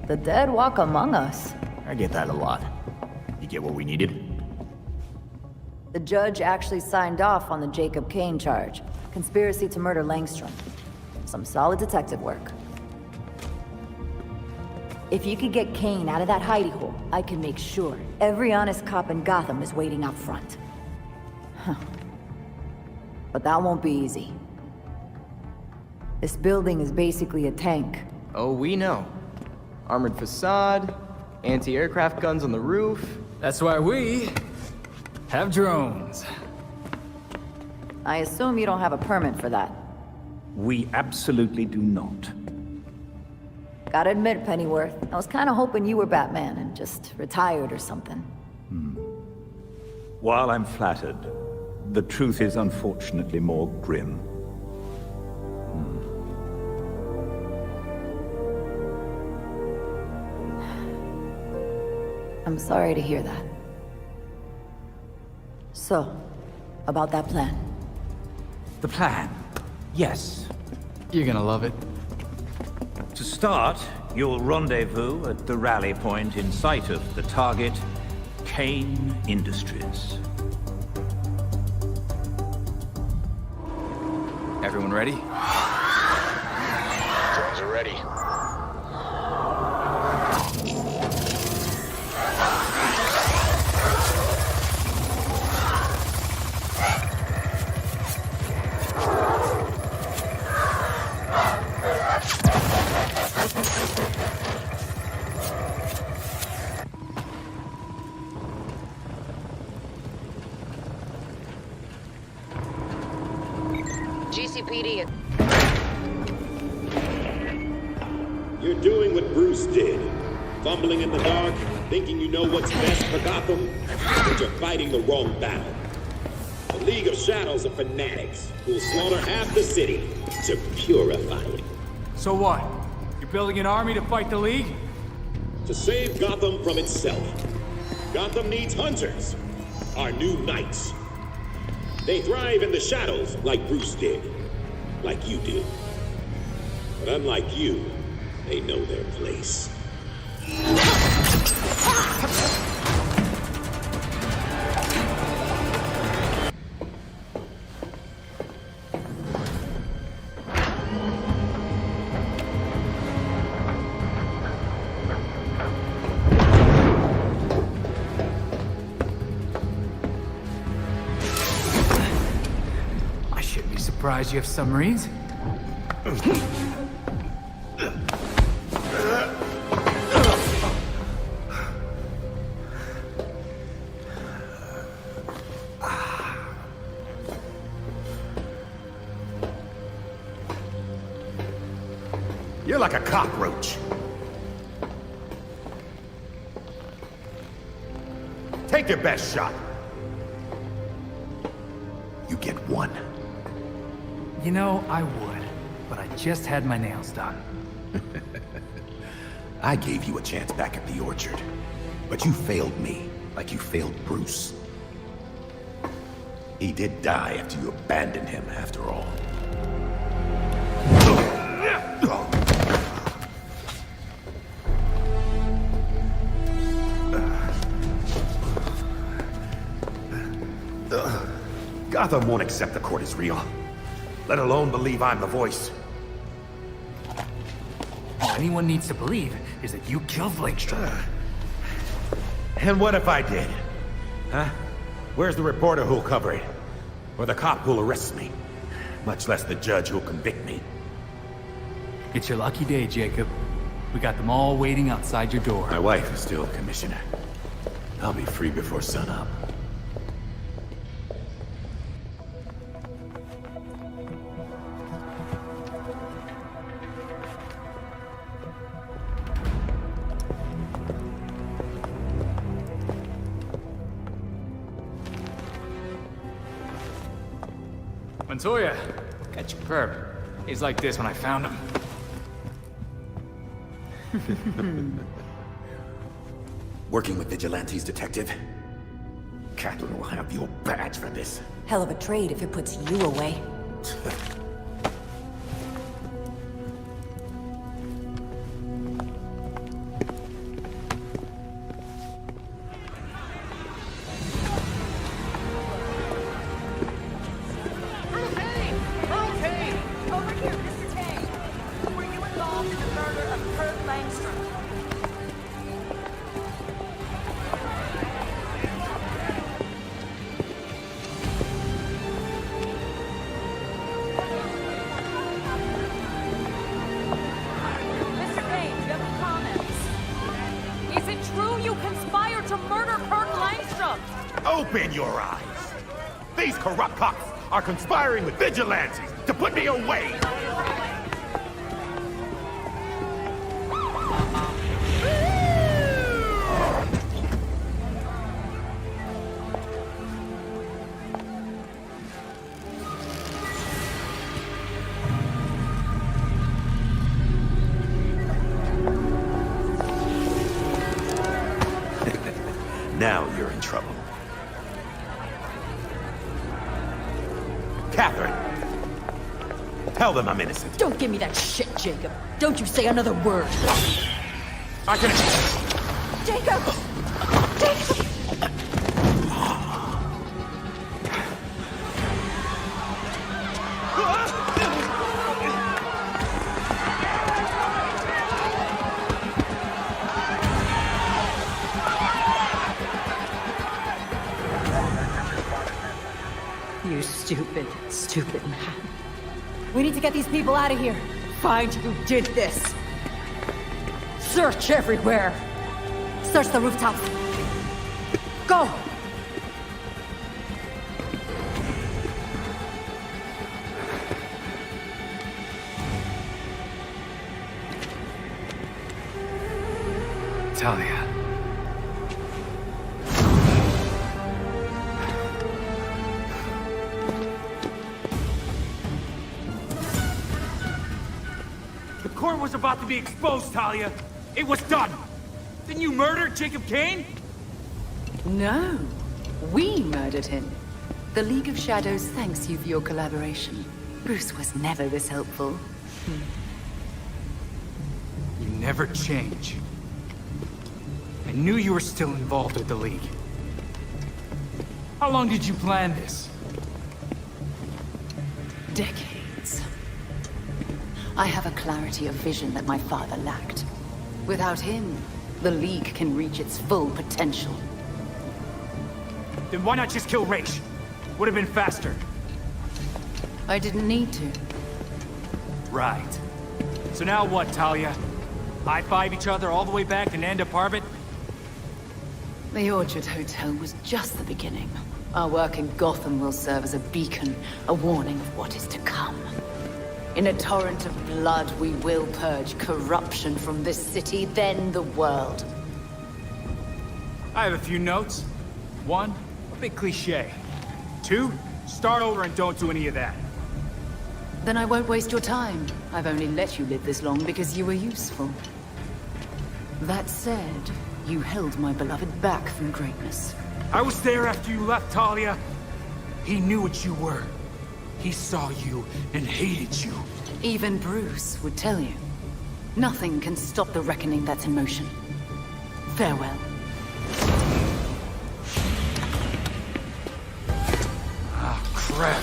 Speaker 20: The dead walk among us.
Speaker 5: I get that a lot. You get what we needed?
Speaker 20: The judge actually signed off on the Jacob Kane charge. Conspiracy to murder Langstrom. Some solid detective work. If you could get Kane out of that hidey hole, I can make sure every honest cop in Gotham is waiting out front. Huh. But that won't be easy. This building is basically a tank.
Speaker 2: Oh, we know. Armored facade, anti-aircraft guns on the roof.
Speaker 8: That's why we have drones.
Speaker 20: I assume you don't have a permit for that.
Speaker 13: We absolutely do not.
Speaker 20: Gotta admit, Pennyworth, I was kinda hoping you were Batman and just retired or something.
Speaker 13: While I'm flattered, the truth is unfortunately more grim.
Speaker 20: I'm sorry to hear that. So, about that plan.
Speaker 13: The plan? Yes.
Speaker 8: You're gonna love it.
Speaker 13: To start, you'll rendezvous at the rally point in sight of the target, Kane Industries.
Speaker 6: Everyone ready?
Speaker 16: Drones are ready.
Speaker 15: GCPD.
Speaker 17: You're doing what Bruce did. Fumbling in the dark, thinking you know what's best for Gotham, but you're fighting the wrong battle. The League of Shadows are fanatics who'll slaughter half the city to purify it.
Speaker 8: So what? You're building an army to fight the League?
Speaker 17: To save Gotham from itself. Gotham needs hunters, our new knights. They thrive in the shadows like Bruce did, like you did. But unlike you, they know their place.
Speaker 8: Surprised you have submarines?
Speaker 4: You're like a cockroach. Take your best shot. You get one.
Speaker 8: You know, I would, but I just had my nails done.
Speaker 4: I gave you a chance back at the orchard, but you failed me, like you failed Bruce. He did die after you abandoned him, after all. Gotham won't accept the court is real. Let alone believe I'm the voice.
Speaker 8: All anyone needs to believe is that you killed Langstrom.
Speaker 4: And what if I did? Huh? Where's the reporter who'll cover it? Or the cop who'll arrest me? Much less the judge who'll convict me.
Speaker 8: It's your lucky day, Jacob. We got them all waiting outside your door.
Speaker 4: My wife is still commissioner. I'll be free before sunup.
Speaker 8: Montoya, catch your perp. He's like this when I found him.
Speaker 4: Working with vigilantes, Detective? Catherine will have your badge for this.
Speaker 10: Hell of a trade if it puts you away.
Speaker 18: Open your eyes! These corrupt cops are conspiring with vigilantes to put me away!
Speaker 4: Now you're in trouble. Catherine! Tell them I'm innocent.
Speaker 12: Don't give me that shit, Jacob. Don't you say another word.
Speaker 18: I can...
Speaker 12: Jacob! Jacob!
Speaker 15: You stupid, stupid man.
Speaker 10: We need to get these people out of here.
Speaker 15: Find who did this. Search everywhere.
Speaker 10: Search the rooftops. Go!
Speaker 8: Talia.
Speaker 18: The court was about to be exposed, Talia. It was done. Didn't you murder Jacob Kane?
Speaker 15: No. We murdered him. The League of Shadows thanks you for your collaboration. Bruce was never this helpful.
Speaker 8: You never change. I knew you were still involved with the League. How long did you plan this?
Speaker 15: Decades. I have a clarity of vision that my father lacked. Without him, the League can reach its full potential.
Speaker 18: Then why not just kill Raish? Would have been faster.
Speaker 15: I didn't need to.
Speaker 18: Right. So now what, Talia? High-five each other all the way back to Nanda Parbat?
Speaker 15: The Orchard Hotel was just the beginning. Our work in Gotham will serve as a beacon, a warning of what is to come. In a torrent of blood, we will purge corruption from this city, then the world.
Speaker 18: I have a few notes. 1, a bit cliché. 2, start over and don't do any of that.
Speaker 15: Then I won't waste your time. I've only let you live this long because you were useful. That said, you held my beloved back from greatness.
Speaker 18: I was there after you left, Talia. He knew what you were. He saw you and hated you.
Speaker 15: Even Bruce would tell you. Nothing can stop the reckoning that's in motion. Farewell.
Speaker 8: Ah, crap.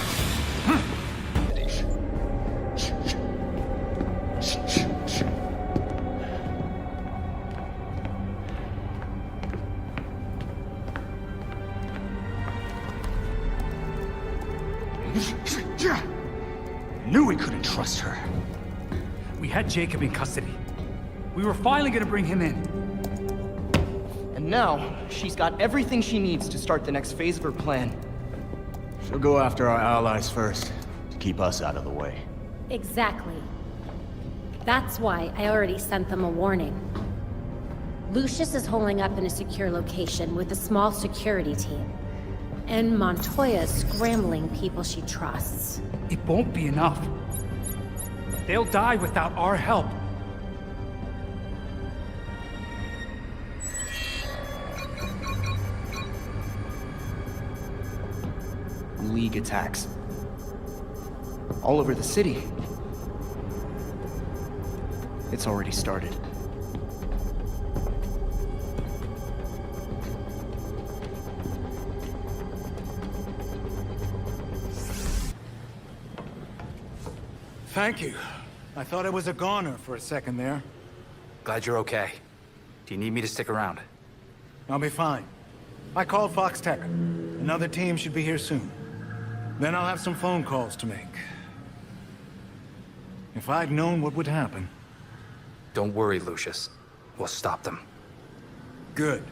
Speaker 18: Knew we couldn't trust her. We had Jacob in custody. We were finally gonna bring him in.
Speaker 7: And now, she's got everything she needs to start the next phase of her plan.
Speaker 5: She'll go after our allies first, to keep us out of the way.
Speaker 10: Exactly. That's why I already sent them a warning. Lucius is holing up in a secure location with a small security team. And Montoya's scrambling people she trusts.
Speaker 18: It won't be enough. They'll die without our help.
Speaker 7: League attacks. All over the city. It's already started.
Speaker 18: Thank you. I thought I was a goner for a second there.
Speaker 6: Glad you're okay. Do you need me to stick around?
Speaker 18: I'll be fine. I called Fox Tech. Another team should be here soon. Then I'll have some phone calls to make. If I'd known what would happen.
Speaker 6: Don't worry, Lucius. We'll stop them.
Speaker 18: Good.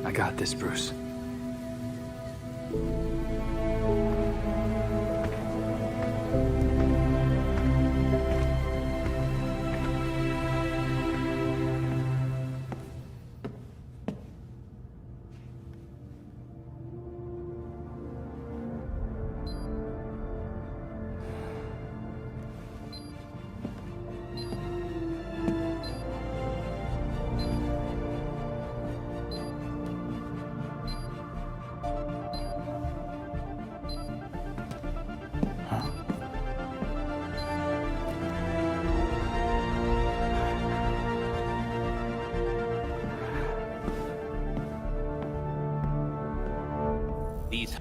Speaker 6: I got this, Bruce.
Speaker 13: These...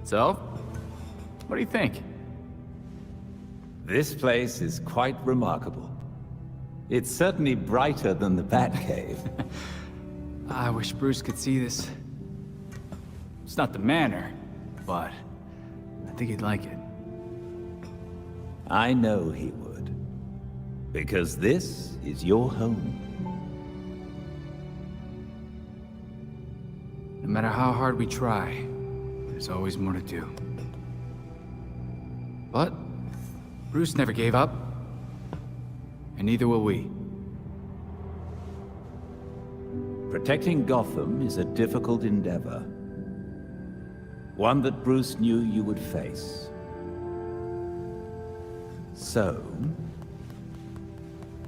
Speaker 6: So? What do you think?
Speaker 13: This place is quite remarkable. It's certainly brighter than the Batcave.
Speaker 8: I wish Bruce could see this. It's not the manor, but I think he'd like it.
Speaker 13: I know he would. Because this is your home.
Speaker 8: No matter how hard we try, there's always more to do. But Bruce never gave up, and neither will we.
Speaker 13: Protecting Gotham is a difficult endeavor. One that Bruce knew you would face. So,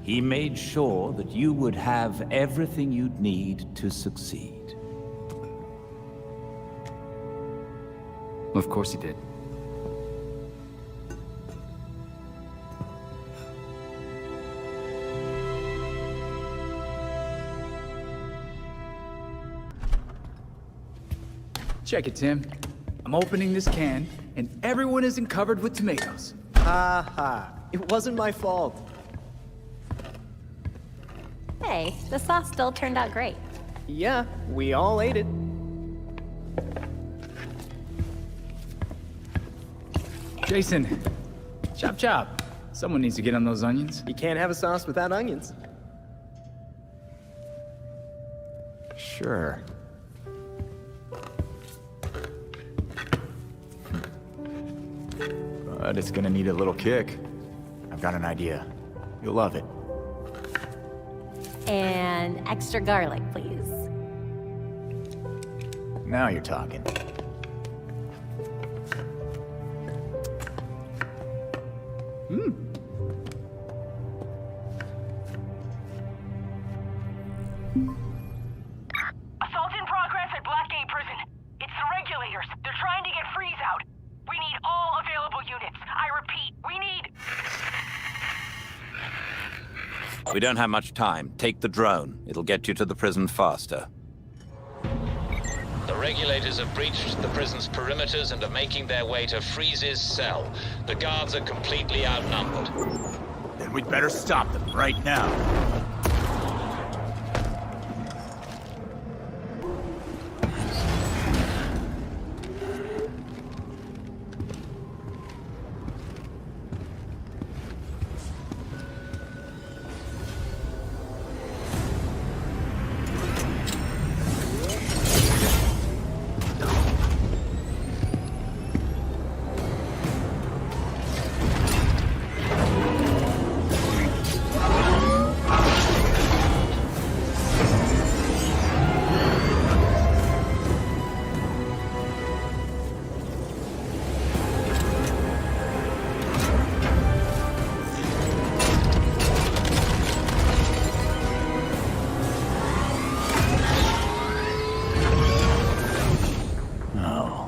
Speaker 13: he made sure that you would have everything you'd need to succeed.
Speaker 8: Of course he did. Check it, Tim. I'm opening this can, and everyone isn't covered with tomatoes.
Speaker 2: Ha ha. It wasn't my fault.
Speaker 10: Hey, the sauce still turned out great.
Speaker 2: Yeah, we all ate it.
Speaker 8: Jason, chop chop. Someone needs to get on those onions.
Speaker 2: You can't have a sauce without onions.
Speaker 5: Sure. But it's gonna need a little kick. I've got an idea. You'll love it.
Speaker 10: And extra garlic, please.
Speaker 5: Now you're talking.
Speaker 1: Assault in progress at Blackgate Prison. It's the regulators. They're trying to get Freeze out. We need all available units. I repeat, we need...
Speaker 13: We don't have much time. Take the drone. It'll get you to the prison faster.
Speaker 16: The regulators have breached the prison's perimeters and are making their way to Freeze's cell. The guards are completely outnumbered.
Speaker 6: Then we'd better stop them right now.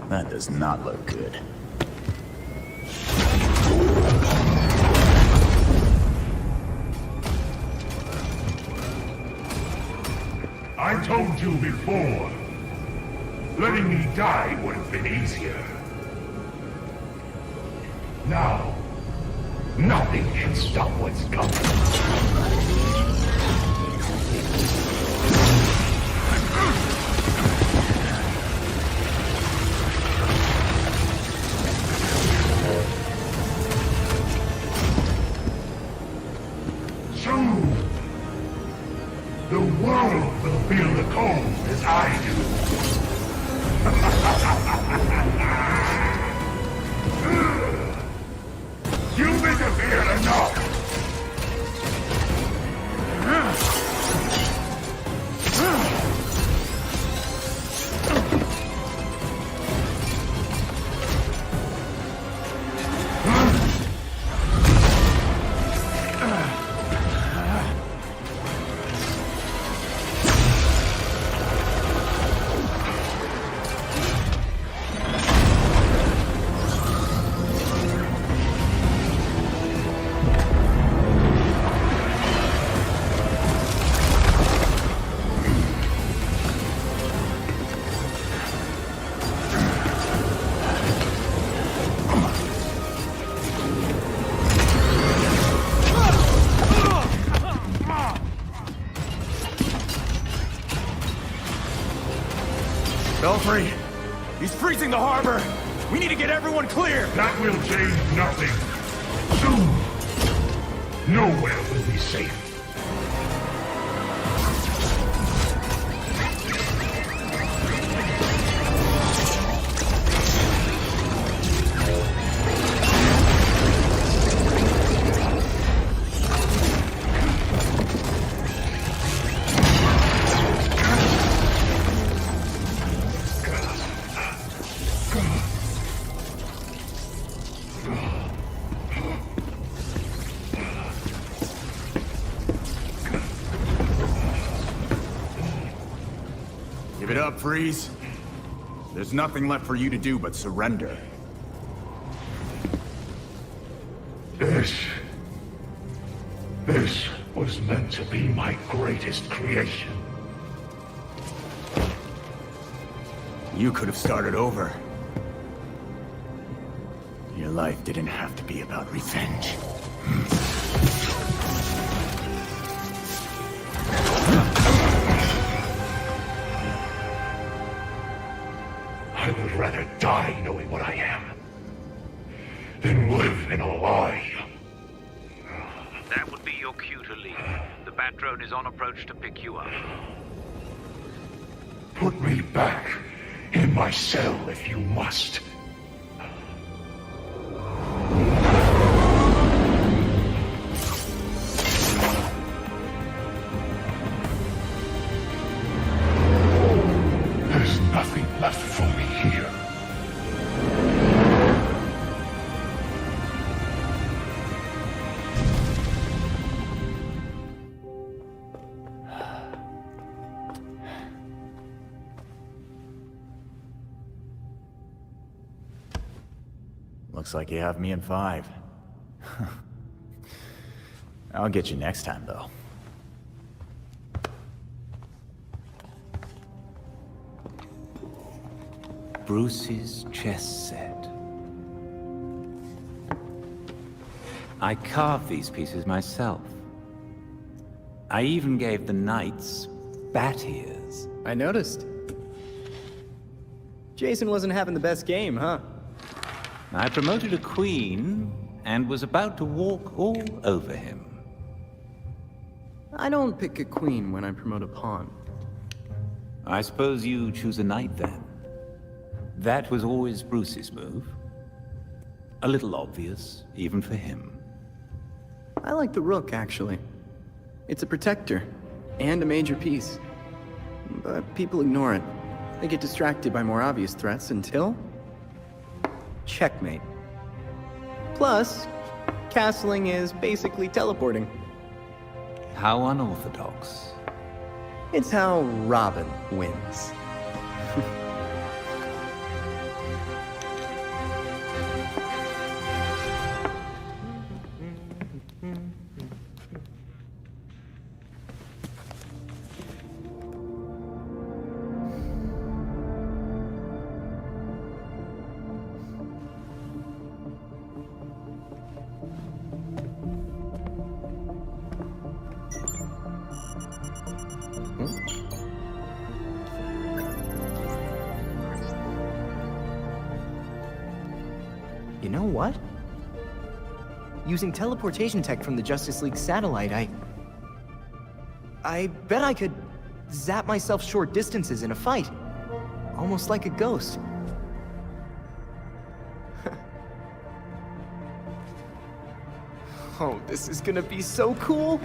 Speaker 5: That does not look good.
Speaker 3: I told you before. Letting me die would have been easier. Now, nothing can stop what's coming. The world will feel the cold as I do. You've interfered enough.
Speaker 6: Belfry, he's freezing the harbor. We need to get everyone clear.
Speaker 3: That will change nothing. Soon, nowhere will be safe.
Speaker 6: Give it up, Freeze. There's nothing left for you to do but surrender.
Speaker 3: This was meant to be my greatest creation.
Speaker 6: You could have started over. Your life didn't have to be about revenge.
Speaker 3: I would rather die knowing what I am than live in a lie.
Speaker 13: That would be your cue to leave. The bat drone is on approach to pick you up.
Speaker 3: Put me back in my cell if you must. There's nothing left for me here.
Speaker 5: Looks like you have me in 5. I'll get you next time, though.
Speaker 13: Bruce's chess set. I carved these pieces myself. I even gave the knights bat ears.
Speaker 2: I noticed. Jason wasn't having the best game, huh?
Speaker 13: I promoted a queen and was about to walk all over him.
Speaker 2: I don't pick a queen when I promote a pawn.
Speaker 13: I suppose you choose a knight then. That was always Bruce's move. A little obvious, even for him.
Speaker 2: I like the rook, actually. It's a protector, and a major piece. But people ignore it. They get distracted by more obvious threats until... checkmate. Plus, castling is basically teleporting.
Speaker 13: How unorthodox.
Speaker 2: It's how Robin wins. You know what? Using teleportation tech from the Justice League satellite, I bet I could zap myself short distances in a fight. Almost like a ghost. Oh, this is gonna be so cool!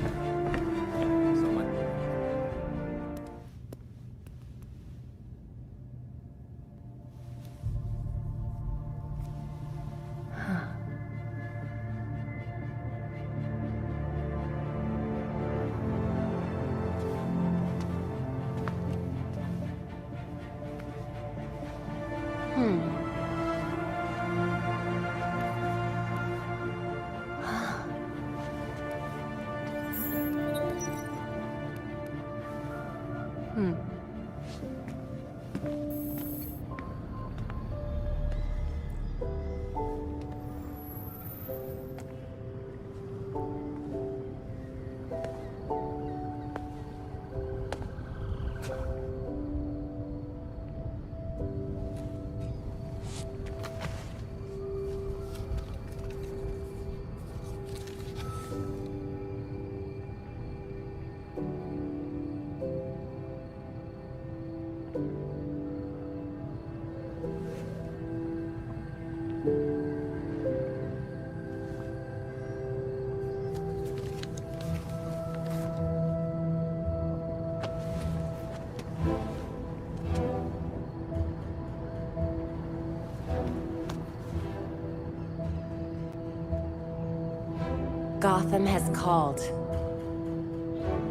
Speaker 10: Gotham has called,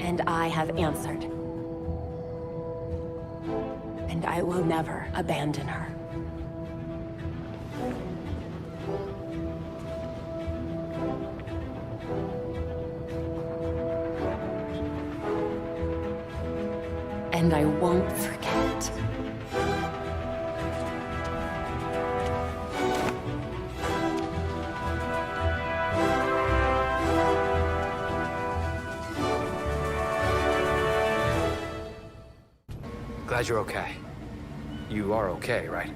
Speaker 10: and I have answered. And I will never abandon her. And I won't forget.
Speaker 8: Glad you're okay. You are okay, right?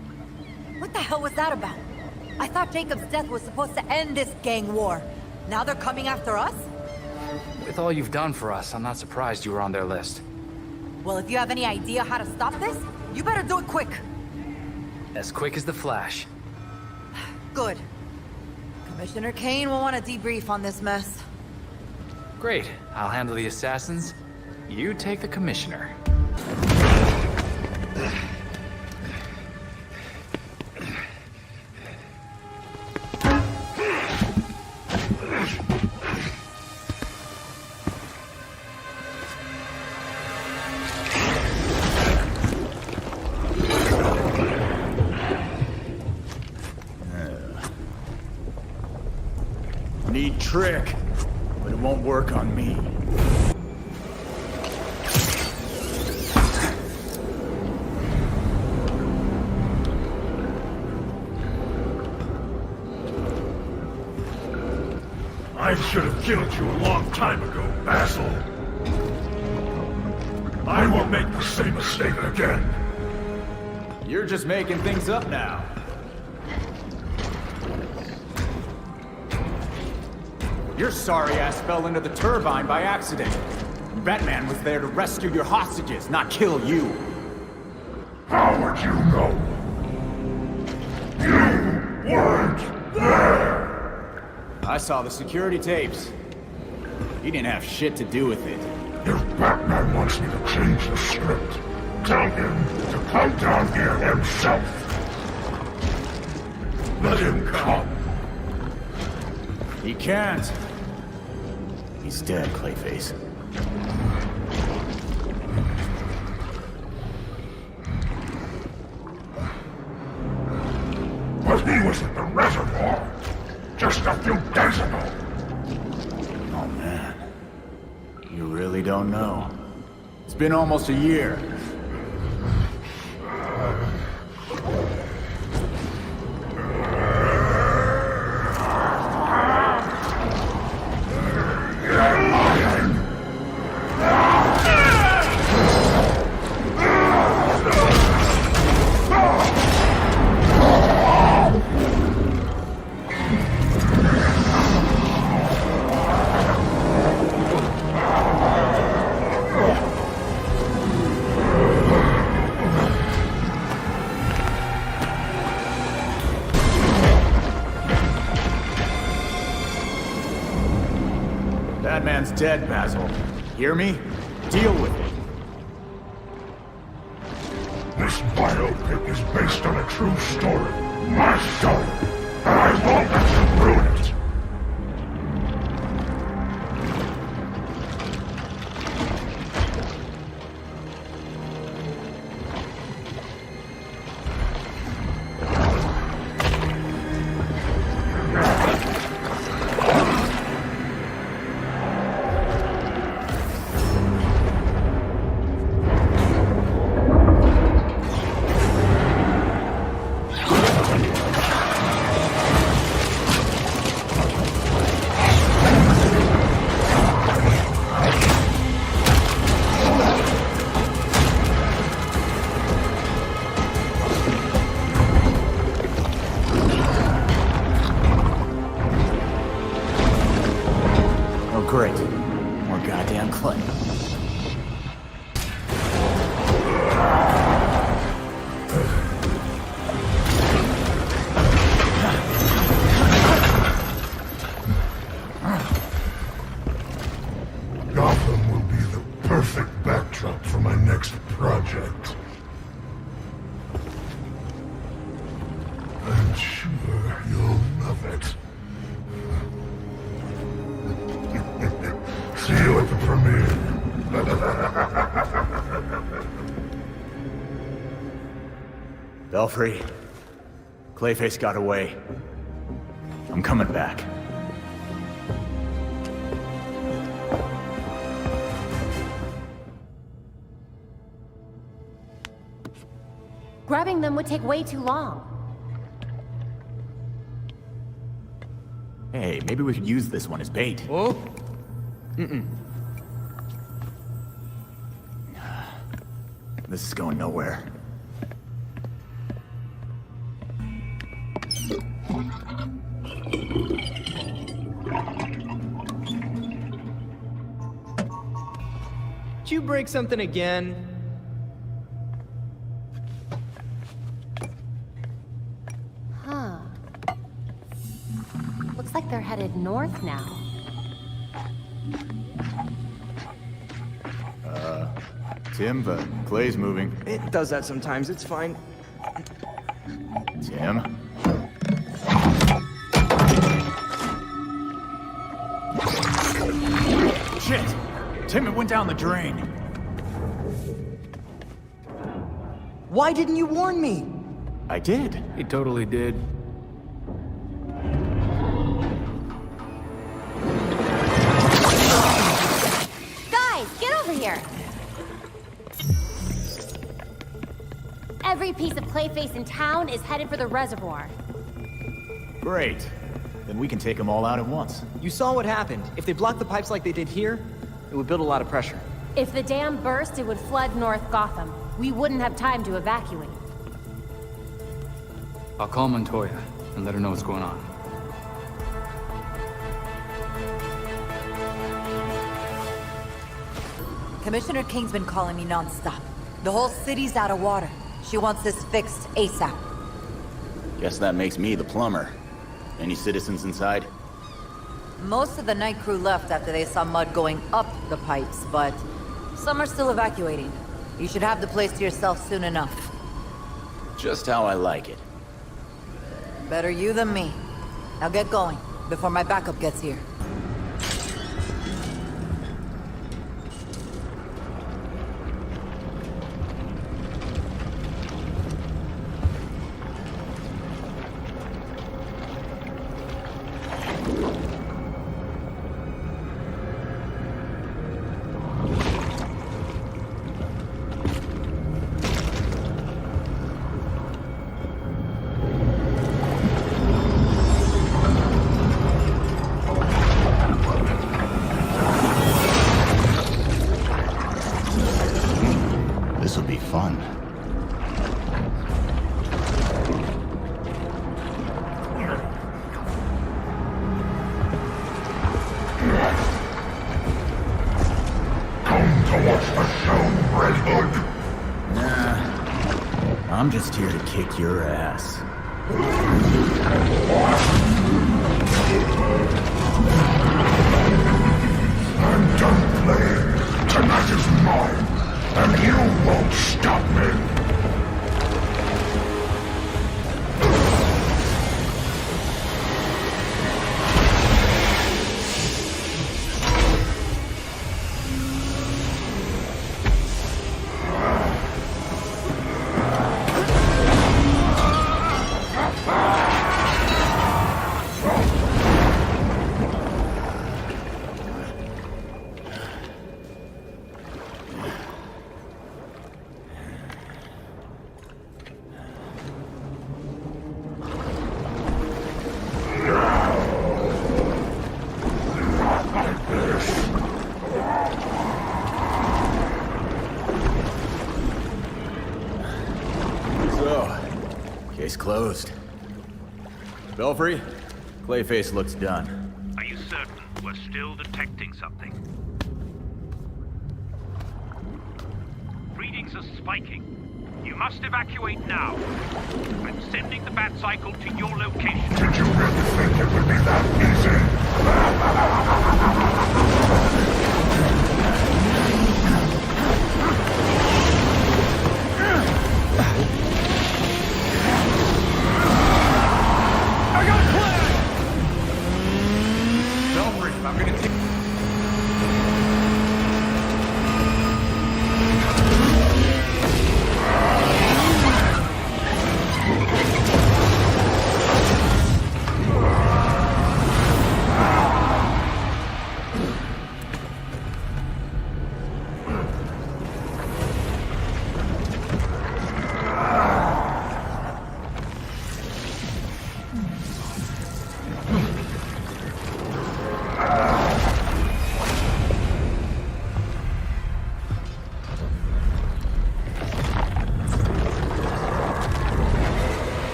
Speaker 20: What the hell was that about? I thought Jacob's death was supposed to end this gang war. Now they're coming after us?
Speaker 8: With all you've done for us, I'm not surprised you were on their list.
Speaker 20: Well, if you have any idea how to stop this, you better do it quick.
Speaker 8: As quick as the Flash.
Speaker 20: Good. Commissioner Kane will want to debrief on this mess.
Speaker 8: Great. I'll handle the assassins. You take the Commissioner.
Speaker 5: Neat trick, but it won't work on me.
Speaker 21: I should have killed you a long time ago, Basil. I won't make the same mistake again.
Speaker 6: You're just making things up now. Your sorry ass fell into the turbine by accident. Batman was there to rescue your hostages, not kill you.
Speaker 21: How would you know? You weren't there!
Speaker 6: I saw the security tapes. You didn't have shit to do with it.
Speaker 21: If Batman wants me to change the script, tell him to come down here himself. Let him come.
Speaker 6: He can't. He's dead, Clayface.
Speaker 21: But he was at the reservoir just a few days ago.
Speaker 6: Oh man. You really don't know. It's been almost a year. Batman's dead, Basil. Hear me? Deal with it.
Speaker 21: This biopic is based on a true story. My story. And I won't let you ruin it.
Speaker 6: Great. More goddamn clay.
Speaker 21: Gotham will be the perfect backdrop for my next project. I'm sure you'll love it. See you at the premiere.
Speaker 6: Belfry, Clayface got away. I'm coming back.
Speaker 10: Grabbing them would take way too long.
Speaker 6: Hey, maybe we could use this one as bait. Oh? This is going nowhere.
Speaker 7: Did you break something again?
Speaker 10: Huh. Looks like they're headed north now.
Speaker 5: Tim, the clay's moving.
Speaker 7: It does that sometimes, it's fine.
Speaker 5: Tim?
Speaker 6: Shit! Tim, it went down the drain.
Speaker 7: Why didn't you warn me?
Speaker 6: I did.
Speaker 8: He totally did.
Speaker 10: Guys, get over here! Every piece of Clayface in town is headed for the reservoir.
Speaker 6: Great.
Speaker 5: Then we can take them all out at once.
Speaker 9: You saw what happened. If they blocked the pipes like they did here, it would build a lot of pressure.
Speaker 10: If the dam burst, it would flood North Gotham. We wouldn't have time to evacuate.
Speaker 8: I'll call Montoya and let her know what's going on.
Speaker 20: Commissioner King's been calling me non-stop. The whole city's out of water. She wants this fixed ASAP.
Speaker 5: Guess that makes me the plumber. Any citizens inside?
Speaker 20: Most of the night crew left after they saw mud going up the pipes, but some are still evacuating. You should have the place to yourself soon enough.
Speaker 5: Just how I like it.
Speaker 20: Better you than me. Now get going, before my backup gets here.
Speaker 5: This'll be fun.
Speaker 3: Come to watch the show, Red Hood.
Speaker 5: Nah, I'm just here to kick your ass.
Speaker 3: I'm done playing. Tonight is mine, and you won't stop me.
Speaker 5: Case closed. Belfry, Clayface looks done.
Speaker 14: Are you certain we're still detecting something? Readings are spiking. You must evacuate now. I'm sending the bat cycle to your location.
Speaker 3: Did you really think it would be that
Speaker 18: I got a plan! Belfry, I'm gonna take...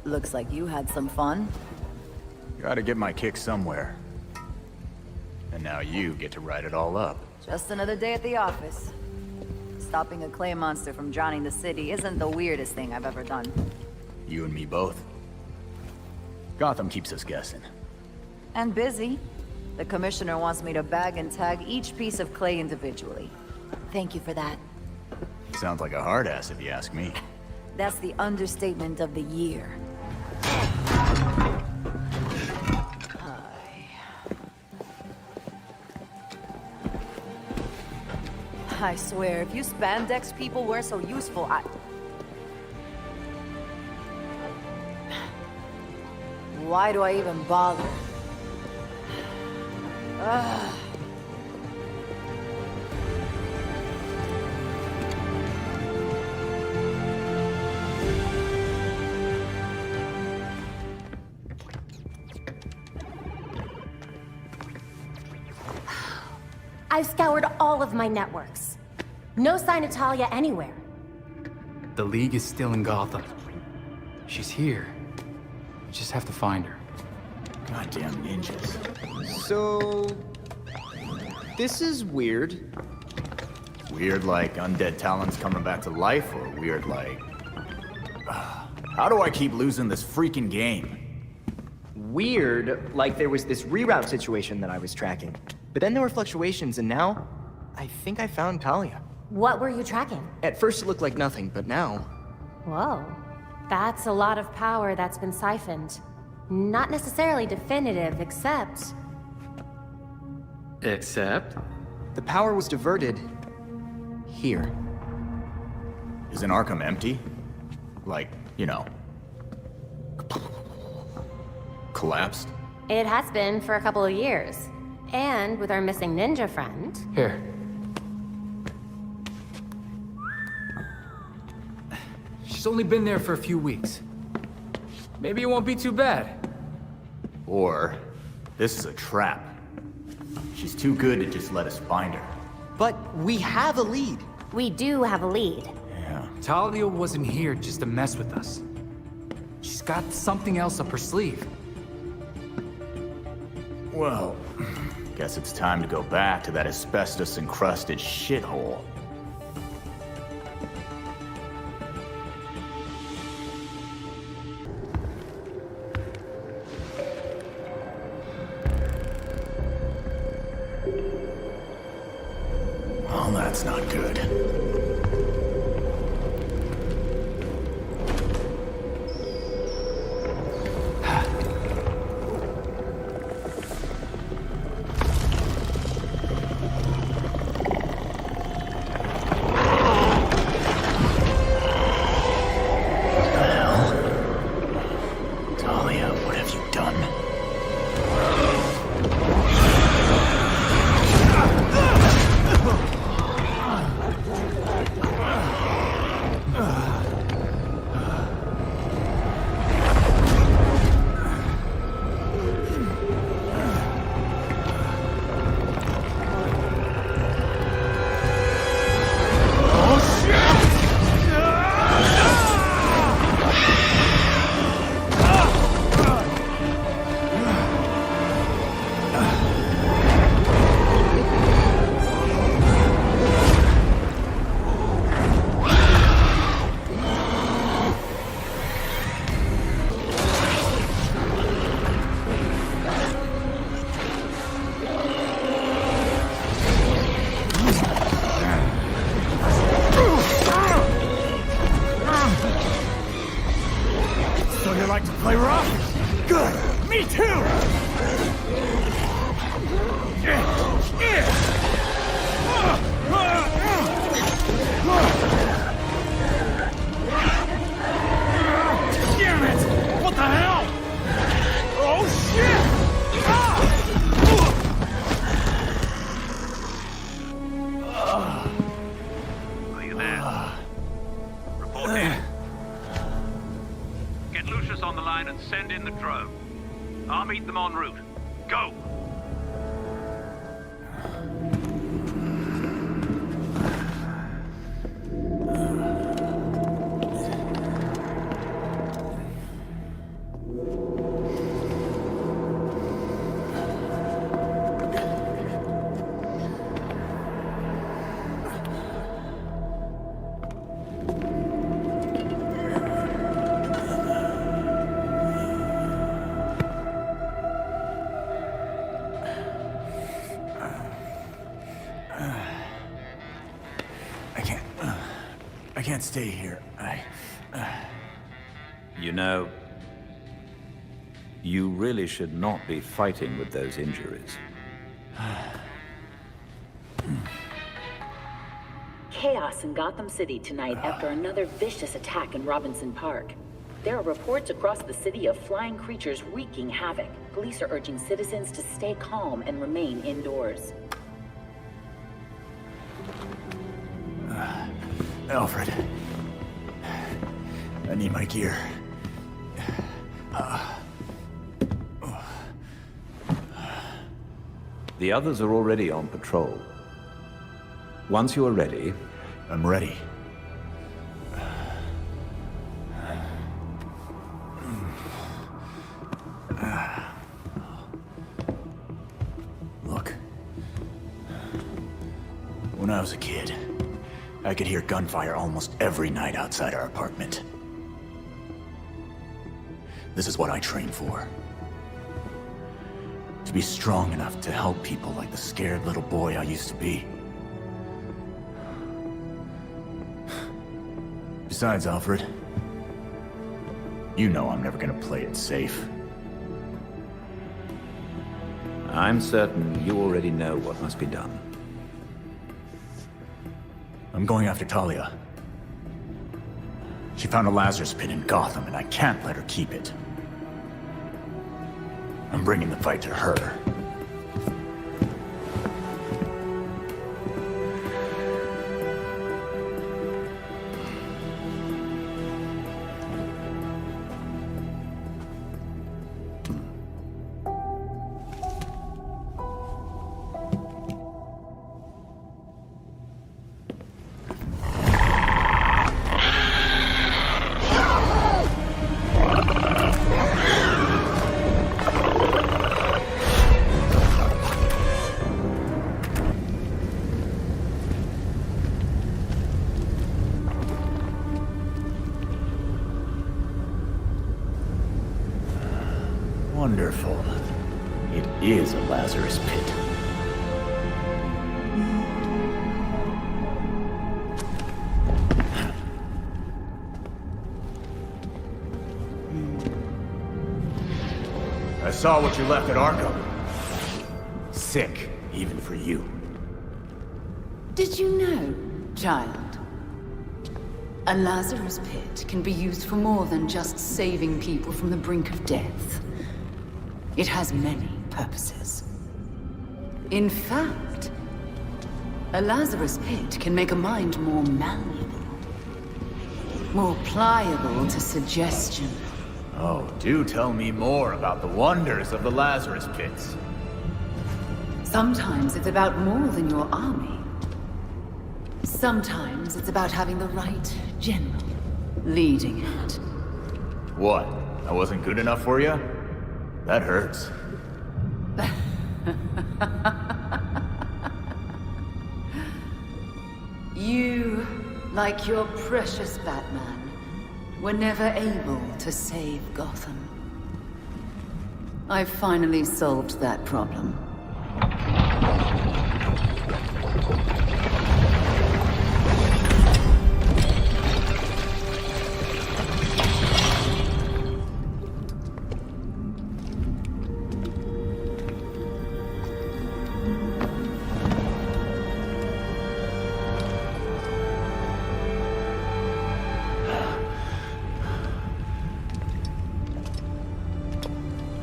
Speaker 20: Looks like you had some fun.
Speaker 5: Gotta get my kick somewhere. And now you get to write it all up.
Speaker 20: Just another day at the office. Stopping a clay monster from drowning the city isn't the weirdest thing I've ever done.
Speaker 5: You and me both. Gotham keeps us guessing.
Speaker 20: And busy. The commissioner wants me to bag and tag each piece of clay individually. Thank you for that.
Speaker 5: Sounds like a hard ass if you ask me.
Speaker 20: That's the understatement of the year. I swear, if you spandex people were so useful, why do I even bother? Ugh.
Speaker 10: I've scoured all of my networks. No sign of Talia anywhere.
Speaker 8: The League is still in Gotham. She's here. We just have to find her.
Speaker 5: Goddamn ninjas.
Speaker 9: So... this is weird.
Speaker 5: Weird like undead talents coming back to life, or weird like... How do I keep losing this freaking game?
Speaker 9: Weird, like there was this reroute situation that I was tracking. But then there were fluctuations, and now... I think I found Talia.
Speaker 10: What were you tracking?
Speaker 9: At first it looked like nothing, but now...
Speaker 10: Whoa. That's a lot of power that's been siphoned. Not necessarily definitive, except...
Speaker 7: Except?
Speaker 9: The power was diverted... here.
Speaker 5: Isn't Arkham empty? Like, you know... collapsed?
Speaker 10: It has been for a couple of years. And with our missing ninja friend...
Speaker 8: Here. She's only been there for a few weeks. Maybe it won't be too bad.
Speaker 5: Or, this is a trap. She's too good to just let us find her.
Speaker 9: But we have a lead.
Speaker 10: We do have a lead.
Speaker 5: Yeah.
Speaker 8: Talia wasn't here just to mess with us. She's got something else up her sleeve.
Speaker 5: Well, guess it's time to go back to that asbestos-encrusted shithole. Well, that's not good.
Speaker 14: Send in the drone. I'll meet them en route. Go!
Speaker 5: can't stay here.
Speaker 13: You know, you really should not be fighting with those injuries.
Speaker 19: Chaos in Gotham City tonight after another vicious attack in Robinson Park. There are reports across the city of flying creatures wreaking havoc. Police are urging citizens to stay calm and remain indoors.
Speaker 5: Alfred. I need my gear.
Speaker 13: The others are already on patrol. Once you are ready...
Speaker 5: I'm ready. Look. When I was a kid, I could hear gunfire almost every night outside our apartment. This is what I trained for. To be strong enough to help people like the scared little boy I used to be. Besides, Alfred, you know I'm never gonna play it safe.
Speaker 13: I'm certain you already know what must be done.
Speaker 5: I'm going after Talia. She found a Lazarus pit in Gotham, and I can't let her keep it. I'm bringing the fight to her. Wonderful. It is a Lazarus pit. I saw what you left at Arkham. Sick, even for you.
Speaker 15: Did you know, child? A Lazarus pit can be used for more than just saving people from the brink of death. It has many purposes. In fact, a Lazarus pit can make a mind more malleable, more pliable to suggestion.
Speaker 5: Oh, do tell me more about the wonders of the Lazarus pits.
Speaker 15: Sometimes it's about more than your army. Sometimes it's about having the right general leading it.
Speaker 5: What? I wasn't good enough for you? That hurts.
Speaker 15: You, like your precious Batman, were never able to save Gotham. I've finally solved that problem.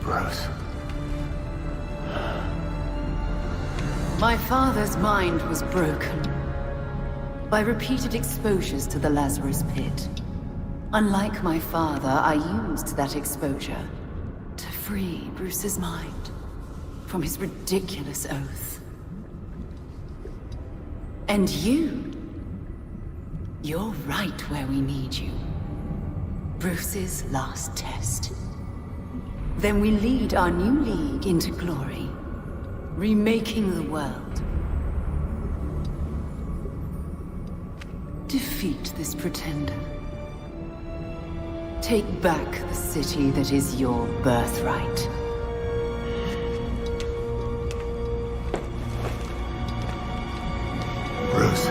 Speaker 5: Bruce.
Speaker 15: My father's mind was broken by repeated exposures to the Lazarus pit. Unlike my father, I used that exposure to free Bruce's mind from his ridiculous oath. And you're right where we need you. Bruce's last test. Then we lead our new league into glory, remaking the world. Defeat this pretender. Take back the city that is your birthright.
Speaker 5: Bruce.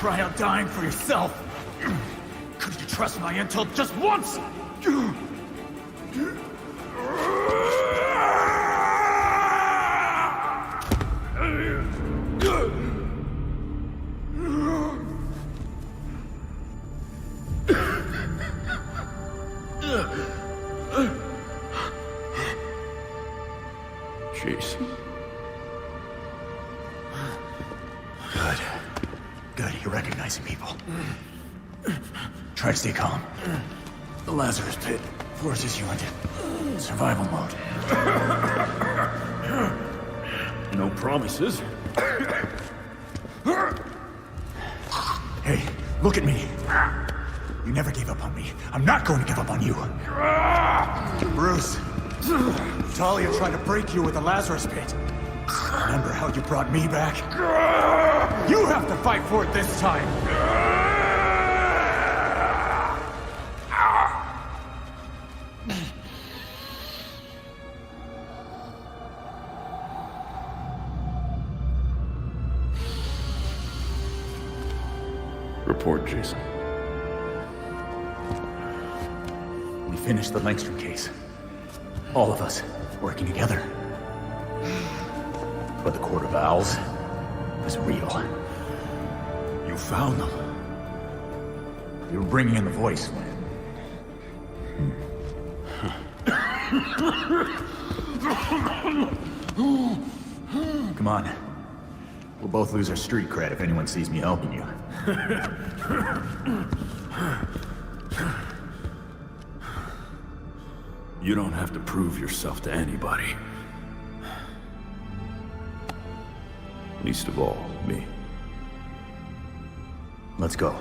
Speaker 18: try out dying for yourself? Couldn't you trust my intel just once?
Speaker 5: Jason. Good. Good, you're recognizing people. Try to stay calm. The Lazarus Pit forces you into survival mode. No promises. Hey, look at me. You never gave up on me. I'm not going to give up on you. Bruce, Talia tried to break you with the Lazarus Pit. Remember how you brought me back? You have to fight for it this time!
Speaker 11: Report, Jason.
Speaker 5: We finished the Langstrom case. All of us, working together. But the Court of Owls is real. You found them. You were bringing in the voice when... Come on. We'll both lose our street cred if anyone sees me helping you.
Speaker 11: You don't have to prove yourself to anybody. Least of all, me.
Speaker 5: Let's go.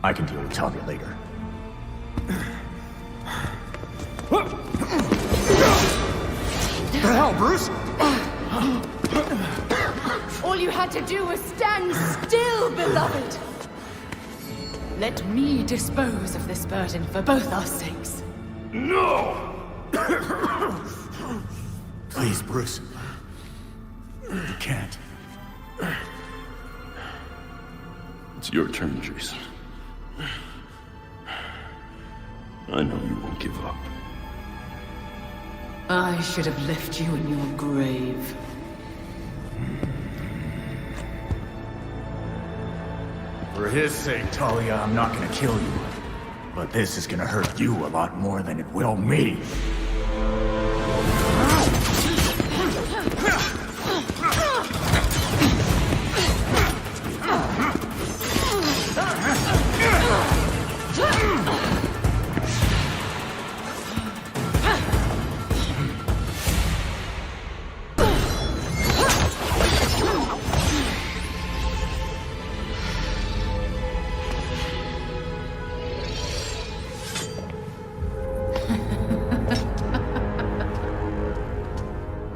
Speaker 5: I can deal with Talia later.
Speaker 18: What the hell, Bruce?
Speaker 15: All you had to do was stand still, beloved! Let me dispose of this burden for both our sakes.
Speaker 11: No!
Speaker 5: Please, Bruce. You can't.
Speaker 11: It's your turn, Jason. I know you won't give up.
Speaker 15: I should have left you in your grave.
Speaker 5: For his sake, Talia, I'm not gonna kill you. But this is gonna hurt you a lot more than it will me.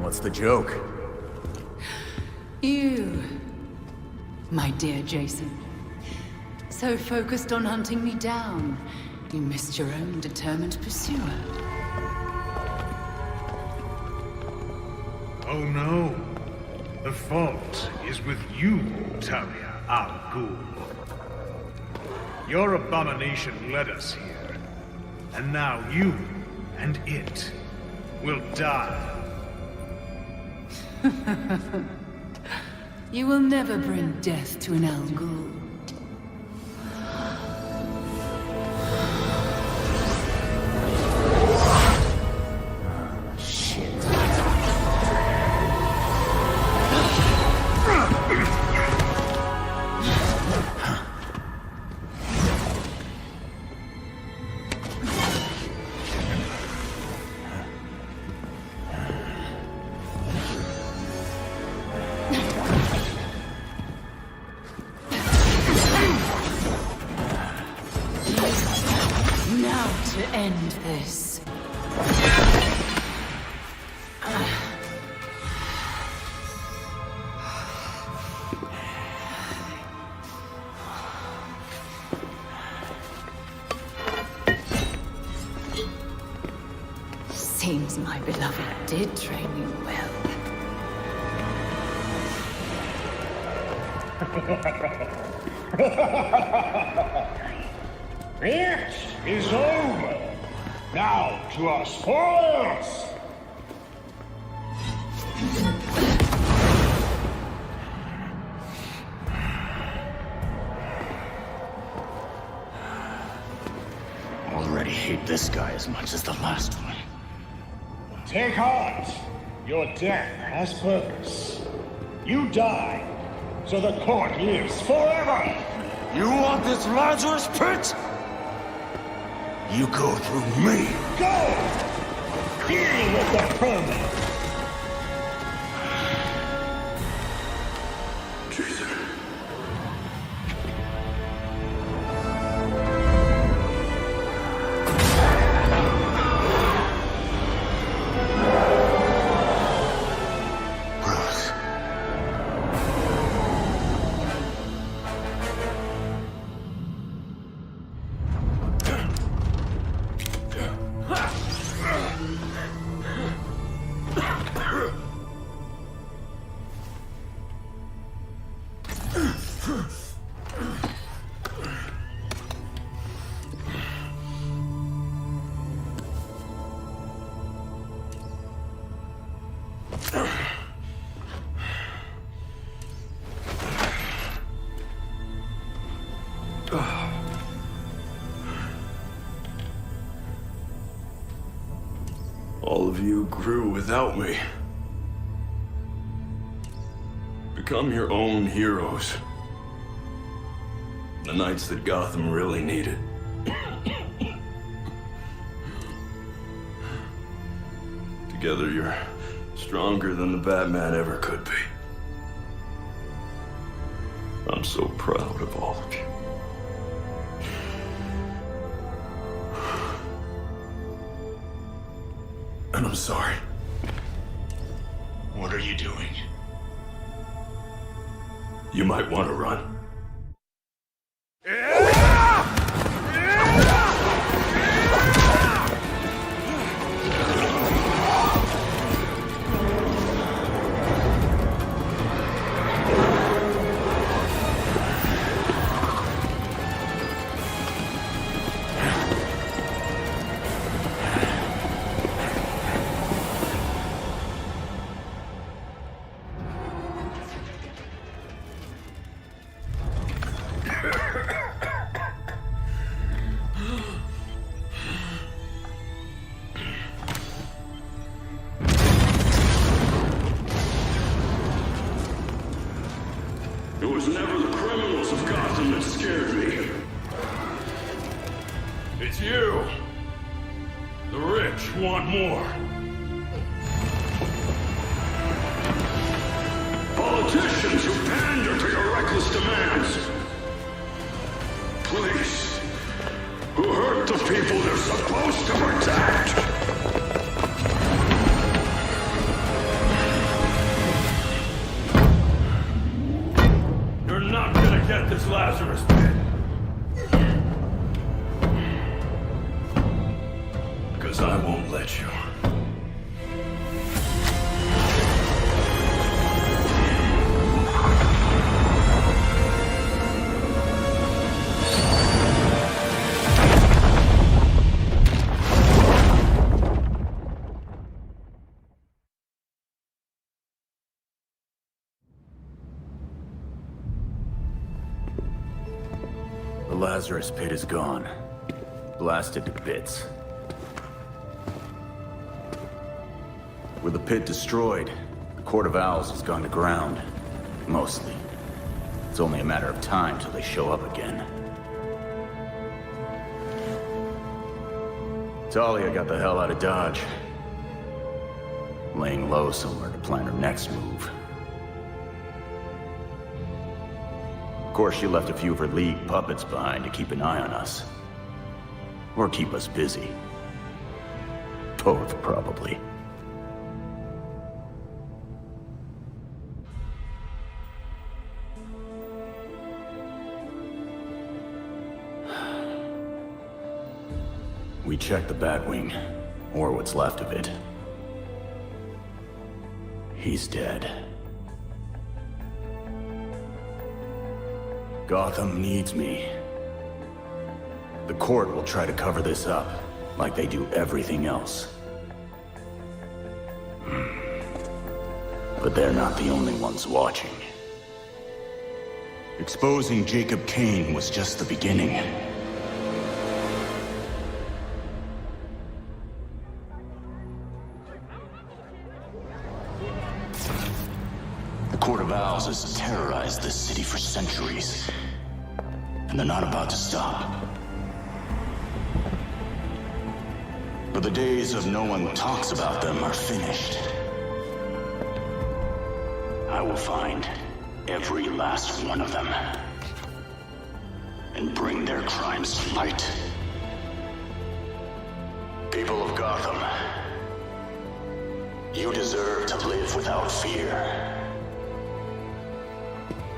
Speaker 5: What's the joke?
Speaker 15: You, my dear Jason. So focused on hunting me down, you missed your own determined pursuer.
Speaker 22: Oh no. The fault is with you, Talia al Ghul. Your abomination led us here. And now you and it will die.
Speaker 15: You will never bring death to an Al Ghul. To end this. Seems my beloved did train you well.
Speaker 3: It is over. Now to our spoils!
Speaker 6: Already hate this guy as much as the last one.
Speaker 3: Take heart. Your death has purpose. You die, so the court lives forever!
Speaker 22: You want this Lazarus pit? You go through me.
Speaker 3: Go! Deal with the permit!
Speaker 11: All of you grew without me. Become your own heroes. The knights that Gotham really needed. Together, you're stronger than the Batman ever could be. I'm so proud of all of you. And I'm sorry.
Speaker 22: What are you doing?
Speaker 11: You might want to run. It was never the criminals of Gotham that scared me. It's you. The rich want more. Politicians who pander to your reckless demands. Police who hurt the people they're supposed to protect. Get this Lazarus pit. Because I won't let you.
Speaker 5: The Lazarus pit is gone. Blasted to bits. With the pit destroyed, the Court of Owls has gone to ground. Mostly. It's only a matter of time till they show up again. Talia got the hell out of Dodge. Laying low somewhere to plan her next move. Of course, she left a few of her League puppets behind to keep an eye on us. Or keep us busy. Both, probably. We checked the Batwing, or what's left of it. He's dead. Gotham needs me. The court will try to cover this up, like they do everything else. But they're not the only ones watching. Exposing Jacob Kane was just the beginning. The Court of Owls has terrorized this city for centuries, and they're not about to stop. But the days of no one talks about them are finished. I will find every last one of them and bring their crimes to light. People of Gotham, you deserve to live without fear.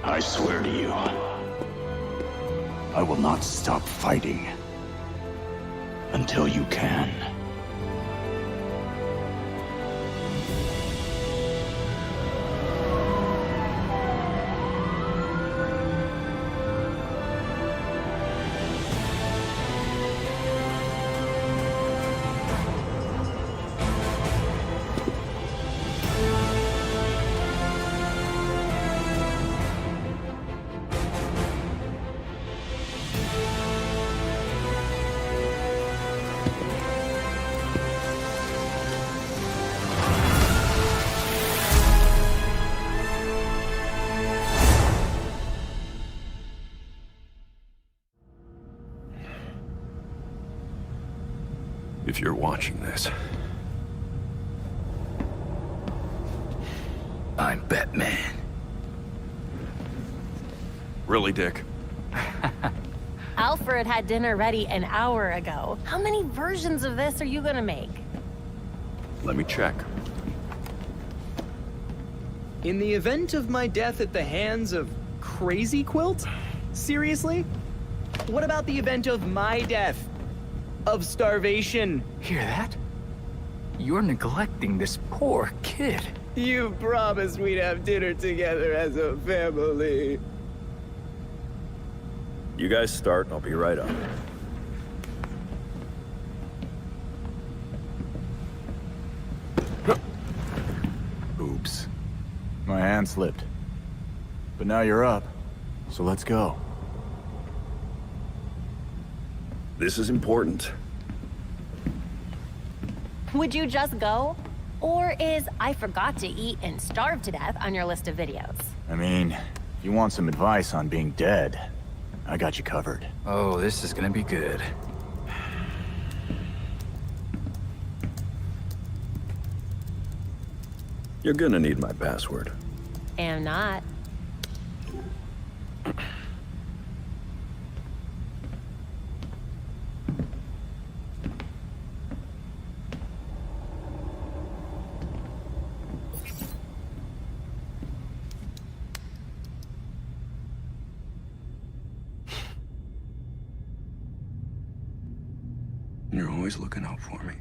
Speaker 5: I swear to you, I will not stop fighting until you can.
Speaker 11: If you're watching this, I'm Batman. Really, Dick?
Speaker 10: Alfred had dinner ready an hour ago. How many versions of this are you gonna make?
Speaker 11: Let me check.
Speaker 7: In the event of my death at the hands of Crazy Quilt? Seriously? What about the event of my death? Of starvation?
Speaker 8: Hear that? You're neglecting this poor kid.
Speaker 7: You promised we'd have dinner together as a family.
Speaker 11: You guys start, I'll be right up.
Speaker 5: Oops. My hand slipped. But now you're up, so let's go.
Speaker 11: This is important.
Speaker 10: Would you just go? Or is I forgot to eat and starve to death on your list of videos?
Speaker 5: I mean, if you want some advice on being dead, I got you covered.
Speaker 8: Oh, this is gonna be good.
Speaker 11: You're gonna need my password.
Speaker 10: Am not.
Speaker 11: You're always looking out for me.